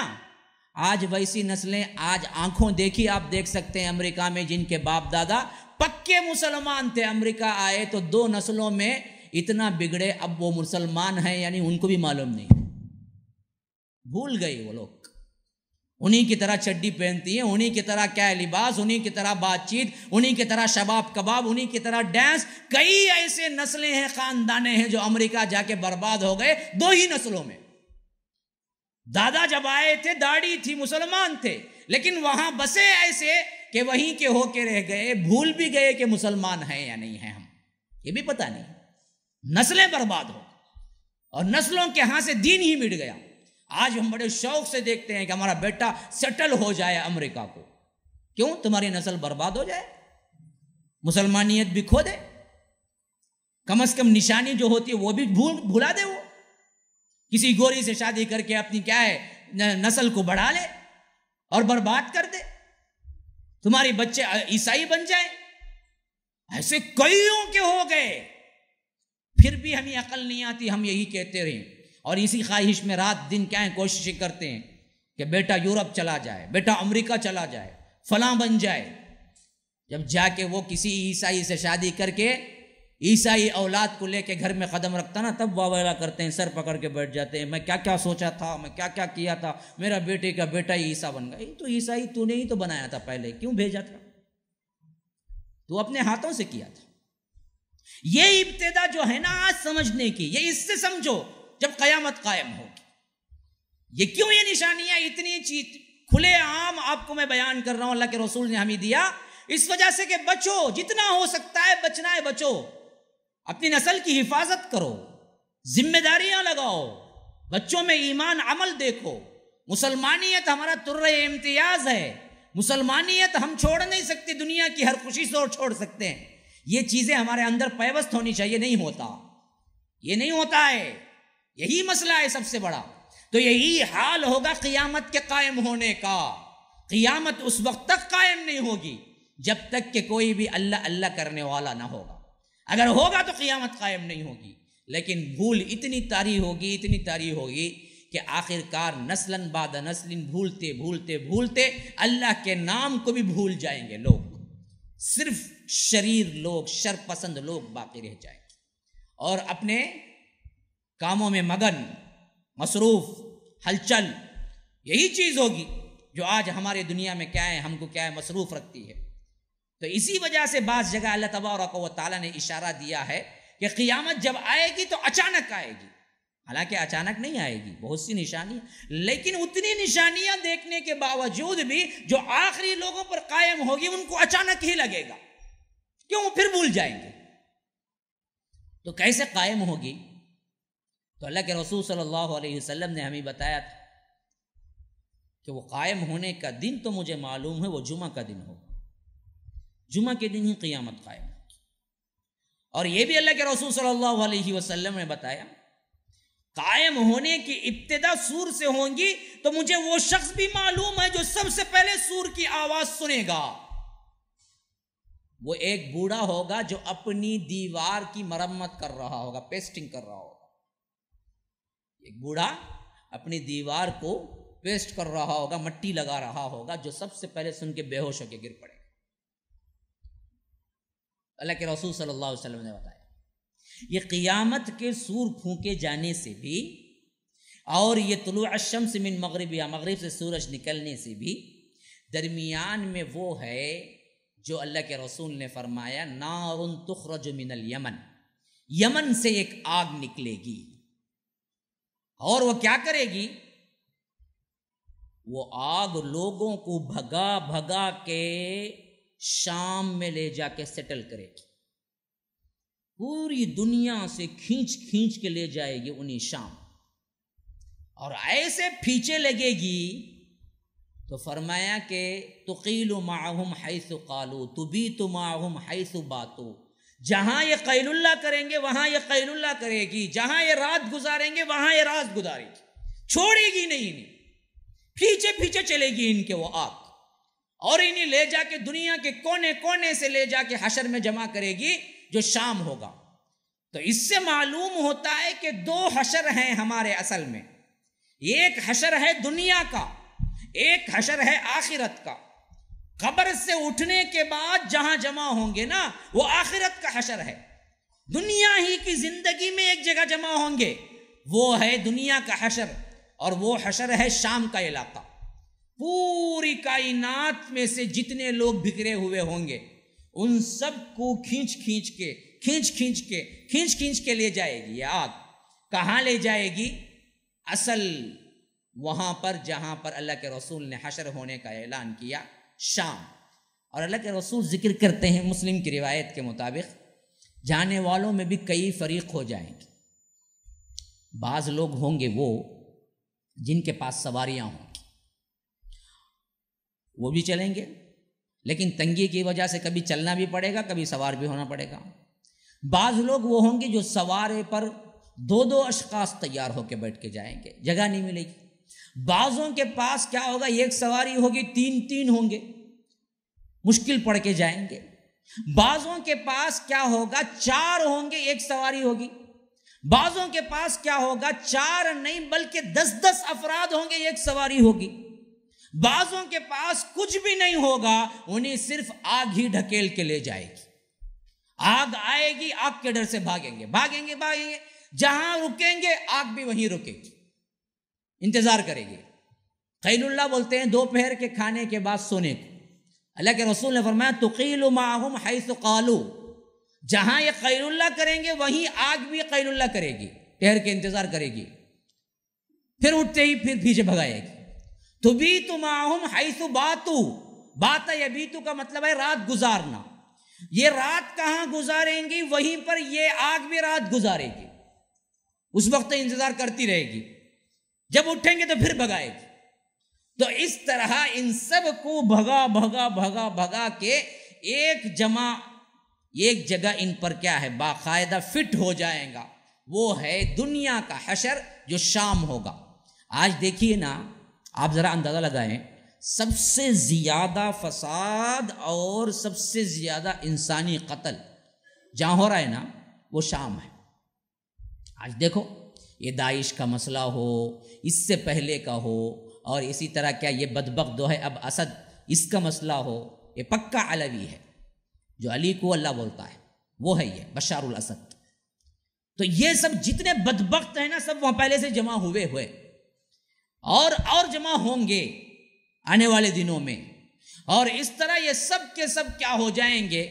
آج ویسی نسلیں، آج آنکھوں دیکھی آپ دیکھ سکتے ہیں امریکہ میں جن کے باپ دادا پکے مسلمان تھے، امریکہ آئے تو 2 نسلوں میں اتنا بگڑے، اب وہ مسلمان ہیں یعنی ان کو بھی معلوم نہیں، بھول گئے. وہ لوگ انہی کی طرح چڈی پہنتی ہیں، انہی کی طرح کیا لباس، انہی کی طرح بات چیت، انہی کی طرح شباب کباب، انہی کی طرح ڈانس. کئی ایسے نسلیں ہیں، خاندانیں ہیں جو امریکہ جا کے برباد ہو گئے 2 ہی نسلوں میں. دادا جب آئے تھے داڑھی تھی، مسلمان تھے، لیکن وہاں بسے ایسے کہ وہیں کے ہو کے رہ گئے، بھول بھی گئے کہ مسلمان ہیں یا نہیں ہیں ہم، یہ بھی پتہ نہیں. نسلیں برباد ہو اور نسلوں کے ہاں سے دین ہی مٹ گیا. آج ہم بڑے شوق سے دیکھتے ہیں کہ ہمارا بیٹا سیٹل ہو جائے امریکہ کو. کیوں؟ تمہاری نسل برباد ہو جائے، مسلمانیت بھی کھو دے، کم از کم نشانی جو ہوتی ہے وہ بھی بھلا دے. وہ کسی گوری سے شادی کر کے اپنی کیا ہے نسل کو بڑھا لے اور برباد کر دے، تمہارے بچے عیسائی بن جائیں. ایسے کئیوں کے ہو گئے، پھر بھی ہمیں عقل نہیں آتی، ہم یہی کہتے رہیں اور اسی خواہش میں رات دن کیا ہے کوششیں کرتے ہیں کہ بیٹا یورپ چلا جائے، بیٹا امریکہ چلا جائے، فلاں بن جائے. جب جا کے وہ کسی عیسائی سے شادی کر کے عیسائی اولاد کو لے کے گھر میں قدم رکھتا نا، تب واویلا کرتے ہیں، سر پکڑ کے بیٹھ جاتے ہیں، میں کیا کیا سوچا تھا، میں کیا کیا کیا تھا، میرا بیٹے کا بیٹا ہی عیسیٰ بن گیا. تو عیسائی تو نے ہی تو بنایا تھا، پہلے کیوں بھیجا تھا؟ تو اپنے ہاتھوں سے کیا تھا. یہ ابتدا جو ہے نا آج سمجھنے کی، یہ اس سے سمجھو جب قیامت قائم ہوگی. یہ کیوں یہ نشانیاں اتنی چیز کھلے عام آپ کو میں بیان کر رہا ہوں، اللہ کے رسول نے ہمیں دیا اس وجہ سے کہ بچو، جتنا ہو سکتا ہے بچنا ہے، بچو، اپنی نسل کی حفاظت کرو، ذمہ داریاں لگاؤ، بچوں میں ایمان عمل دیکھو. مسلمانیت ہمارا ترہ امتیاز ہے، مسلمانیت ہم چھوڑ نہیں سکتے، دنیا کی ہر خوشی سے چھوڑ سکتے ہیں، یہ چیزیں ہمارے اندر پیوست ہونی چاہیے، نہیں ہوتا، یہ نہیں ہوتا ہے، یہی مسئلہ ہے سب سے بڑا۔ تو یہی حال ہوگا قیامت کے قائم ہونے کا۔ قیامت اس وقت تک قائم نہیں ہوگی جب تک کہ کوئی بھی اللہ اللہ کرنے والا نہ ہوگا، اگر ہوگا تو قیامت قائم نہیں ہوگی، لیکن بھول اتنی طاری ہوگی کہ آخر کار نسلاً بعد نسل بھولتے بھولتے بھولتے اللہ کے نام کو بھی بھول جائیں گے لوگ، صرف شریر لوگ، شر پسند لوگ باقی رہ جائیں گے اور اپنے کاموں میں مگن، مصروف، ہلچل، یہی چیز ہوگی جو آج ہماری دنیا میں کیا ہے، ہم کو کیا ہے، مصروف رکھتی ہے۔ تو اسی وجہ سے بعض جگہ اللہ تبارک و تعالیٰ نے اشارہ دیا ہے کہ قیامت جب آئے گی تو اچانک آئے گی، حالانکہ اچانک نہیں آئے گی، بہت سی نشانیاں، لیکن اتنی نشانیاں دیکھنے کے باوجود بھی جو آخری لوگوں پر قائم ہوگی ان کو اچانک ہی لگے گا، کیوں؟ پھر بھول جائیں گے۔ تو کیسے قائم ہوگی؟ تو اللہ کے رسول صلی اللہ علیہ وسلم نے ہمیں بتایا تھا کہ وہ قائم ہونے کا دن تو مجھے معلوم ہے وہ جمعہ کا دن ہوگا، جمعہ کے دن ہی قیامت قائم ہوگی۔ اور یہ بھی اللہ کے رسول صلی اللہ علیہ وسلم نے بتایا قائم ہونے کی ابتدا سور سے ہوں گی، تو مجھے وہ شخص بھی معلوم ہے جو سب سے پہلے سور کی آواز سنے گا، وہ ایک بوڑھا ہوگا جو اپنی دیوار کی مرمت کر رہا ہوگا، پیسٹنگ کر رہا ہوگا، ایک بوڑھا اپنی دیوار کو پیسٹ کر رہا ہوگا، مٹی لگا رہا ہوگا، جو سب سے پہلے سن کے بے ہوش ہو کے گر پڑے گا۔ اللہ کے رسول صلی اللہ علیہ وسلم نے بتایا یہ قیامت کے سور پھونکے جانے سے بھی اور یہ طلوع الشمس من مغربها، مغرب سے سورج نکلنے سے بھی درمیان میں وہ ہے جو اللہ کے رسول نے فرمایا نار تخرج من الیمن، یمن سے ایک آگ نکلے گی، اور وہ کیا کرے گی؟ وہ آگ لوگوں کو بھگا بھگا کے شام میں لے جا کے سیٹل کرے گی، پوری دنیا سے کھینچ کھینچ کے لے جائے گی انہیں شام، اور ایسے پیچھے لگے گی تو فرمایا کہ تقیل معہم حیث قالوا تبیت معہم حیث باتوا، جہاں یہ قیل اللہ کریں گے وہاں یہ قیل اللہ کرے گی، جہاں یہ رات گزاریں گے وہاں یہ رات گزارے گی، چھوڑے گی نہیں، پیچھے پیچھے چلے گی ان کے وہ آگ، اور انہیں لے جا کے دنیا کے کونے کونے سے لے جا کے حشر میں جمع کرے گی جو شام ہوگا۔ تو اس سے معلوم ہوتا ہے کہ دو حشر ہیں ہمارے اصل میں، ایک حشر ہے دنیا کا، ایک حشر ہے آخرت کا۔ قبر سے اٹھنے کے بعد جہاں جمع ہوں گے نا وہ آخرت کا حشر ہے، دنیا ہی کی زندگی میں ایک جگہ جمع ہوں گے وہ ہے دنیا کا حشر، اور وہ حشر ہے شام کا علاقہ۔ پوری کائنات میں سے جتنے لوگ بکھرے ہوئے ہوں گے ان سب کو کھینچ کھینچ کے لے جائے گی یہ آگ۔ کہاں لے جائے گی؟ اصل وہاں پر جہاں پر اللہ کے رسول نے حشر ہونے کا اعلان کیا، شام۔ اور اللہ کے رسول ذکر کرتے ہیں مسلم کی روایت کے مطابق جانے والوں میں بھی کئی فریق ہو جائیں گے، بعض لوگ ہوں گے وہ جن کے پاس سواریاں ہوں گی، وہ بھی چلیں گے، لیکن تنگی کی وجہ سے کبھی چلنا بھی پڑے گا، کبھی سوار بھی ہونا پڑے گا۔ بعض لوگ وہ ہوں گے جو سوارے پر دو اشخاص تیار ہو کے بیٹھ کے جائیں گے، جگہ نہیں ملے گی۔ بعضوں کے پاس کیا ہوگا، ایک سواری ہوگی، تین ہوں گے، مشکل پڑ کے جائیں گے۔ بعضوں کے پاس کیا ہوگا، 4 ہوں گے، ایک سواری ہوگی۔ بعضوں کے پاس کیا ہوگا، 4 نہیں بلکہ 10 افراد ہوں گے، ایک سواری ہوگی۔ بعضوں کے پاس کچھ بھی نہیں ہوگا، انہیں صرف آگ ہی ڈھکیل کے لے جائے گی۔ آگ آئے گی، آگ کے ڈر سے بھاگیں گے، جہاں رکیں گے آگ بھی وہیں رکے گی، انتظار کرے گی۔ قیل اللہ بولتے ہیں دوپہر کے کھانے کے بعد سونے کو۔ اللہ کے رسول نے فرمایا تقیل معہم حیث قالوا، جہاں یہ قیل اللہ کریں گے وہیں آگ بھی قیل اللہ کرے گی، ٹھہر کے انتظار کرے گی، پھر اٹھتے ہی پھر پیچھے بھگائے گی۔ تبیت معہم حیث باتوا، بات یبیت کا مطلب ہے رات گزارنا۔ یہ رات کہاں گزاریں گی وہیں پر یہ آگ بھی رات گزارے گی، اس وقت انتظار کرتی رہے گی، جب اٹھیں گے تو پھر بھگائے گی۔ تو اس طرح ان سب کو بھگا بھگا بھگا بھگا کے ایک جگہ ان پر کیا ہے باقاعدہ فٹ ہو جائے گا، وہ ہے دنیا کا حشر جو شام ہوگا۔ آج دیکھیے نا، آپ ذرا اندازہ لگائیں، سب سے زیادہ فساد اور سب سے زیادہ انسانی قتل جہاں ہو رہا ہے نا وہ شام ہے۔ آج دیکھو، یہ داعش کا مسئلہ ہو، اس سے پہلے کا ہو، اور اسی طرح کیا یہ بدبخت جو ہے اب اسد، اس کا مسئلہ ہو، یہ پکا علوی ہے، جو علی کو اللہ بولتا ہے وہ ہے یہ بشار الاسد۔ تو یہ سب جتنے بدبخت ہیں نا سب وہاں پہلے سے جمع ہوئے اور جمع ہوں گے آنے والے دنوں میں، اور اس طرح یہ سب کے سب کیا ہو جائیں گے،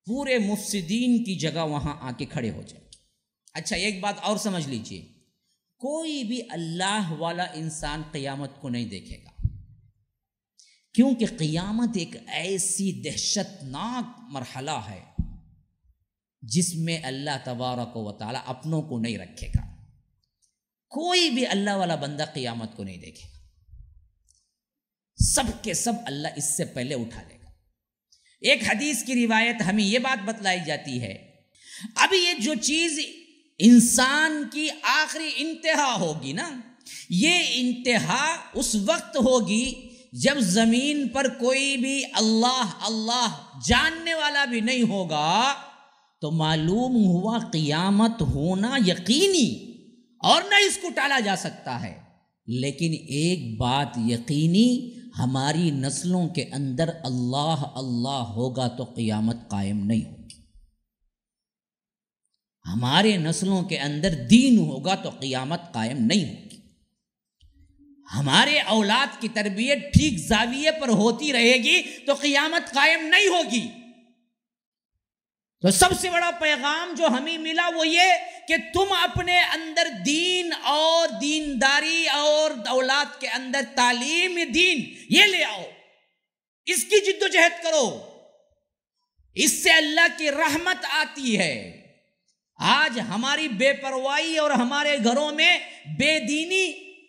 پورے مفسدین کی جگہ وہاں آ کے کھڑے ہو جائیں گے۔ اچھا ایک بات اور سمجھ لیجئے، کوئی بھی اللہ والا انسان قیامت کو نہیں دیکھے گا، کیونکہ قیامت ایک ایسی دہشت ناک مرحلہ ہے جس میں اللہ تبارک و تعالی اپنوں کو نہیں رکھے گا۔ کوئی بھی اللہ والا بندہ قیامت کو نہیں دیکھے گا، سب کے سب اللہ اس سے پہلے اٹھا لے گا۔ ایک حدیث کی روایت ہمیں یہ بات بتلائی جاتی ہے، اب یہ جو چیز انسان کی آخری انتہا ہوگی نا، یہ انتہا اس وقت ہوگی جب زمین پر کوئی بھی اللہ اللہ جاننے والا بھی نہیں ہوگا، تو معلوم ہوا قیامت ہونا یقینی اور نہ اس کو ٹالا جا سکتا ہے۔ لیکن ایک بات یقینی، ہماری نسلوں کے اندر اللہ اللہ ہوگا تو قیامت قائم نہیں ہوگی، ہمارے نسلوں کے اندر دین ہوگا تو قیامت قائم نہیں ہوگی، ہمارے اولاد کی تربیت ٹھیک زاویے پر ہوتی رہے گی تو قیامت قائم نہیں ہوگی۔ تو سب سے بڑا پیغام جو ہمیں ملا وہ یہ کہ تم اپنے اندر دین اور دینداری اور اولاد کے اندر تعلیم دین یہ لے آؤ، اس کی جد و جہد کرو، اس سے اللہ کی رحمت آتی ہے۔ آج ہماری بے پرواہی اور ہمارے گھروں میں بے دینی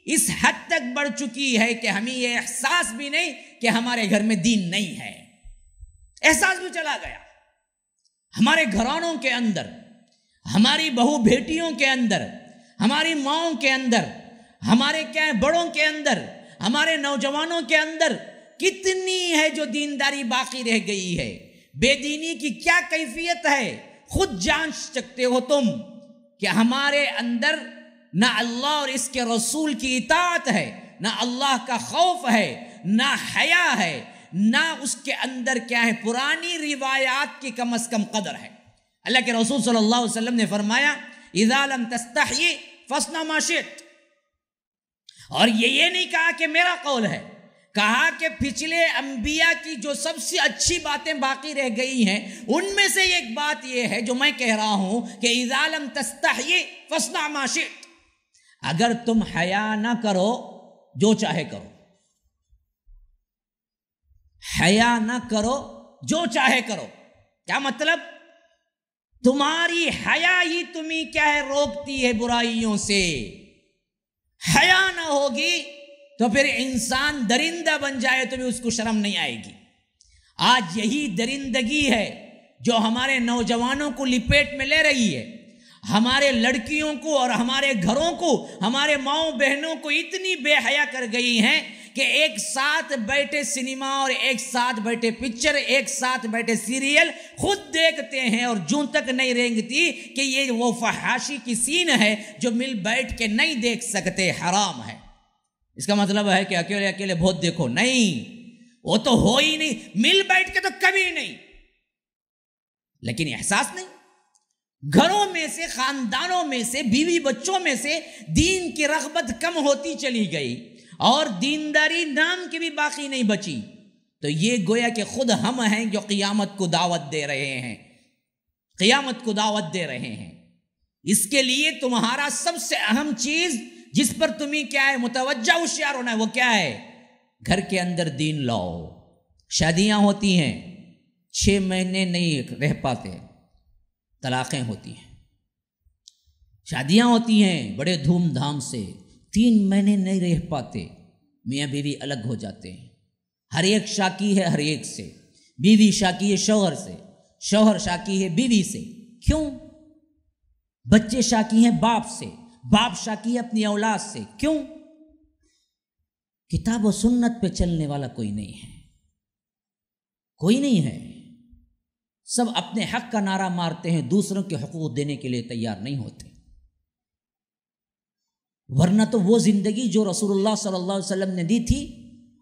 اس حد تک بڑھ چکی ہے کہ ہمیں یہ احساس بھی نہیں کہ ہمارے گھر میں دین نہیں ہے، احساس بھی چلا گیا۔ ہمارے گھرانوں کے اندر، ہماری بہو بیٹیوں کے اندر، ہماری ماؤں کے اندر، ہمارے کیا بڑوں کے اندر، ہمارے نوجوانوں کے اندر کتنی ہے جو دینداری باقی رہ گئی ہے۔ بے دینی کی کیا کیفیت ہے خود جانچ سکتے ہو تم، کہ ہمارے اندر نہ اللہ اور اس کے رسول کی اطاعت ہے، نہ اللہ کا خوف ہے، نہ حیا ہے، نہ اس کے اندر کیا ہے پرانی روایات کی کم از کم قدر ہے۔ اللہ کے رسول صلی اللہ علیہ وسلم نے فرمایا اذا لم تستحی فاصنع ما شئت، اور یہ نہیں کہا کہ میرا قول ہے، کہا کہ پچھلے انبیاء کی جو سب سے اچھی باتیں باقی رہ گئی ہیں ان میں سے ایک بات یہ ہے جو میں کہہ رہا ہوں کہ اذا لم تستحی فاصنع ما شئت، اگر تم حیا نہ کرو جو چاہے کرو، حیا نہ کرو جو چاہے کرو۔ کیا مطلب؟ تمہاری حیا ہی تمہیں کیا ہے روکتی ہے برائیوں سے۔ حیا نہ ہوگی تو پھر انسان درندہ بن جائے تو بھی اس کو شرم نہیں آئے گی۔ آج یہی درندگی ہے جو ہمارے نوجوانوں کو لپیٹ میں لے رہی ہے، ہمارے لڑکیوں کو اور ہمارے گھروں کو، ہمارے ماؤں بہنوں کو اتنی بے حیا کر گئی ہیں کہ ایک ساتھ بیٹھے سنیما اور ایک ساتھ بیٹھے پکچر، ایک ساتھ بیٹھے سیریل خود دیکھتے ہیں اور جوں تک نہیں رینگتی کہ یہ وہ فحاشی کی سین ہے جو مل بیٹھ کے نہیں دیکھ سکتے، حرام ہے۔ اس کا مطلب ہے کہ اکیلے اکیلے بہت دیکھو، نہیں، وہ تو ہو ہی نہیں، مل بیٹھ کے تو کبھی نہیں، لیکن احساس نہیں۔ گھروں میں سے، خاندانوں میں سے، بیوی بچوں میں سے دین کی رغبت کم ہوتی چلی گئی اور دینداری نام کی بھی باقی نہیں بچی، تو یہ گویا کہ خود ہم ہیں جو قیامت کو دعوت دے رہے ہیں، قیامت کو دعوت دے رہے ہیں۔ اس کے لیے تمہارا سب سے اہم چیز جس پر تمہیں کیا ہے متوجہ ہوشیار ہونا ہے، وہ کیا ہے؟ گھر کے اندر دین لاؤ۔ شادیاں ہوتی ہیں 6 مہینے نہیں رہ پاتے، طلاقیں ہوتی ہیں، شادیاں ہوتی ہیں بڑے دھوم دھام سے، 3 مہینے نہیں رہ پاتے، میاں بیوی الگ ہو جاتے ہیں. ہر ایک شاکی ہے ہر ایک سے. بیوی شاکی ہے شوہر سے, شوہر شاکی ہے بیوی سے. کیوں؟ بچے شاکی ہیں باپ سے, باپ شاکی ہے اپنی اولاد سے. کیوں؟ کتاب و سنت پہ چلنے والا کوئی نہیں ہے, کوئی نہیں ہے. سب اپنے حق کا نعرہ مارتے ہیں, دوسروں کے حقوق دینے کے لیے تیار نہیں ہوتے. ورنہ تو وہ زندگی جو رسول اللہ صلی اللہ علیہ وسلم نے دی تھی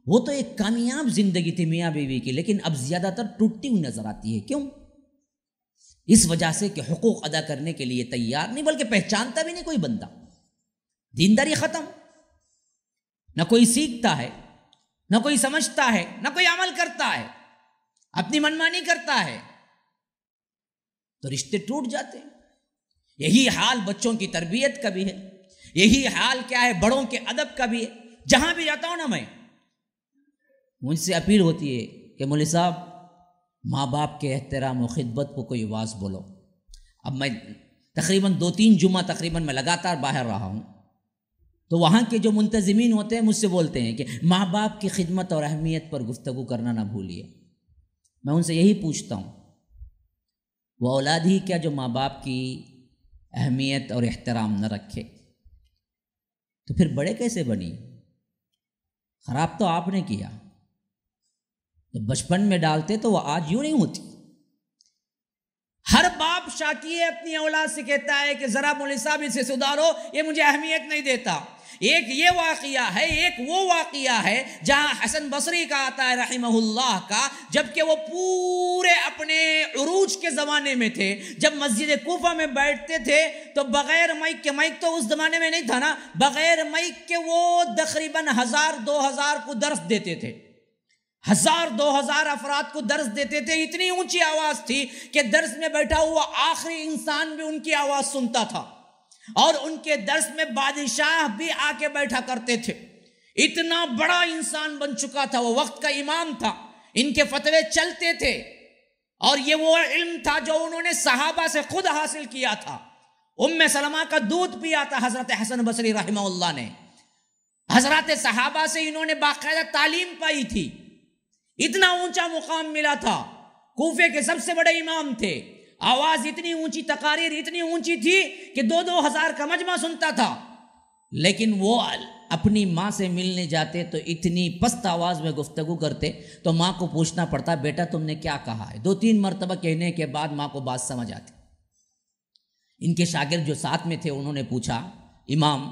وہ تو ایک کامیاب زندگی تھی میاں بیوی کی, لیکن اب زیادہ تر ٹوٹتی ہوئی نظر آتی ہے. کیوں؟ اس وجہ سے کہ حقوق ادا کرنے کے لیے تیار نہیں, بلکہ پہچانتا بھی نہیں کوئی بندہ. دینداری ختم, نہ کوئی سیکھتا ہے, نہ کوئی سمجھتا ہے, نہ کوئی عمل کرتا ہے, اپنی منمانی کرتا ہے, تو رشتے ٹوٹ جاتے ہیں. یہی حال بچوں کی تربیت کا بھی ہے, یہی حال کیا ہے بڑوں کے ادب کا بھی ہے. جہاں بھی جاتا ہوں نا میں, مجھ سے اپیل ہوتی ہے کہ مولوی صاحب ماں باپ کے احترام و خدمت کو کوئی آواز بولو. اب میں تقریباً 2-3 جمعہ تقریباً میں لگاتار باہر رہا ہوں, تو وہاں کے جو منتظمین ہوتے ہیں مجھ سے بولتے ہیں کہ ماں باپ کی خدمت اور اہمیت پر گفتگو کرنا نہ بھولیے. میں ان سے یہی پوچھتا ہوں, وہ اولاد ہی کیا جو ماں باپ کی اہمیت اور احترام نہ رکھے, تو پھر بڑے کیسے بنی؟ خراب تو آپ نے کیا. جب بچپن میں ڈالتے تو وہ آج یوں نہیں ہوتی. ہر باپ شاکی ہے اپنی اولاد سے کہتا ہے کہ ذرا مولوی صاحب اسے سدھارو, یہ مجھے اہمیت نہیں دیتا. ایک یہ واقعہ ہے, ایک وہ واقعہ ہے جہاں حسن بصری کا آتا ہے رحمہ اللہ کا, جبکہ وہ پورے اپنے عروج کے زمانے میں تھے. جب مسجد کوفہ میں بیٹھتے تھے تو بغیر مائک کے, مائک تو اس زمانے میں نہیں تھا نا, بغیر مائک کے وہ تقریباً 1000-2000 کو درس دیتے تھے. 1000-2000 افراد کو درس دیتے تھے. اتنی اونچی آواز تھی کہ درس میں بیٹھا ہوا آخری انسان بھی ان کی آواز سنتا تھا, اور ان کے درس میں بادشاہ بھی آ کے بیٹھا کرتے تھے. اتنا بڑا انسان بن چکا تھا, وہ وقت کا امام تھا. ان کے فتوے چلتے تھے, اور یہ وہ علم تھا جو انہوں نے صحابہ سے خود حاصل کیا تھا. سلمہ کا دودھ پیا تھا حضرت حسن بصری رحمہ اللہ نے. حضرات صحابہ سے انہوں نے باقاعدہ تعلیم پائی تھی. اتنا اونچا مقام ملا تھا. کوفے کے سب سے بڑے امام تھے. آواز اتنی اونچی, تقاریر اتنی اونچی تھی کہ 2-2 ہزار کا مجمع سنتا تھا. لیکن وہ اپنی ماں سے ملنے جاتے تو اتنی پست آواز میں گفتگو کرتے تو ماں کو پوچھنا پڑتا, بیٹا تم نے کیا کہا ہے. 2-3 مرتبہ کہنے کے بعد ماں کو بات سمجھ آتی. ان کے شاگرد جو ساتھ میں تھے انہوں نے پوچھا, امام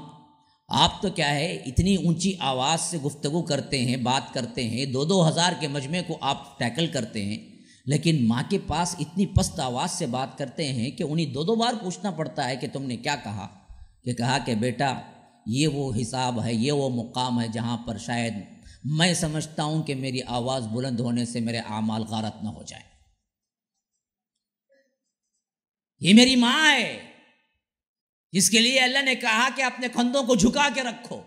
آپ تو کیا ہے اتنی اونچی آواز سے گفتگو کرتے ہیں, بات کرتے ہیں, 2-2 ہزار کے مجمع کو آپ ٹیکل کرتے ہیں, لیکن ماں کے پاس اتنی پست آواز سے بات کرتے ہیں کہ انہیں 2-2 بار پوچھنا پڑتا ہے کہ تم نے کیا کہا. کہ کہا کہ بیٹا یہ وہ حساب ہے, یہ وہ مقام ہے جہاں پر شاید میں سمجھتا ہوں کہ میری آواز بلند ہونے سے میرے اعمال غارت نہ ہو جائیں. یہ میری ماں ہے جس کے لیے اللہ نے کہا کہ اپنے کندھوں کو جھکا کے رکھو.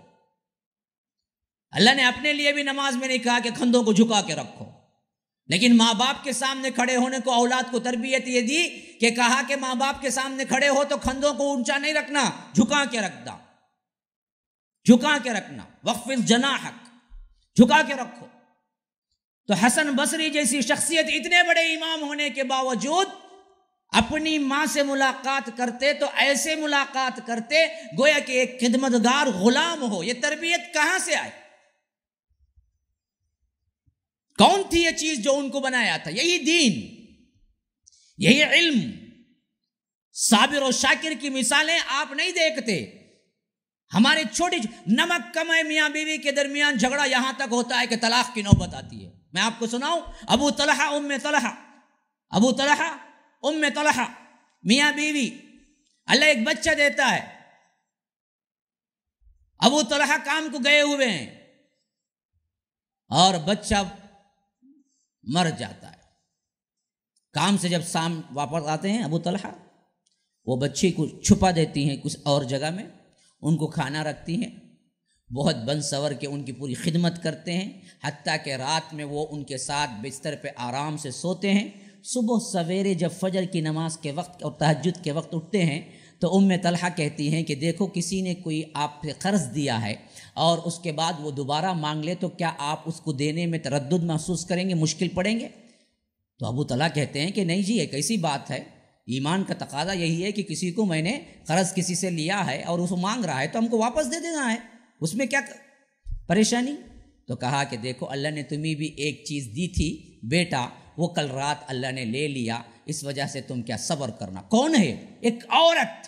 اللہ نے اپنے لیے بھی نماز میں نہیں کہا کہ کندھوں کو جھکا کے رکھو, لیکن ماں باپ کے سامنے کھڑے ہونے کو اولاد کو تربیت یہ دی کہ کہا کہ ماں باپ کے سامنے کھڑے ہو تو کندھوں کو اونچا نہیں رکھنا, جھکا کے رکھنا, جھکا کے رکھنا. وخفض جناحک, جھکا کے رکھو. تو حسن بصری جیسی شخصیت اتنے بڑے امام ہونے کے باوجود اپنی ماں سے ملاقات کرتے تو ایسے ملاقات کرتے گویا کہ ایک خدمتگار غلام ہو. یہ تربیت کہاں سے آئی؟ کون تھی یہ چیز جو ان کو بنایا تھا؟ یہی دین, یہی علم. صابر و شاکر کی مثالیں آپ نہیں دیکھتے. ہمارے چھوٹی نمک کم ہے میاں بیوی کے درمیان جھگڑا یہاں تک ہوتا ہے کہ طلاق کی نوبت آتی ہے. میں آپ کو سناؤں, ابو طلحہ ام طلحہ میاں بیوی, اللہ ایک بچہ دیتا ہے. ابو طلحہ کام کو گئے ہوئے ہیں اور بچہ مر جاتا ہے. کام سے جب شام واپس آتے ہیں ابو طلحہ, وہ بچے کو چھپا دیتی ہیں کچھ اور جگہ میں, ان کو کھانا رکھتی ہیں, بہت بن سور کے ان کی پوری خدمت کرتے ہیں, حتیٰ کہ رات میں وہ ان کے ساتھ بستر پہ آرام سے سوتے ہیں. صبح سویرے جب فجر کی نماز کے وقت اور تہجد کے وقت اٹھتے ہیں تو ام طلحہ کہتی ہیں کہ دیکھو کسی نے کوئی آپ سے قرض دیا ہے اور اس کے بعد وہ دوبارہ مانگ لے تو کیا آپ اس کو دینے میں تردد محسوس کریں گے، مشکل پڑیں گے؟ تو ابو طلحہ کہتے ہیں کہ نہیں جی، ایک ایسی بات ہے، ایمان کا تقاضا یہی ہے کہ کسی کو میں نے قرض کسی سے لیا ہے اور اس کو مانگ رہا ہے تو ہم کو واپس دے دینا ہے، اس میں کیا پریشانی؟ تو کہا کہ دیکھو اللہ نے تمہیں بھی ایک چیز دی تھی بیٹا، وہ کل رات اللہ نے لے لیا، اس وجہ سے تم کیا صبر کرنا۔ کون ہے؟ ایک عورت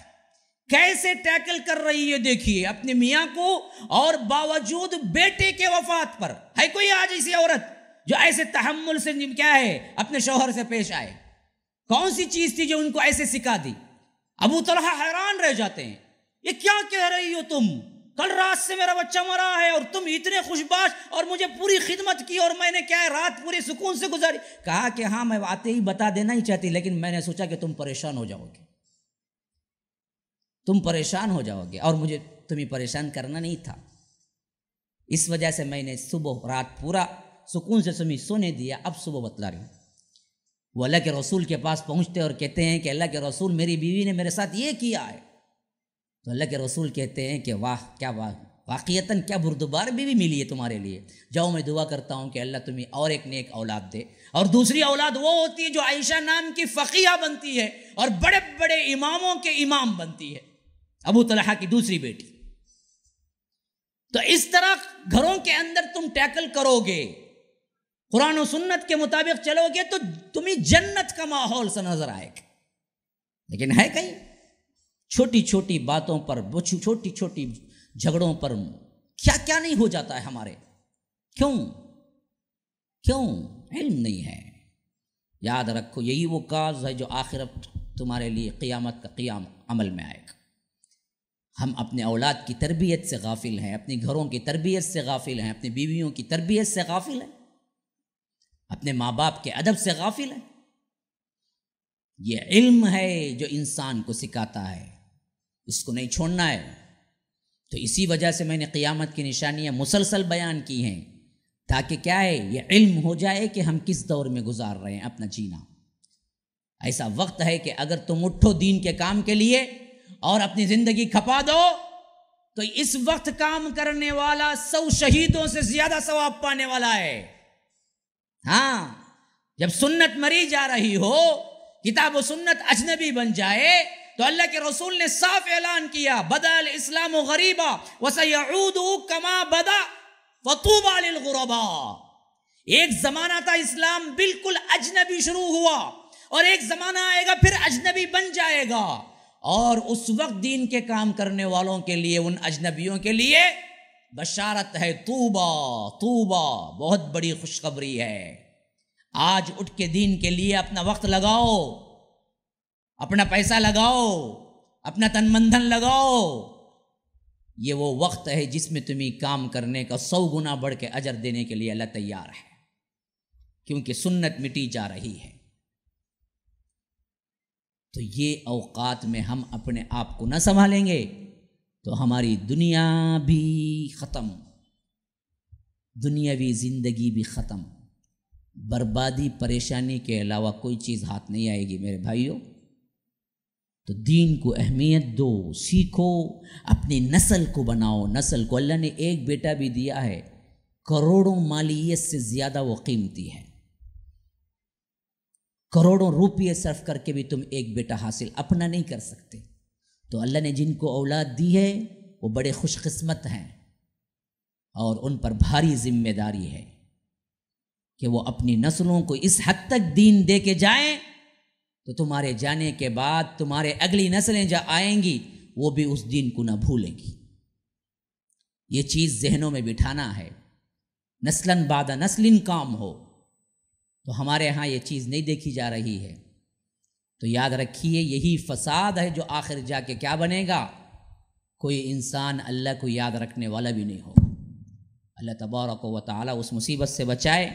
کیسے ٹیکل کر رہی ہے، دیکھیے اپنے میاں کو، اور باوجود بیٹے کے وفات پر ہے کوئی آج ایسی عورت جو ایسے تحمل سے کیا ہے اپنے شوہر سے پیش آئے؟ کون سی چیز تھی جو ان کو ایسے سکھا دی؟ ابو طلحہ حیران رہ جاتے ہیں، یہ کیا کہہ رہی ہو تم؟ کل رات سے میرا بچہ مرا ہے اور تم اتنے خوشباش اور مجھے پوری خدمت کی اور میں نے کیا ہے رات پوری سکون سے گزاری۔ کہا کہ ہاں میں آتے ہی بتا دینا ہی چاہتی، لیکن میں نے سوچا کہ تم پریشان ہو جاؤ گے، تم پریشان ہو جاؤ گے اور مجھے تمہیں پریشان کرنا نہیں تھا، اس وجہ سے میں نے صبح رات پورا سکون سے تمہیں سونے دیا، اب صبح بتلا رہی ہوں۔ وہ اللہ کے رسول کے پاس پہنچتے اور کہتے ہیں کہ اللہ کے رسول میری بیوی نے میرے ساتھ یہ کیا ہے۔ تو اللہ کے رسول کہتے ہیں کہ واہ کیا واہ، واقعتاً کیا بردبار بیوی ملی ہے تمہارے لیے، جاؤ میں دعا کرتا ہوں کہ اللہ تمہیں اور ایک نیک اولاد دے، اور دوسری اولاد وہ ہوتی ہے جو عائشہ نام کی فقیہ بنتی ہے اور بڑے بڑے اماموں کے امام بنتی ہے، ابو طلحہ کی دوسری بیٹی۔ تو اس طرح گھروں کے اندر تم ٹیکل کرو گے، قرآن و سنت کے مطابق چلو گے تو تمہیں جنت کا ماحول سا نظر آئے گا۔ لیکن ہے کہیں چھوٹی چھوٹی باتوں پر، چھوٹی چھوٹی جھگڑوں پر کیا کیا نہیں ہو جاتا ہے ہمارے، کیوں علم نہیں ہے۔ یاد رکھو یہی وہ کاز ہے جو آخرت تمہارے لیے قیامت کا قیام عمل میں آئے گا۔ ہم اپنے اولاد کی تربیت سے غافل ہیں، اپنے گھروں کی تربیت سے غافل ہیں، اپنی بیویوں کی تربیت سے غافل ہیں، اپنے ماں باپ کے ادب سے غافل ہیں۔ یہ علم ہے جو انسان کو سکھاتا ہے، اس کو نہیں چھوڑنا ہے۔ تو اسی وجہ سے میں نے قیامت کی نشانیاں مسلسل بیان کی ہیں، تاکہ کیا ہے یہ علم ہو جائے کہ ہم کس دور میں گزار رہے ہیں اپنا جینا۔ ایسا وقت ہے کہ اگر تم اٹھو دین کے کام کے لیے اور اپنی زندگی کھپا دو تو اس وقت کام کرنے والا 100 شہیدوں سے زیادہ ثواب پانے والا ہے۔ ہاں، جب سنت مری جا رہی ہو، کتاب و سنت اجنبی بن جائے، تو اللہ کے رسول نے صاف اعلان کیا بدأ الاسلام غریبا وسیعود کما بدأ فطوبى للغرباء۔ ایک زمانہ تھا اسلام بالکل اجنبی شروع ہوا، اور ایک زمانہ آئے گا پھر اجنبی بن جائے گا، اور اس وقت دین کے کام کرنے والوں کے لیے، ان اجنبیوں کے لیے بشارت ہے، طوبہ طوبہ، بہت بڑی خوشخبری ہے۔ آج اٹھ کے دین کے لیے اپنا وقت لگاؤ، اپنا پیسہ لگاؤ، اپنا تن من دھن لگاؤ۔ یہ وہ وقت ہے جس میں تمہیں کام کرنے کا 100 گنا بڑھ کے اجر دینے کے لیے اللہ تیار ہے، کیونکہ سنت مٹی جا رہی ہے۔ تو یہ اوقات میں ہم اپنے آپ کو نہ سنبھالیں گے تو ہماری دنیا بھی ختم، دنیاوی زندگی بھی ختم، بربادی پریشانی کے علاوہ کوئی چیز ہاتھ نہیں آئے گی میرے بھائیوں۔ تو دین کو اہمیت دو، سیکھو، اپنی نسل کو بناؤ۔ نسل کو اللہ نے ایک بیٹا بھی دیا ہے، کروڑوں مالیت سے زیادہ وہ قیمتی ہے، کروڑوں روپیے صرف کر کے بھی تم ایک بیٹا حاصل اپنا نہیں کر سکتے۔ تو اللہ نے جن کو اولاد دی ہے وہ بڑے خوش قسمت ہیں، اور ان پر بھاری ذمہ داری ہے کہ وہ اپنی نسلوں کو اس حد تک دین دے کے جائیں تو تمہارے جانے کے بعد تمہارے اگلی نسلیں جو آئیں گی وہ بھی اس دین کو نہ بھولیں گی۔ یہ چیز ذہنوں میں بٹھانا ہے، نسلاً بعد نسل کام ہو۔ تو ہمارے ہاں یہ چیز نہیں دیکھی جا رہی ہے۔ تو یاد رکھیے یہی فساد ہے جو آخر جا کے کیا بنے گا، کوئی انسان اللہ کو یاد رکھنے والا بھی نہیں ہوگا۔ اللہ تبارک و تعالی اس مصیبت سے بچائے،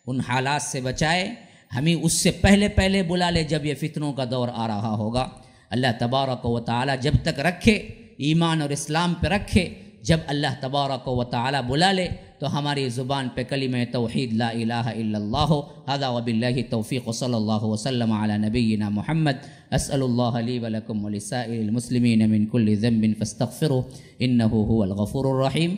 ان حالات سے بچائے، ہمیں اس سے پہلے بلا لے جب یہ فتنوں کا دور آ رہا ہوگا۔ اللہ تبارک و تعالی جب تک رکھے، ایمان اور اسلام پہ رکھے، جب اللہ تبارک و تعالی بلا لے تو ہماری زبان پہ کلمہ توحید لا الہ الا اللہ ہو. ھذا وباللہ التوفیق صلی اللہ وسلم علی نبینا محمد. اسأل اللہ لی ولکم ولسائر المسلمین من کل ذنب فاستغفروه انہ هو الغفور الرحیم.